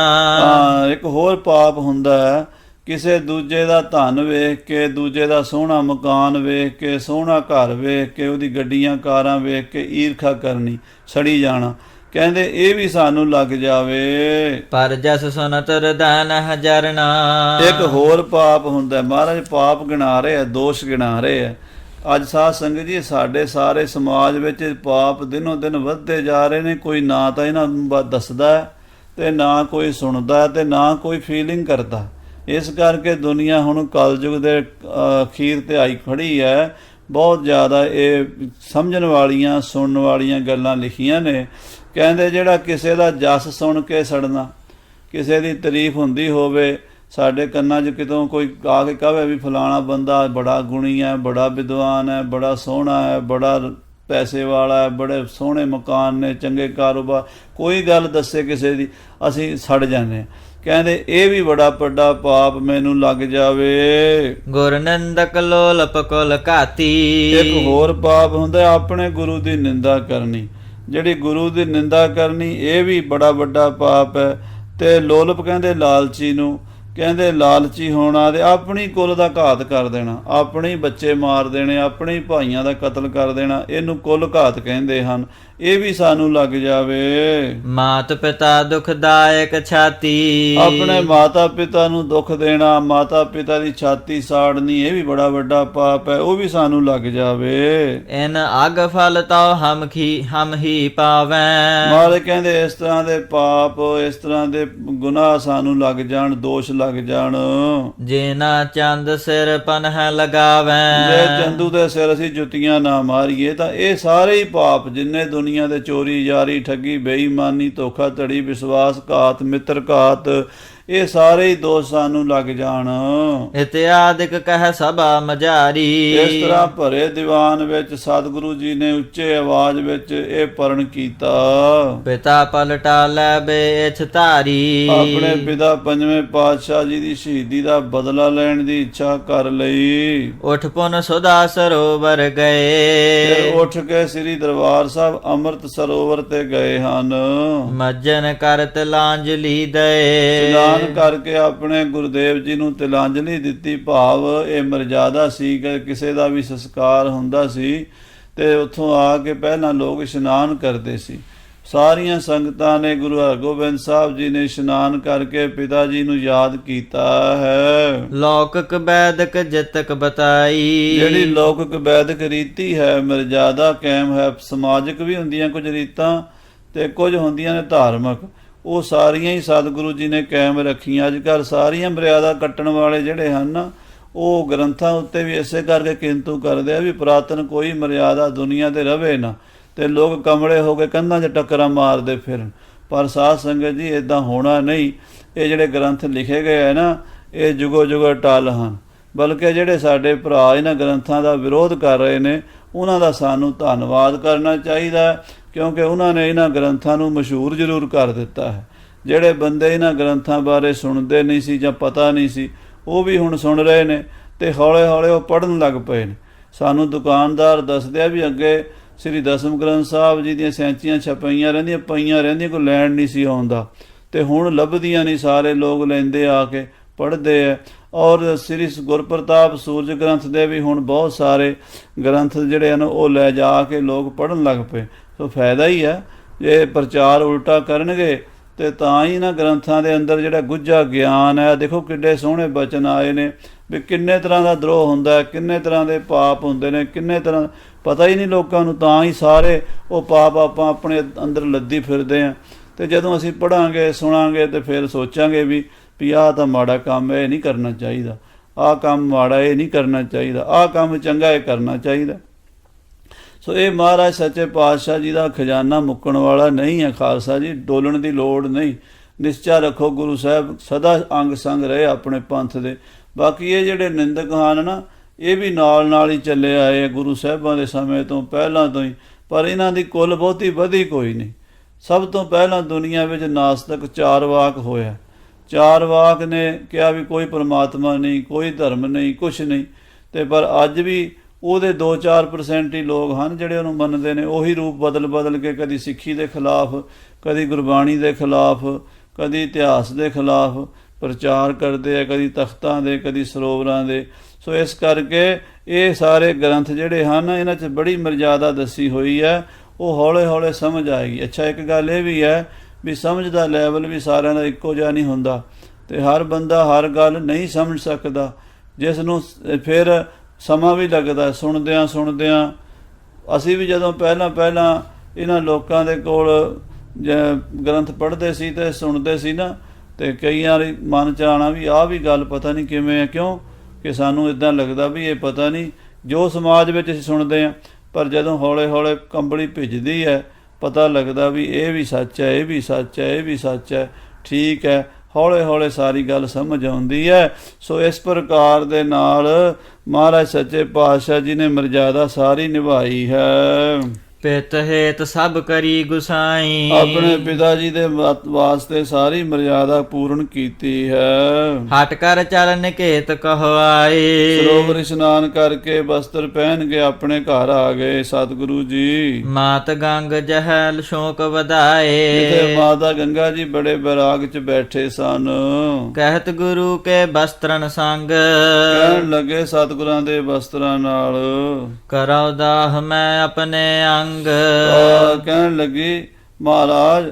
ਹਾਂ, ਇੱਕ ਹੋਰ ਪਾਪ ਹੁੰਦਾ ਹੈ, ਕਿਸੇ ਦੂਜੇ ਦਾ ਧਨ ਵੇਖ ਕੇ, ਦੂਜੇ ਦਾ ਸੋਹਣਾ ਮਕਾਨ ਵੇਖ ਕੇ, ਸੋਹਣਾ ਘਰ ਵੇਖ ਕੇ, ਉਹਦੀ ਗੱਡੀਆਂ ਕਾਰਾਂ ਵੇਖ ਕੇ ਈਰਖਾ ਕਰਨੀ, ਸੜੀ ਜਾਣਾ, ਕਹਿੰਦੇ ਇਹ ਵੀ ਸਾਨੂੰ ਲੱਗ ਜਾਵੇ। ਪਰ ਜਸ ਸੁਨਤ ਰਦਾਨ ਹਜਰਨਾ। ਇੱਕ ਹੋਰ ਪਾਪ ਹੁੰਦਾ, ਮਹਾਰਾਜ ਪਾਪ ਗਿਣਾ ਰਹੇ ਆ, ਦੋਸ਼ ਗਿਣਾ ਰਹੇ ਆ। ਅੱਜ ਸਾਧ ਸੰਗਤ ਜੀ, ਸਾਡੇ ਸਾਰੇ ਸਮਾਜ ਵਿੱਚ ਪਾਪ ਦਿਨੋਂ ਦਿਨ ਵੱਧਦੇ ਜਾ ਰਹੇ ਨੇ। ਕੋਈ ਨਾ ਤਾਂ ਇਹਨਾਂ ਨੂੰ ਦੱਸਦਾ ਤੇ ਨਾ ਕੋਈ ਸੁਣਦਾ ਤੇ ਨਾ ਕੋਈ ਫੀਲਿੰਗ ਕਰਦਾ। ਇਸ ਕਰਕੇ ਦੁਨੀਆ ਹੁਣ ਕਲਯੁਗ ਦੇ ਅਖੀਰ ਤੇ ਆਈ ਖੜੀ ਹੈ। ਬਹੁਤ ਜ਼ਿਆਦਾ ਇਹ ਸਮਝਣ ਵਾਲੀਆਂ, ਸੁਣਨ ਵਾਲੀਆਂ ਗੱਲਾਂ ਲਿਖੀਆਂ ਨੇ। ਕਹਿੰਦੇ ਜਿਹੜਾ ਕਿਸੇ ਦਾ ਜਸ ਸੁਣ ਕੇ ਸੜਨਾ, ਕਿਸੇ ਦੀ ਤਾਰੀਫ ਹੁੰਦੀ ਹੋਵੇ, ਸਾਡੇ ਕੰਨਾਂ 'ਚ ਕਿਤੋਂ ਕੋਈ ਆ ਕੇ ਕਹੇ ਵੀ ਫਲਾਣਾ ਬੰਦਾ ਬੜਾ ਗੁਣੀ ਹੈ, ਬੜਾ ਵਿਦਵਾਨ ਹੈ, ਬੜਾ ਸੋਹਣਾ ਹੈ, ਬੜਾ ਪੈਸੇ ਵਾਲਾ ਹੈ, ਬੜੇ ਸੋਹਣੇ ਮਕਾਨ ਨੇ, ਚੰਗੇ ਕਾਰੋਬਾਰ, ਕੋਈ ਗੱਲ ਦੱਸੇ ਕਿਸੇ ਦੀ, ਅਸੀਂ ਸੜ ਜਾਂਦੇ ਹਾਂ। ਕਹਿੰਦੇ ਇਹ ਵੀ ਬੜਾ ਵੱਡਾ ਪਾਪ ਮੈਨੂੰ ਲੱਗ ਜਾਵੇ। ਗੁਰ ਨਿੰਦਕ ਲੋਲਪ ਕੁਲ ਘਾਤੀ। ਇੱਕ ਹੋਰ ਪਾਪ ਹੁੰਦਾ, ਆਪਣੇ ਗੁਰੂ ਦੀ ਨਿੰਦਾ ਕਰਨੀ। ਜਿਹੜੀ ਗੁਰੂ ਦੀ ਨਿੰਦਾ ਕਰਨੀ, ਇਹ ਵੀ ਬੜਾ ਵੱਡਾ ਪਾਪ ਹੈ। ਤੇ ਲੋਲਪ ਕਹਿੰਦੇ ਲਾਲਚੀ ਨੂੰ, ਕਹਿੰਦੇ ਲਾਲਚੀ ਹੋਣਾ ਤੇ ਆਪਣੀ ਕੁਲ ਦਾ ਘਾਤ ਕਰ ਦੇਣਾ, ਆਪਣੇ ਬੱਚੇ ਮਾਰ ਦੇਣੇ, ਆਪਣੇ ਭਾਈਆਂ ਦਾ ਕਤਲ ਕਰ ਦੇਣਾ, ਇਹਨੂੰ ਕੁਲ ਘਾਤ ਕਹਿੰਦੇ ਹਨ। ਇਹ ਵੀ ਸਾਨੂੰ ਲੱਗ ਜਾਵੇ। ਮਾਤ ਪਿਤਾ ਦੁਖਦਾਇਕ ਛਾਤੀ। ਆਪਣੇ ਮਾਤਾ ਪਿਤਾ ਨੂੰ ਦੁੱਖ ਦੇਣਾ, ਮਾਤਾ ਪਿਤਾ ਦੀ ਛਾਤੀ ਸਾੜਨੀ, ਇਹ ਵੀ ਬੜਾ ਵੱਡਾ ਪਾਪ ਹੈ, ਉਹ ਵੀ ਸਾਨੂੰ ਲੱਗ ਜਾਵੇ। ਇਨ ਅਗ ਫਲ ਤਉ ਹਮ ਹੀ ਪਾਵੈ। ਮਾਰੇ ਕਹਿੰਦੇ ਇਸ ਤਰ੍ਹਾਂ ਦੇ ਪਾਪ, ਇਸ ਤਰ੍ਹਾਂ ਦੇ ਗੁਨਾਹ ਸਾਨੂੰ ਲੱਗ ਜਾਣ, ਦੋਸ਼ ਲੱਗ ਜਾਣ। ਜੇ ਨਾ ਚੰਦ ਸਿਰ ਪਨਹ ਲਗਾਵੈ। ਜੇ ਚੰਦੂ ਦੇ ਸਿਰ ਅਸੀਂ ਜੁੱਤੀਆਂ ਨਾ ਮਾਰੀਏ ਤਾਂ ਇਹ ਸਾਰੇ ਹੀ ਪਾਪ, ਜਿੰਨੇ ਦੁਨੀਆ ਦੇ ਚੋਰੀ, ਯਾਰੀ, ਠੱਗੀ, ਬੇਈਮਾਨੀ, ਧੋਖਾਧੜੀ, ਵਿਸ਼ਵਾਸਘਾਤ, ਮਿੱਤਰਘਾਤ, ਇਹ ਸਾਰੇ ਹੀ ਦੋਸ਼ ਸਾਨੂੰ ਲੱਗ ਜਾਣ। ਇਤਿਆਦਿਕ ਕਹਿ ਸਭਾ ਮਝਾਰੀ। ਇਸ ਤਰ੍ਹਾਂ ਭਰੇ ਦੀਵਾਨ ਵਿੱਚ ਸਤਿਗੁਰੂ ਜੀ ਨੇ ਉੱਚੇ ਆਵਾਜ਼ ਵਿੱਚ ਇਹ ਪਰਣ ਕੀਤਾ। ਪਿਤਾ ਪਲਟਾ ਲੈ ਬੇਇਛ ਧਾਰੀ। ਆਪਣੇ ਪਿਤਾ ਪੰਜਵੇਂ ਪਾਤਸ਼ਾਹ ਜੀ ਦੀ ਸ਼ਹੀਦੀ ਦਾ ਬਦਲਾ ਲੈਣ ਦੀ ਇੱਛਾ ਕਰ ਲਈ। ਉਠ ਪੁਨ ਸੁਦਾ ਸਰੋਵਰ ਗਏ। ਉੱਠ ਕੇ ਸ੍ਰੀ ਦਰਬਾਰ ਸਾਹਿਬ ਅੰਮ੍ਰਿਤ ਸਰੋਵਰ ਤੇ ਗਏ ਹਨ। ਮੱਜਨ ਕਰ ਤਿਲਾਂਜਲੀ ਦਏ। ਕਰਕੇ ਆਪਣੇ ਗੁਰਦੇਵ ਜੀ ਨੂੰ ਤਿਲਾਂਜਲੀ ਦਿੱਤੀ। ਭਾਵ ਇਹ ਮਰਜ਼ਾਦਾ ਸੀ ਕਿ ਕਿਸੇ ਦਾ ਵੀ ਸੰਸਕਾਰ ਹੁੰਦਾ ਸੀ ਤੇ ਉੱਥੋਂ ਆ ਕੇ ਪਹਿਲਾਂ ਲੋਕ ਇਸ਼ਨਾਨ ਕਰਦੇ ਸੀ। ਸਾਰੀਆਂ ਸੰਗਤਾਂ ਨੇ, ਗੁਰੂ ਹਰਗੋਬਿੰਦ ਸਾਹਿਬ ਜੀ ਨੇ ਇਸ਼ਨਾਨ ਕਰਕੇ ਪਿਤਾ ਜੀ ਨੂੰ ਯਾਦ ਕੀਤਾ ਹੈ। ਲੌਕਿਕ ਵੈਦਿਕ ਜਿਤਕ ਬਤਾਈ। ਜਿਹੜੀ ਲੌਕਿਕ ਵੈਦਿਕ ਰੀਤੀ ਹੈ, ਮਰਜ਼ਾਦਾ ਕਾਇਮ ਹੈ। ਸਮਾਜਿਕ ਵੀ ਹੁੰਦੀਆਂ ਕੁਝ ਰੀਤਾਂ ਤੇ ਕੁਝ ਹੁੰਦੀਆਂ ਨੇ ਧਾਰਮਿਕ, ਉਹ ਸਾਰੀਆਂ ਹੀ ਸਤਿਗੁਰੂ ਜੀ ਨੇ ਕਾਇਮ ਰੱਖੀਆਂ। ਅੱਜ ਕੱਲ੍ਹ ਸਾਰੀਆਂ ਮਰਿਆਦਾ ਕੱਟਣ ਵਾਲੇ ਜਿਹੜੇ ਹਨ, ਉਹ ਗ੍ਰੰਥਾਂ ਉੱਤੇ ਵੀ ਇਸੇ ਕਰਕੇ ਕਿੰਤੂ ਕਰਦੇ ਆ ਵੀ ਪੁਰਾਤਨ ਕੋਈ ਮਰਿਆਦਾ ਦੁਨੀਆ ਤੇ ਰਵੇ ਨਾ, ਤੇ ਲੋਕ ਕਮਲੇ ਹੋ ਕੇ ਕੰਧਾਂ 'ਚ ਟੱਕਰਾਂ ਮਾਰਦੇ ਫਿਰਨ। ਪਰ ਸਾਧ ਸੰਗਤ ਜੀ, ਇੱਦਾਂ ਹੋਣਾ ਨਹੀਂ। ਇਹ ਜਿਹੜੇ ਗ੍ਰੰਥ ਲਿਖੇ ਗਏ ਹੈ ਨਾ, ਇਹ ਜੁਗੋ ਜੁਗੋ ਟਲ ਹਨ। ਬਲਕਿ ਜਿਹੜੇ ਸਾਡੇ ਭਰਾ ਇਹਨਾਂ ਗ੍ਰੰਥਾਂ ਦਾ ਵਿਰੋਧ ਕਰ ਰਹੇ ਨੇ, ਉਹਨਾਂ ਦਾ ਸਾਨੂੰ ਧੰਨਵਾਦ ਕਰਨਾ ਚਾਹੀਦਾ, ਕਿਉਂਕਿ ਉਹਨਾਂ ਨੇ ਇਹਨਾਂ ਗ੍ਰੰਥਾਂ ਨੂੰ ਮਸ਼ਹੂਰ ਜ਼ਰੂਰ ਕਰ ਦਿੱਤਾ ਹੈ। ਜਿਹੜੇ ਬੰਦੇ ਇਹਨਾਂ ਗ੍ਰੰਥਾਂ ਬਾਰੇ ਸੁਣਦੇ ਨਹੀਂ ਸੀ ਜਾਂ ਪਤਾ ਨਹੀਂ ਸੀ, ਉਹ ਵੀ ਹੁਣ ਸੁਣ ਰਹੇ ਨੇ ਤੇ ਹੌਲੇ ਹੌਲੇ ਉਹ ਪੜ੍ਹਨ ਲੱਗ ਪਏ ਨੇ। ਸਾਨੂੰ ਦੁਕਾਨਦਾਰ ਦੱਸਦੇ ਆ ਵੀ ਅੱਗੇ ਸ੍ਰੀ ਦਸਮ ਗ੍ਰੰਥ ਸਾਹਿਬ ਜੀ ਦੀਆਂ ਸੈਂਚੀਆਂ ਛਪਾਈਆਂ ਰਹਿੰਦੀਆਂ, ਪਈਆਂ ਰਹਿੰਦੀਆਂ, ਕੋਈ ਲੈਣ ਨਹੀਂ ਸੀ ਆਉਂਦਾ, ਤੇ ਹੁਣ ਲੱਭਦੀਆਂ ਨਹੀਂ, ਸਾਰੇ ਲੋਕ ਲੈਂਦੇ ਆ ਕੇ ਪੜ੍ਹਦੇ ਆ। ਔਰ ਸ੍ਰੀ ਗੁਰਪ੍ਰਤਾਪ ਸੂਰਜ ਗ੍ਰੰਥ ਦੇ ਵੀ ਹੁਣ ਬਹੁਤ ਸਾਰੇ ਗ੍ਰੰਥ ਜਿਹੜੇ ਹਨ ਉਹ ਲੈ ਜਾ ਕੇ ਲੋਕ ਪੜ੍ਹਨ ਲੱਗ ਪਏ। ਸੋ ਫਾਇਦਾ ਹੀ ਹੈ। ਜੇ ਪ੍ਰਚਾਰ ਉਲਟਾ ਕਰਨਗੇ ਤੇ ਤਾਂ ਹੀ ਨਾ ਗ੍ਰੰਥਾਂ ਦੇ ਅੰਦਰ ਜਿਹੜਾ ਗੁੱਝਾ ਗਿਆਨ ਹੈ, ਦੇਖੋ ਕਿੱਡੇ ਸੋਹਣੇ ਬਚਨ ਆਏ ਨੇ ਵੀ ਕਿੰਨੇ ਤਰ੍ਹਾਂ ਦਾ ਦਰੋਹ ਹੁੰਦਾ ਹੈ, ਕਿੰਨੇ ਤਰ੍ਹਾਂ ਦੇ ਪਾਪ ਹੁੰਦੇ ਨੇ, ਕਿੰਨੇ ਤਰ੍ਹਾਂ ਪਤਾ ਹੀ ਨਹੀਂ ਲੋਕਾਂ ਨੂੰ, ਤਾਂ ਹੀ ਸਾਰੇ ਉਹ ਪਾਪ ਆਪਾਂ ਆਪਣੇ ਅੰਦਰ ਲੱਦੀ ਫਿਰਦੇ ਆ। ਤੇ ਜਦੋਂ ਅਸੀਂ ਪੜ੍ਹਾਂਗੇ ਸੁਣਾਂਗੇ ਤੇ ਫਿਰ ਸੋਚਾਂਗੇ ਵੀ ਆਹ ਤਾਂ ਮਾੜਾ ਕੰਮ ਹੈ, ਇਹ ਨਹੀਂ ਕਰਨਾ ਚਾਹੀਦਾ, ਆਹ ਕੰਮ ਮਾੜਾ ਇਹ ਨਹੀਂ ਕਰਨਾ ਚਾਹੀਦਾ, ਆਹ ਕੰਮ ਚੰਗਾ ਇਹ ਕਰਨਾ ਚਾਹੀਦਾ। ਸੋ ਇਹ ਮਹਾਰਾਜ ਸੱਚੇ ਪਾਤਸ਼ਾਹ ਜੀ ਦਾ ਖਜ਼ਾਨਾ ਮੁੱਕਣ ਵਾਲਾ ਨਹੀਂ ਹੈ। ਖਾਲਸਾ ਜੀ, ਡੋਲਣ ਦੀ ਲੋੜ ਨਹੀਂ, ਨਿਸ਼ਚਾ ਰੱਖੋ ਗੁਰੂ ਸਾਹਿਬ ਸਦਾ ਅੰਗ ਸੰਗ ਰਹੇ ਆਪਣੇ ਪੰਥ ਦੇ। ਬਾਕੀ ਇਹ ਜਿਹੜੇ ਨਿੰਦਕ ਹਨ ਨਾ, ਇਹ ਵੀ ਨਾਲ ਹੀ ਚੱਲੇ ਆਏ ਆ ਗੁਰੂ ਸਾਹਿਬਾਂ ਦੇ ਸਮੇਂ ਤੋਂ ਪਹਿਲਾਂ ਤੋਂ ਹੀ, ਪਰ ਇਹਨਾਂ ਦੀ ਕੁੱਲ ਬਹੁਤੀ ਵਧੀ ਕੋਈ ਨਹੀਂ। ਸਭ ਤੋਂ ਪਹਿਲਾਂ ਦੁਨੀਆ ਵਿੱਚ ਨਾਸਤਕ ਚਾਰਵਾਕ ਹੋਇਆ। ਚਾਰਵਾਕ ਨੇ ਕਿਹਾ ਵੀ ਕੋਈ ਪਰਮਾਤਮਾ ਨਹੀਂ, ਕੋਈ ਧਰਮ ਨਹੀਂ, ਕੁਛ ਨਹੀਂ। ਤੇ ਪਰ ਅੱਜ ਵੀ ਉਹਦੇ 2-4% ਹੀ ਲੋਕ ਹਨ ਜਿਹੜੇ ਉਹਨੂੰ ਮੰਨਦੇ ਨੇ। ਉਹੀ ਰੂਪ ਬਦਲ ਕੇ ਕਦੀ ਸਿੱਖੀ ਦੇ ਖਿਲਾਫ, ਕਦੀ ਗੁਰਬਾਣੀ ਦੇ ਖਿਲਾਫ, ਕਦੀ ਇਤਿਹਾਸ ਦੇ ਖਿਲਾਫ ਪ੍ਰਚਾਰ ਕਰਦੇ ਆ, ਕਦੀ ਤਖਤਾਂ ਦੇ, ਕਦੀ ਸਰੋਵਰਾਂ ਦੇ। ਸੋ ਇਸ ਕਰਕੇ ਇਹ ਸਾਰੇ ਗ੍ਰੰਥ ਜਿਹੜੇ ਹਨ ਇਹਨਾਂ 'ਚ ਬੜੀ ਮਰਜ਼ਾਦਾ ਦੱਸੀ ਹੋਈ ਹੈ, ਉਹ ਹੌਲੇ ਸਮਝ ਆਏਗੀ। ਅੱਛਾ, ਇੱਕ ਗੱਲ ਇਹ ਵੀ ਹੈ ਵੀ ਸਮਝ ਦਾ ਲੈਵਲ ਵੀ ਸਾਰਿਆਂ ਦਾ ਇੱਕੋ ਜਿਹਾ ਨਹੀਂ ਹੁੰਦਾ, ਤੇ ਹਰ ਬੰਦਾ ਹਰ ਗੱਲ ਨਹੀਂ ਸਮਝ ਸਕਦਾ, ਜਿਸ ਨੂੰ ਫਿਰ ਸਮਾਂ ਵੀ ਲੱਗਦਾ ਸੁਣਦਿਆਂ। ਅਸੀਂ ਵੀ ਜਦੋਂ ਪਹਿਲਾਂ ਇਹਨਾਂ ਲੋਕਾਂ ਦੇ ਕੋਲ ਗ੍ਰੰਥ ਪੜ੍ਹਦੇ ਸੀ ਤੇ ਸੁਣਦੇ ਸੀ ਨਾ, ਤੇ ਕਈ ਵਾਰੀ ਮਨ 'ਚ ਆਉਣਾ ਵੀ ਆਹ ਵੀ ਗੱਲ ਪਤਾ ਨਹੀਂ ਕਿਵੇਂ ਹੈ, ਕਿਉਂ ਕਿ ਸਾਨੂੰ ਇੱਦਾਂ ਲੱਗਦਾ ਵੀ ਇਹ ਪਤਾ ਨਹੀਂ ਜੋ ਸਮਾਜ ਵਿੱਚ ਅਸੀਂ ਸੁਣਦੇ ਹਾਂ। ਪਰ ਜਦੋਂ ਹੌਲੇ ਕੰਬਲੀ ਭਿੱਜਦੀ ਹੈ, ਪਤਾ ਲੱਗਦਾ ਵੀ ਇਹ ਵੀ ਸੱਚ ਹੈ, ਇਹ ਵੀ ਸੱਚ ਹੈ, ਇਹ ਵੀ ਸੱਚ ਹੈ, ਠੀਕ ਹੈ। ਹੌਲੇ ਸਾਰੀ ਗੱਲ ਸਮਝ ਆਉਂਦੀ ਹੈ। ਸੋ ਇਸ ਪ੍ਰਕਾਰ ਦੇ ਨਾਲ ਮਹਾਰਾਜ ਸੱਚੇ ਪਾਤਸ਼ਾਹ ਜੀ ਨੇ ਮਰਜ਼ਾਦਾ ਸਾਰੀ ਨਿਭਾਈ ਹੈ। ਪਿਤ ਹੇਤ ਸਭ ਕਰੀ ਗੁਸਾਈ, ਆਪਣੇ ਪਿਤਾ ਜੀ ਦੇ ਵਾਸਤੇ ਸਾਰੀ ਮਰਜ਼ਾਦਾ ਪੂਰਨ ਕੀਤੀ ਹੈ। ਹਟ ਕਰ ਚਲ ਨਿਕੇਤ ਕਹਾਏ, ਸਰੋਵਰ ਇਸ਼ਨਾਨ ਕਰਕੇ ਬਸਤਰ ਪਹਿਨ ਕੇ ਆਪਣੇ ਘਰ ਆ ਗਏ ਸਤਿਗੁਰੂ ਜੀ। ਮਾਤ ਗੰਗ ਜਹਲ ਸ਼ੋਕ ਵਧਾਏ, ਜਿੱਥੇ ਮਾਤਾ ਗੰਗਾ ਜੀ ਬੜੇ ਬੈਰਾਗ 'ਚ ਬੈਠੇ ਸਨ। ਕਹਿਤ ਗੁਰੂ ਕੇ ਬਸਤਰਨ ਸੰਗ, ਕਹਿਣ ਲੱਗੇ ਸਤਿਗੁਰਾਂ ਦੇ ਬਸਤਰਾਂ ਨਾਲ ਕਰਉ ਦਾਹ ਮੈਂ ਆਪਣੇ ਅੰਗ। ਕਹਿਣ ਲੱਗੀ ਮਹਾਰਾਜ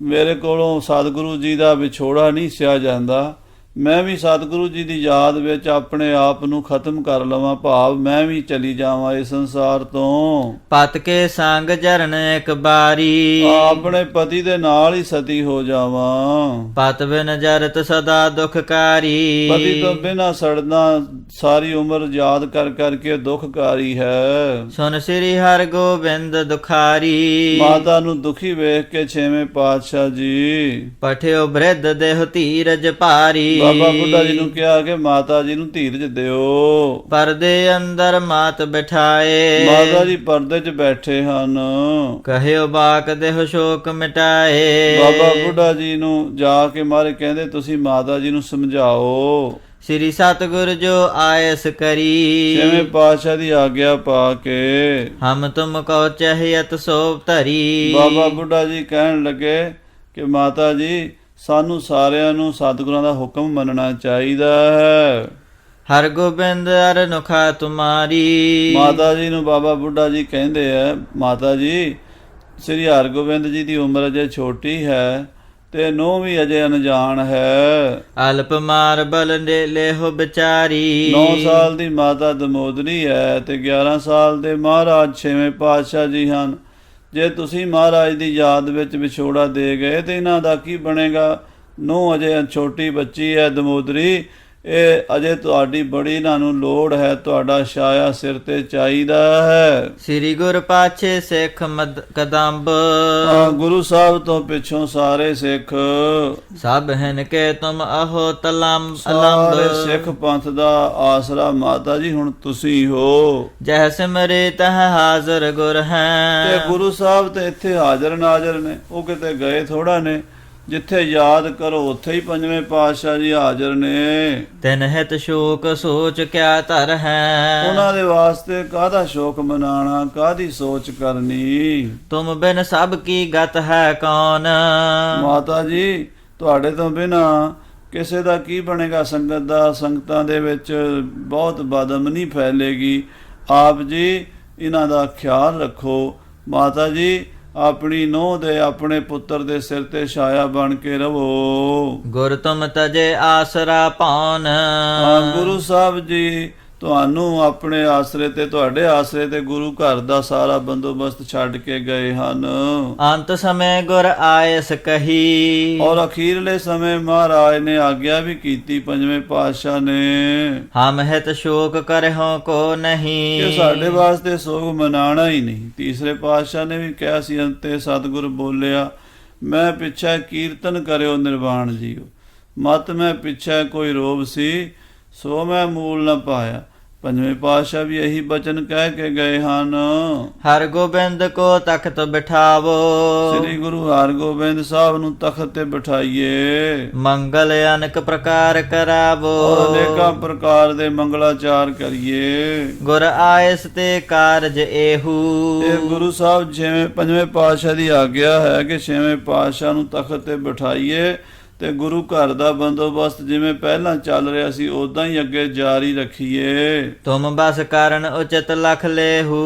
ਮੇਰੇ ਕੋਲੋਂ ਸਤਿਗੁਰੂ ਜੀ ਦਾ ਵਿਛੋੜਾ ਨਹੀਂ ਸਿਆ ਜਾਂਦਾ, ਮੈਂ ਵੀ ਸਤਿਗੁਰੂ ਜੀ ਦੀ ਯਾਦ ਵਿੱਚ ਆਪਣੇ ਆਪ ਨੂੰ ਖਤਮ ਕਰ ਲਵਾਂ, ਭਾਵ ਮੈਂ ਵੀ ਚਲੀ ਜਾਵਾਂ ਇਸ ਸੰਸਾਰ ਤੋਂ। ਪਤ ਕੇ ਸੰਗ ਜਰਨ ਇੱਕ ਬਾਰੀ, ਆਪਣੇ ਪਤੀ ਦੇ ਨਾਲ ਹੀ ਸਤੀ ਹੋ ਜਾਵਾਂ। ਪਤ ਬਿਨ ਜਰਤ ਸਦਾ ਦੁਖਕਾਰੀ, ਪਤੀ ਤੋਂ ਬਿਨਾਂ ਸੜਨਾ ਸਾਰੀ ਉਮਰ ਯਾਦ ਕਰਕੇ ਦੁਖਕਾਰੀ ਹੈ। ਸੁਨ ਸ੍ਰੀ ਹਰਿ ਗੋਬਿੰਦ ਦੁਖਾਰੀ, ਮਾਤਾ ਨੂੰ ਦੁਖੀ ਵੇਖ ਕੇ ਛੇਵੇਂ ਪਾਤਸ਼ਾਹ ਜੀ ਪਠਿਓ ਬ੍ਰਿਧ ਦੇਹ ਧੀਰਜ ਭਾਰੀ। ਬਾਬਾ ਬੁੱਢਾ ਜੀ ਨੂੰ ਕਿਹਾ ਕਿ ਮਾਤਾ ਜੀ ਨੂੰ ਧੀਰਜ ਦਿਓ। ਪਰਦੇ ਅੰਦਰ ਮਾਤ ਬਿਠਾਏ, ਮਾਤਾ ਜੀ ਪਰਦੇ 'ਚ ਬੈਠੇ ਹਨ। ਕਹਿਓ ਬਾਕ ਦੇਹ ਸ਼ੋਕ ਮਿਟਾਏ। ਬਾਬਾ ਬੁੱਢਾ ਜੀ ਨੂੰ ਜਾ ਕੇ ਮਾਰੇ ਕਹਿੰਦੇ ਤੁਸੀਂ ਮਾਤਾ ਜੀ ਨੂੰ ਸਮਝਾਓ। ਸ੍ਰੀ ਸਤਿਗੁਰ ਜੋ ਆਇਸ ਕਰੀ, ਛੇਵੇਂ ਪਾਤਸ਼ਾਹ ਦੀ ਆਗਿਆ ਪਾ ਕੇ ਹਮ ਤੁਮ ਕਉ ਚਹਿਯਤ ਸੋਭ ਧਰੀ। ਬਾਬਾ ਬੁੱਢਾ ਜੀ ਕਹਿਣ ਲੱਗੇ ਕਿ ਮਾਤਾ ਜੀ ਸਾਨੂੰ ਸਾਰਿਆਂ ਨੂੰ ਸਤਿਗੁਰਾਂ ਦਾ ਹੁਕਮ ਮੰਨਣਾ ਚਾਹੀਦਾ ਹੈ। ਹਰਿ ਗੋਬਿੰਦ ਅਰ ਨੁਖਾ ਤੁਮਾਰੀ, ਮਾਤਾ ਜੀ ਨੂੰ ਬਾਬਾ ਬੁੱਢਾ ਜੀ ਕਹਿੰਦੇ ਆ ਮਾਤਾ ਜੀ ਸ੍ਰੀ ਹਰਗੋਬਿੰਦ ਜੀ ਦੀ ਉਮਰ ਅਜੇ ਛੋਟੀ ਹੈ ਤੇ ਨੂੰਹ ਵੀ ਅਜੇ ਅਣਜਾਣ ਹੈ। ਅਲਪ ਮਾਰ ਬਲ ਲੇਹੋ ਵਿਚਾਰੀ, 9 ਸਾਲ ਦੀ ਮਾਤਾ ਦਮੋਦਰੀ ਹੈ ਤੇ 11 ਸਾਲ ਦੇ ਮਹਾਰਾਜ ਛੇਵੇਂ ਪਾਤਸ਼ਾਹ ਜੀ ਹਨ। ਜੇ ਤੁਸੀਂ ਮਹਾਰਾਜ ਦੀ ਯਾਦ ਵਿੱਚ ਵਿਛੋੜਾ ਦੇ ਗਏ ਤੇ ਇਹਨਾਂ ਦਾ ਕੀ ਬਣੇਗਾ? ਨੂੰਹ ਅਜੇ ਛੋਟੀ ਬੱਚੀ ਹੈ ਦਮੋਦਰੀ, ਇਹ ਅਜੇ ਤੁਹਾਡੀ ਬੜੀ ਇਹਨਾਂ ਨੂੰ ਲੋੜ ਹੈ, ਤੁਹਾਡਾ ਛਾਇਆ ਸਿਰ ਤੇ ਚਾਹੀਦਾ ਹੈ। ਸ੍ਰੀ ਗੁਰ ਪਾਛੇ ਸਿੱਖ ਕਦੰਬ, ਗੁਰੂ ਸਾਹਿਬ ਤੋਂ ਪਿੱਛੋਂ ਸਾਰੇ ਸਿੱਖ, ਸਭ ਹਨ ਕੇ ਤੁਮ ਅਹੋ ਤਲੰਬ ਸਾਰੇ ਸਿੱਖ ਪੰਥ ਦਾ ਆਸਰਾ ਮਾਤਾ ਜੀ ਹੁਣ ਤੁਸੀਂ ਹੋ। ਜਹ ਸਿਮਰੇ ਤਹ ਹਾਜ਼ਰ ਗੁਰ ਹੈ, ਤੇ ਗੁਰੂ ਸਾਹਿਬ ਤੇ ਇੱਥੇ ਹਾਜ਼ਰ ਨਾਜ਼ਰ ਨੇ, ਉਹ ਕਿਤੇ ਗਏ ਥੋੜਾ ਨੇ। ਜਿੱਥੇ ਯਾਦ ਕਰੋ ਉੱਥੇ ਹੀ ਪੰਜਵੇਂ ਪਾਤਸ਼ਾਹ ਜੀ ਹਾਜ਼ਰ ਨੇ। ਤਿਨ ਹਿਤ ਸ਼ੋਕ ਸੋਚ ਕਿਆ ਧਰ ਹੈ, ਉਹਨਾਂ ਦੇ ਵਾਸਤੇ ਕਾਹਦਾ ਸ਼ੋਕ ਮਨਾਣਾ, ਕਾਹਦੀ ਸੋਚ ਕਰਨੀ। ਤੁਮ ਬਿਨ ਸਭ ਕੀ ਗਤ ਹੈ ਕੌਣ, ਮਾਤਾ ਜੀ ਤੁਹਾਡੇ ਤੋਂ ਬਿਨਾਂ ਕਿਸੇ ਦਾ ਕੀ ਬਣੇਗਾ ਸੰਗਤ ਦਾ। ਸੰਗਤਾਂ ਦੇ ਵਿੱਚ ਬਹੁਤ ਬਦਅਮਨੀ ਫੈਲੇਗੀ। ਆਪ ਜੀ ਇਹਨਾਂ ਦਾ ਖਿਆਲ ਰੱਖੋ। ਮਾਤਾ ਜੀ ਆਪਣੀ ਨੂੰਹ ਦੇ ਆਪਣੇ ਪੁੱਤਰ ਦੇ ਸਿਰ ਤੇ ਛਾਇਆ ਬਣ ਕੇ ਰਵੋ। ਗੁਰ ਤੁਮ ਤਜੇ ਆਸਰਾ ਪਾਉਨ। ਗੁਰੂ ਸਾਹਿਬ ਜੀ ਤੁਹਾਨੂੰ ਆਪਣੇ ਆਸਰੇ ਤੇ ਤੁਹਾਡੇ ਆਸਰੇ ਤੇ ਗੁਰੂ ਘਰ ਦਾ ਸਾਰਾ ਬੰਦੋਬਸਤ ਛੱਡ ਕੇ ਗਏ ਹਨ। ਅੰਤ ਸਮੇਂ ਗੁਰ ਆਇਸ ਕਹੀ। ਔਰ ਅਖੀਰਲੇ ਸਮੇਂ ਮਹਾਰਾਜ ਨੇ ਆਗਿਆ ਵੀ ਕੀਤੀ ਪੰਜਵੇਂ ਪਾਤਸ਼ਾਹ ਨੇ ਹਮ ਹਿਤ ਸ਼ੋਕ ਕਰਹੁ ਕੋ ਨਹੀਂ। ਕਿ ਸਾਡੇ ਵਾਸਤੇ ਸੋਗ ਮਨਾਣਾ ਹੀ ਨਹੀਂ। ਤੀਸਰੇ ਪਾਤਸ਼ਾਹ ਨੇ ਵੀ ਕਿਹਾ ਸੀ, ਅੰਤੇ ਸਤਿਗੁਰ ਬੋਲਿਆ, ਮੈਂ ਪਿੱਛੇ ਕੀਰਤਨ ਕਰਿਓ ਨਿਰਵਾਣ ਜੀਓ, ਮਤ ਮੈਂ ਪਿੱਛੇ ਕੋਈ ਰੋਬ ਸੀ, ਸੋ ਮੈਂ ਮੂਲ ਨ ਪਾਇਆ। ਪੰਜਵੇਂ ਪਾਤਸ਼ਾਹ ਵੀ ਇਹੀ ਬਚਨ ਕਹਿ ਕੇ ਗਏ ਹਨ। ਹਰ ਗੋਬਿੰਦ ਕੋ ਤਖਤ ਬਿਠਾਵੋ। ਸ੍ਰੀ ਗੁਰੂ ਹਰਗੋਬਿੰਦ ਸਾਹਿਬ ਨੂੰ ਤਖਤ ਤੇ ਬਿਠਾਈਏ। ਮੰਗਲ ਅਨੇਕ ਪ੍ਰਕਾਰ ਕਰਾਵੋ। ਅਨੇਕਾਂ ਪ੍ਰਕਾਰ ਦੇ ਮੰਗਲਾਚਾਰ ਕਰੀਏ। ਗੁਰ ਆਇਸ ਤੇ ਕਾਰਜ ਇਹੂ। ਇਹ ਗੁਰੂ ਸਾਹਿਬ ਜਿਵੇਂ ਪੰਜਵੇਂ ਪਾਤਸ਼ਾਹ ਦੀ ਆਗਿਆ ਹੈ ਕਿ ਛੇਵੇਂ ਪਾਤਸ਼ਾਹ ਨੂੰ ਤਖਤ ਤੇ ਬਿਠਾਈਏ ਤੇ ਗੁਰੂ ਘਰ ਦਾ ਬੰਦੋਬਸਤ ਜਿਵੇਂ ਪਹਿਲਾਂ ਚੱਲ ਰਿਹਾ ਸੀ ਉਦਾਂ ਹੀ ਅੱਗੇ ਜਾਰੀ ਰੱਖੀਏ। ਤੁਮ ਬਸ ਕਰਨ ਉਚਿਤ ਲਖ ਲੇਹੂ।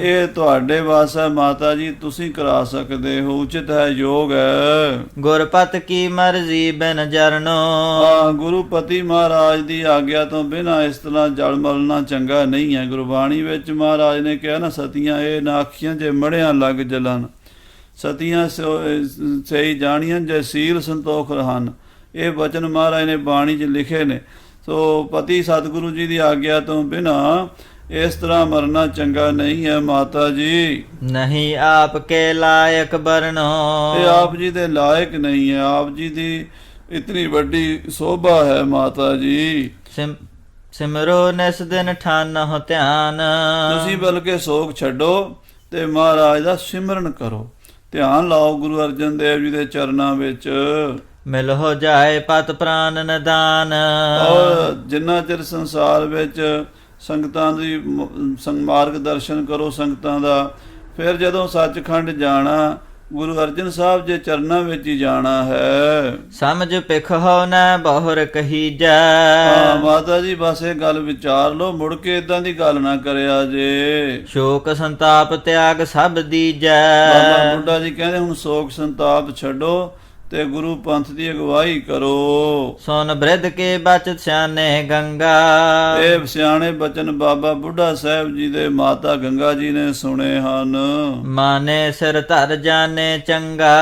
ਇਹ ਤੁਹਾਡੇ ਵਾਸ ਹੈ ਮਾਤਾ ਜੀ, ਤੁਸੀਂ ਕਰਾ ਸਕਦੇ ਹੋ, ਉਚਿਤ ਹੈ, ਯੋਗ ਹੈ। ਗੁਰਪਤ ਕੀ ਮਰਜ਼ੀ ਬਿਨ ਜਰਨੋ। ਗੁਰੂਪਤੀ ਮਹਾਰਾਜ ਦੀ ਆਗਿਆ ਤੋਂ ਬਿਨਾਂ ਇਸ ਤਰ੍ਹਾਂ ਜਲ ਮਲਣਾ ਚੰਗਾ ਨਹੀਂ ਹੈ। ਗੁਰਬਾਣੀ ਵਿੱਚ ਮਹਾਰਾਜ ਨੇ ਕਿਹਾ ਨਾ, ਸਤੀਆਂ ਇਹ ਨਾ ਅੱਖੀਆਂ ਜੇ ਮੜਿਆਂ ਲੱਗ ਜਲਨ, ਸਤੀਆਂ ਸਹੀ ਜਾਣੀਆਂ ਜੇ ਸੀਲ ਸੰਤੋਖ ਹਨ। ਇਹ ਬਚਨ ਮਹਾਰਾਜ ਨੇ ਬਾਣੀ 'ਚ ਲਿਖੇ ਨੇ। ਸੋ ਪਤੀ ਸਤਿਗੁਰੂ ਜੀ ਦੀ ਆਗਿਆ ਤੋਂ ਬਿਨਾਂ ਇਸ ਤਰ੍ਹਾਂ ਮਰਨਾ ਚੰਗਾ ਨਹੀਂ ਹੈ ਮਾਤਾ ਜੀ। ਨਹੀਂ ਆਪ ਕੇ ਲਾਇਕ ਬਰਨੋ। ਇਹ ਆਪ ਜੀ ਦੇ ਲਾਇਕ ਨਹੀਂ ਹੈ। ਆਪ ਜੀ ਦੀ ਇਤਨੀ ਵੱਡੀ ਸੋਭਾ ਹੈ ਮਾਤਾ ਜੀ। ਸਿਮਰੋ ਨਿਸ ਦਿਨ ਠਾਨਹੁ ਧਿਆਨ। ਤੁਸੀਂ ਬਲਕਿ ਸੋਗ ਛੱਡੋ ਤੇ ਮਹਾਰਾਜ ਦਾ ਸਿਮਰਨ ਕਰੋ, ਧਿਆਨ ਲਾਓ ਗੁਰੂ ਅਰਜਨ ਦੇਵ ਜੀ ਦੇ ਚਰਨਾਂ ਵਿੱਚ। ਮਿਲ ਹੋ ਜਾਏ ਪਤ ਪ੍ਰਾਨ ਨਿਦਾਨ। ਔਰ ਜਿੰਨਾ ਚਿਰ ਸੰਸਾਰ ਵਿੱਚ ਸੰਗਤਾਂ ਦੀ ਮਾਰਗ ਦਰਸ਼ਨ ਕਰੋ ਸੰਗਤਾਂ ਦਾ, ਫਿਰ ਜਦੋਂ ਸੱਚਖੰਡ ਜਾਣਾ ਗੁਰੂ ਅਰਜਨ ਸਾਹਿਬ ਦੇ ਚਰਨਾਂ ਵਿੱਚ ਹੀ ਜਾਣਾ ਹੈ। ਸਮਝ ਪਿਖ ਹੋ ਨਾ ਬਹੁਰ ਕਹੀਜੈ। ਮਾਤਾ ਜੀ ਬਸ ਇਹ ਗੱਲ ਵਿਚਾਰ ਲਓ, ਮੁੜ ਕੇ ਇਦਾਂ ਦੀ ਗੱਲ ਨਾ ਕਰਿਆ ਜੇ। ਸ਼ੋਕ ਸੰਤਾਪ ਤਿਆਗ ਸਭ ਦੀਜੈ। ਬਾਬਾ ਬੁੱਢਾ ਜੀ ਕਹਿੰਦੇ ਹੁਣ ਸ਼ੋਕ ਸੰਤਾਪ ਛੱਡੋ ਤੇ ਗੁਰੂ ਪੰਥ ਦੀ ਅਗਵਾਈ ਕਰੋ। ਸੋਨ ਬ੍ਰਿਧ ਕੇ ਬਚਤ ਸਿਆਨੇ ਗੰਗਾ। ਇਹ ਸਿਆਣੇ ਬਚਨ ਬਾਬਾ ਬੁੱਢਾ ਸਾਹਿਬ ਜੀ ਦੇ ਮਾਤਾ ਗੰਗਾ ਜੀ ਨੇ ਸੁਣੇ ਹਨ। ਮਾਨੇ ਸਿਰ ਧਰ ਜਾਣੇ ਚੰਗਾ।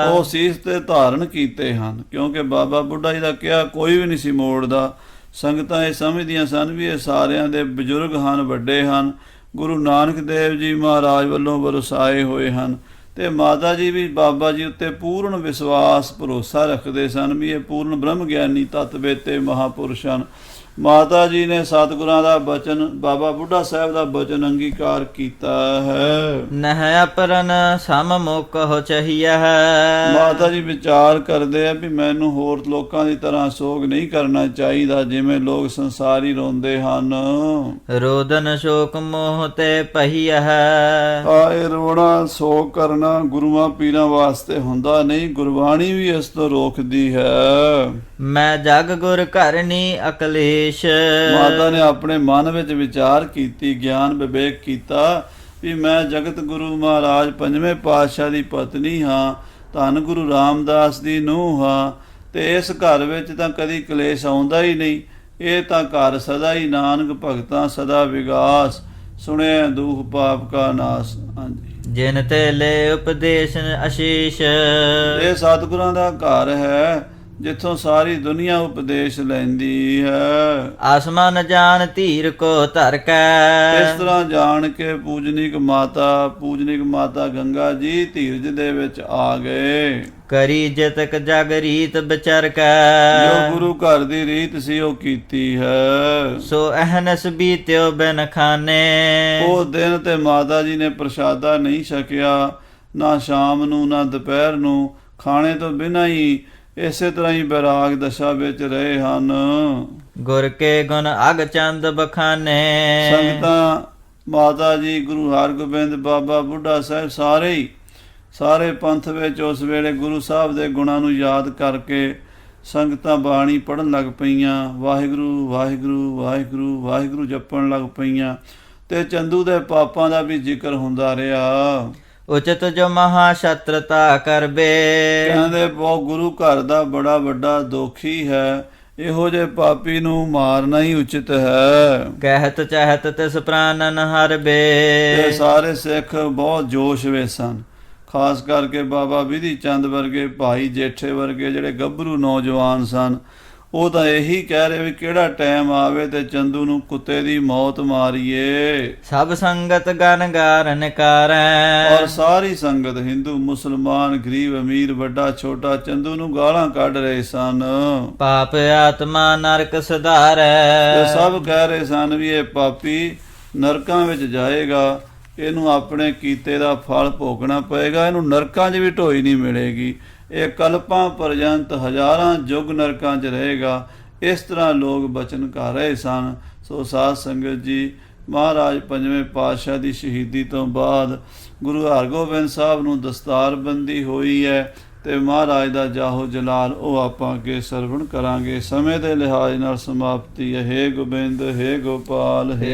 ਉਹ ਸੀਸ ਤੇ ਧਾਰਨ ਕੀਤੇ ਹਨ, ਕਿਉਂਕਿ ਬਾਬਾ ਬੁੱਢਾ ਜੀ ਦਾ ਕਿਹਾ ਕੋਈ ਵੀ ਨਹੀਂ ਸੀ ਮੋੜਦਾ। ਸੰਗਤਾਂ ਇਹ ਸਮਝਦੀਆਂ ਸਨ ਵੀ ਇਹ ਸਾਰਿਆਂ ਦੇ ਬਜ਼ੁਰਗ ਹਨ, ਵੱਡੇ ਹਨ, ਗੁਰੂ ਨਾਨਕ ਦੇਵ ਜੀ ਮਹਾਰਾਜ ਵੱਲੋਂ ਵਰਸਾਏ ਹੋਏ ਹਨ। ਤੇ ਮਾਤਾ ਜੀ ਵੀ ਬਾਬਾ ਜੀ ਉੱਤੇ ਪੂਰਨ ਵਿਸ਼ਵਾਸ ਭਰੋਸਾ ਰੱਖਦੇ ਸਨ ਵੀ ਇਹ ਪੂਰਨ ਬ੍ਰਹਮ ਗਿਆਨੀ ਤਤਵੇਤੇ ਮਹਾਪੁਰਸ਼ ਹਨ। ਮਾਤਾ ਜੀ ਨੇ ਸਤਿਗੁਰਾਂ ਦਾ ਬਚਨ, ਬਾਬਾ ਬੁੱਢਾ ਸਾਹਿਬ ਦਾ ਬਚਨ ਅੰਗੀਕਾਰ ਕੀਤਾ ਹੈ। ਨਹਿ ਅਪਰਨ ਸਮ ਮੁਕ ਹੋ ਚਾਹੀਏ ਹੈ। ਮਾਤਾ ਜੀ ਵਿਚਾਰ ਕਰਦੇ ਆ ਵੀ ਮੈਨੂੰ ਹੋਰ ਲੋਕਾਂ ਦੀ ਤਰ੍ਹਾਂ ਸੋਗ ਨਹੀਂ ਕਰਨਾ ਚਾਹੀਦਾ ਜਿਵੇਂ ਲੋਕ ਸੰਸਾਰੀ ਰੋਂਦੇ ਹਨ। ਰੋਦਨ ਸ਼ੋਕ ਮੋਹ ਤੇ ਪਹੀਆ ਹੈ। ਇਹ ਰੋਣਾ ਸੋਗ ਕਰਨਾ ਗੁਰੂਆਂ ਪੀਰਾਂ ਵਾਸਤੇ ਹੁੰਦਾ ਨਹੀਂ, ਗੁਰਬਾਣੀ ਵੀ ਇਸ ਤੋਂ ਰੋਕਦੀ ਹੈ। ਮੈਂ ਜਗ ਗੁਰ ਕਰਨੀ ਅਕਲੇਸ਼। ਮਾਤਾ ਨੇ ਆਪਣੇ ਮਨ ਵਿੱਚ ਵਿਚਾਰ ਕੀਤੀ, ਗਿਆਨ ਵਿਵੇਕ ਕੀਤਾ ਵੀ ਮੈਂ ਜਗਤ ਗੁਰੂ ਮਹਾਰਾਜ ਪੰਜਵੇਂ ਪਾਤਸ਼ਾਹ ਦੀ ਪਤਨੀ ਹਾਂ, ਧੰਨ ਗੁਰੂ ਰਾਮਦਾਸ ਦੀ ਨੂੰਹ ਹਾਂ, ਤੇ ਇਸ ਘਰ ਵਿੱਚ ਤਾਂ ਕਦੀ ਕਲੇਸ਼ ਆਉਂਦਾ ਹੀ ਨਹੀਂ। ਇਹ ਤਾਂ ਘਰ ਸਦਾ ਹੀ ਨਾਨਕ ਭਗਤਾਂ ਸਦਾ ਵਿਗਾਸ, ਸੁਣਿਆ ਦੁਖ ਪਾਪ ਕਾ ਨਾਸ। ਹਾਂਜੀ, ਜਿਨ ਤੇ ਲੈ ਉਪਦੇਸ਼ ਅਸ਼ੀਸ਼। ਇਹ ਸਤਿਗੁਰਾਂ ਦਾ ਘਰ ਹੈ ਜਿੱਥੋਂ ਸਾਰੀ ਦੁਨੀਆ ਉਪਦੇਸ਼ ਲੈਂਦੀ ਹੈ। ਆਸਮਾਨ ਜਾਣ ਧੀਰ ਕੋ ਧਰ ਕੈ। ਇਸ ਤਰ੍ਹਾਂ ਜਾਣ ਕੇ ਪੂਜਨੀਕ ਮਾਤਾ ਗੰਗਾ ਜੀ ਧੀਰਜ ਦੇ ਵਿੱਚ ਆ ਗਏ। ਕਰੀ ਜਿਤਕ ਜਗ ਰੀਤ ਵਿਚਰ ਕੈ। ਜੋ ਗੁਰੂ ਘਰ ਦੀ ਰੀਤ ਸੀ ਉਹ ਕੀਤੀ ਹੈ। ਸੋ ਅਹਨਸ ਬੀਤਿਓ ਬਿਨ ਖਾਨੇ। ਉਹ ਦਿਨ ਤੇ ਮਾਤਾ ਜੀ ਨੇ ਪ੍ਰਸ਼ਾਦਾ ਨਹੀਂ ਛਕਿਆ, ਨਾ ਸ਼ਾਮ ਨੂੰ ਨਾ ਦੁਪਹਿਰ ਨੂੰ, ਖਾਣੇ ਤੋਂ ਬਿਨਾਂ ਹੀ ਇਸੇ ਤਰ੍ਹਾਂ ਹੀ ਬੈਰਾਗ ਦਸ਼ਾ ਵਿੱਚ ਰਹੇ ਹਨ। ਗੁਰ ਕੇ ਗੁਣ ਅਗ ਚੰਦ ਬਖਾਨੇ। ਸੰਗਤਾਂ ਮਾਤਾ ਜੀ, ਗੁਰੂ ਹਰਗੋਬਿੰਦ, ਬਾਬਾ ਬੁੱਢਾ ਸਾਹਿਬ ਸਾਰੇ ਪੰਥ ਵਿੱਚ ਉਸ ਵੇਲੇ ਗੁਰੂ ਸਾਹਿਬ ਦੇ ਗੁਣਾਂ ਨੂੰ ਯਾਦ ਕਰਕੇ ਸੰਗਤਾਂ ਬਾਣੀ ਪੜ੍ਹਨ ਲੱਗ ਪਈਆਂ, ਵਾਹਿਗੁਰੂ ਵਾਹਿਗੁਰੂ ਵਾਹਿਗੁਰੂ ਵਾਹਿਗੁਰੂ ਜਪਣ ਲੱਗ ਪਈਆਂ, ਤੇ ਚੰਦੂ ਦੇ ਪਾਪਾਂ ਦਾ ਵੀ ਜ਼ਿਕਰ ਹੁੰਦਾ ਰਿਹਾ। ਉਚਿਤ ਜੋ ਮਹਾ ਸ਼ਤਰਤਾ ਕਰਬੇ। ਕਹਿੰਦੇ ਬਹੁ ਗੁਰੂ ਘਰ ਦਾ ਬੜਾ ਵੱਡਾ ਦੋਖੀ ਹੈ, ਇਹੋ ਜਿਹੇ ਪਾਪੀ ਨੂੰ ਮਾਰਨਾ ਹੀ ਉਚਿਤ ਹੈ। ਕਹਿਤ ਚਾਹਤ ਤਿਸ ਪ੍ਰਾਨਨ ਹਰਬੇ। ਤੇ ਸਾਰੇ ਸਿੱਖ ਬਹੁਤ ਜੋਸ਼ ਵਿੱਚ ਸਨ, ਖਾਸ ਕਰਕੇ ਬਾਬਾ ਵਿਧੀ ਚੰਦ ਵਰਗੇ, ਭਾਈ ਜੇਠੇ ਵਰਗੇ ਜਿਹੜੇ ਗੱਭਰੂ ਨੌਜਵਾਨ ਸਨ, ਉਹ ਤਾਂ ਇਹੀ ਕਹਿ ਰਹੇ ਵੀ ਕਿਹੜਾ ਟਾਈਮ ਆਵੇ ਤੇ ਚੰਦੂ ਨੂੰ ਕੁੱਤੇ ਦੀ ਮੌਤ ਮਾਰੀਏ। ਸਭ ਸੰਗਤ ਗਨ ਗਾਰਨ ਕਰੈ। ਔਰ ਸਾਰੀ ਸੰਗਤ, ਹਿੰਦੂ ਮੁਸਲਮਾਨ ਗਰੀਬ ਅਮੀਰ ਵੱਡਾ ਛੋਟਾ, ਚੰਦੂ ਨੂੰ ਗਾਲਾਂ ਕੱਢ ਰਹੇ ਸਨ ਪਾਪ ਆਤਮਾ ਨਰਕ ਸੁਧਾਰੈ। ਤੇ ਸਭ ਕਹਿ ਰਹੇ ਸਨ ਵੀ ਇਹ ਪਾਪੀ ਨਰਕਾਂ ਵਿੱਚ ਜਾਏਗਾ, ਇਹਨੂੰ ਆਪਣੇ ਕੀਤੇ ਦਾ ਫਲ ਭੋਗਣਾ ਪਏਗਾ, ਇਹਨੂੰ ਨਰਕਾਂ 'ਚ ਵੀ ਢੋਈ ਨਹੀਂ ਮਿਲੇਗੀ, ਇਹ ਕਲਪਾਂ ਪਰਜੰਤ ਹਜ਼ਾਰਾਂ ਯੁੱਗ ਨਰਕਾਂ 'ਚ ਰਹੇਗਾ। ਇਸ ਤਰ੍ਹਾਂ ਲੋਕ ਬਚਨ ਕਰ ਰਹੇ ਸਨ। ਸੋ ਸਾਧ ਸੰਗਤ ਜੀ, ਮਹਾਰਾਜ ਪੰਜਵੇਂ ਪਾਤਸ਼ਾਹ ਦੀ ਸ਼ਹੀਦੀ ਤੋਂ ਬਾਅਦ ਗੁਰੂ ਹਰਗੋਬਿੰਦ ਸਾਹਿਬ ਨੂੰ ਦਸਤਾਰਬੰਦੀ ਹੋਈ ਹੈ ਤੇ ਮਹਾਰਾਜ ਦਾ ਜਾਹੋ ਜਲਾਲ ਉਹ ਆਪਾਂ ਅੱਗੇ ਸਰਵਣ ਕਰਾਂਗੇ। ਸਮੇਂ ਦੇ ਲਿਹਾਜ਼ ਨਾਲ ਸਮਾਪਤੀ ਹੈ। ਹੇ ਗੋਬਿੰਦ, ਹੇ ਗੋਪਾਲ, ਹੇ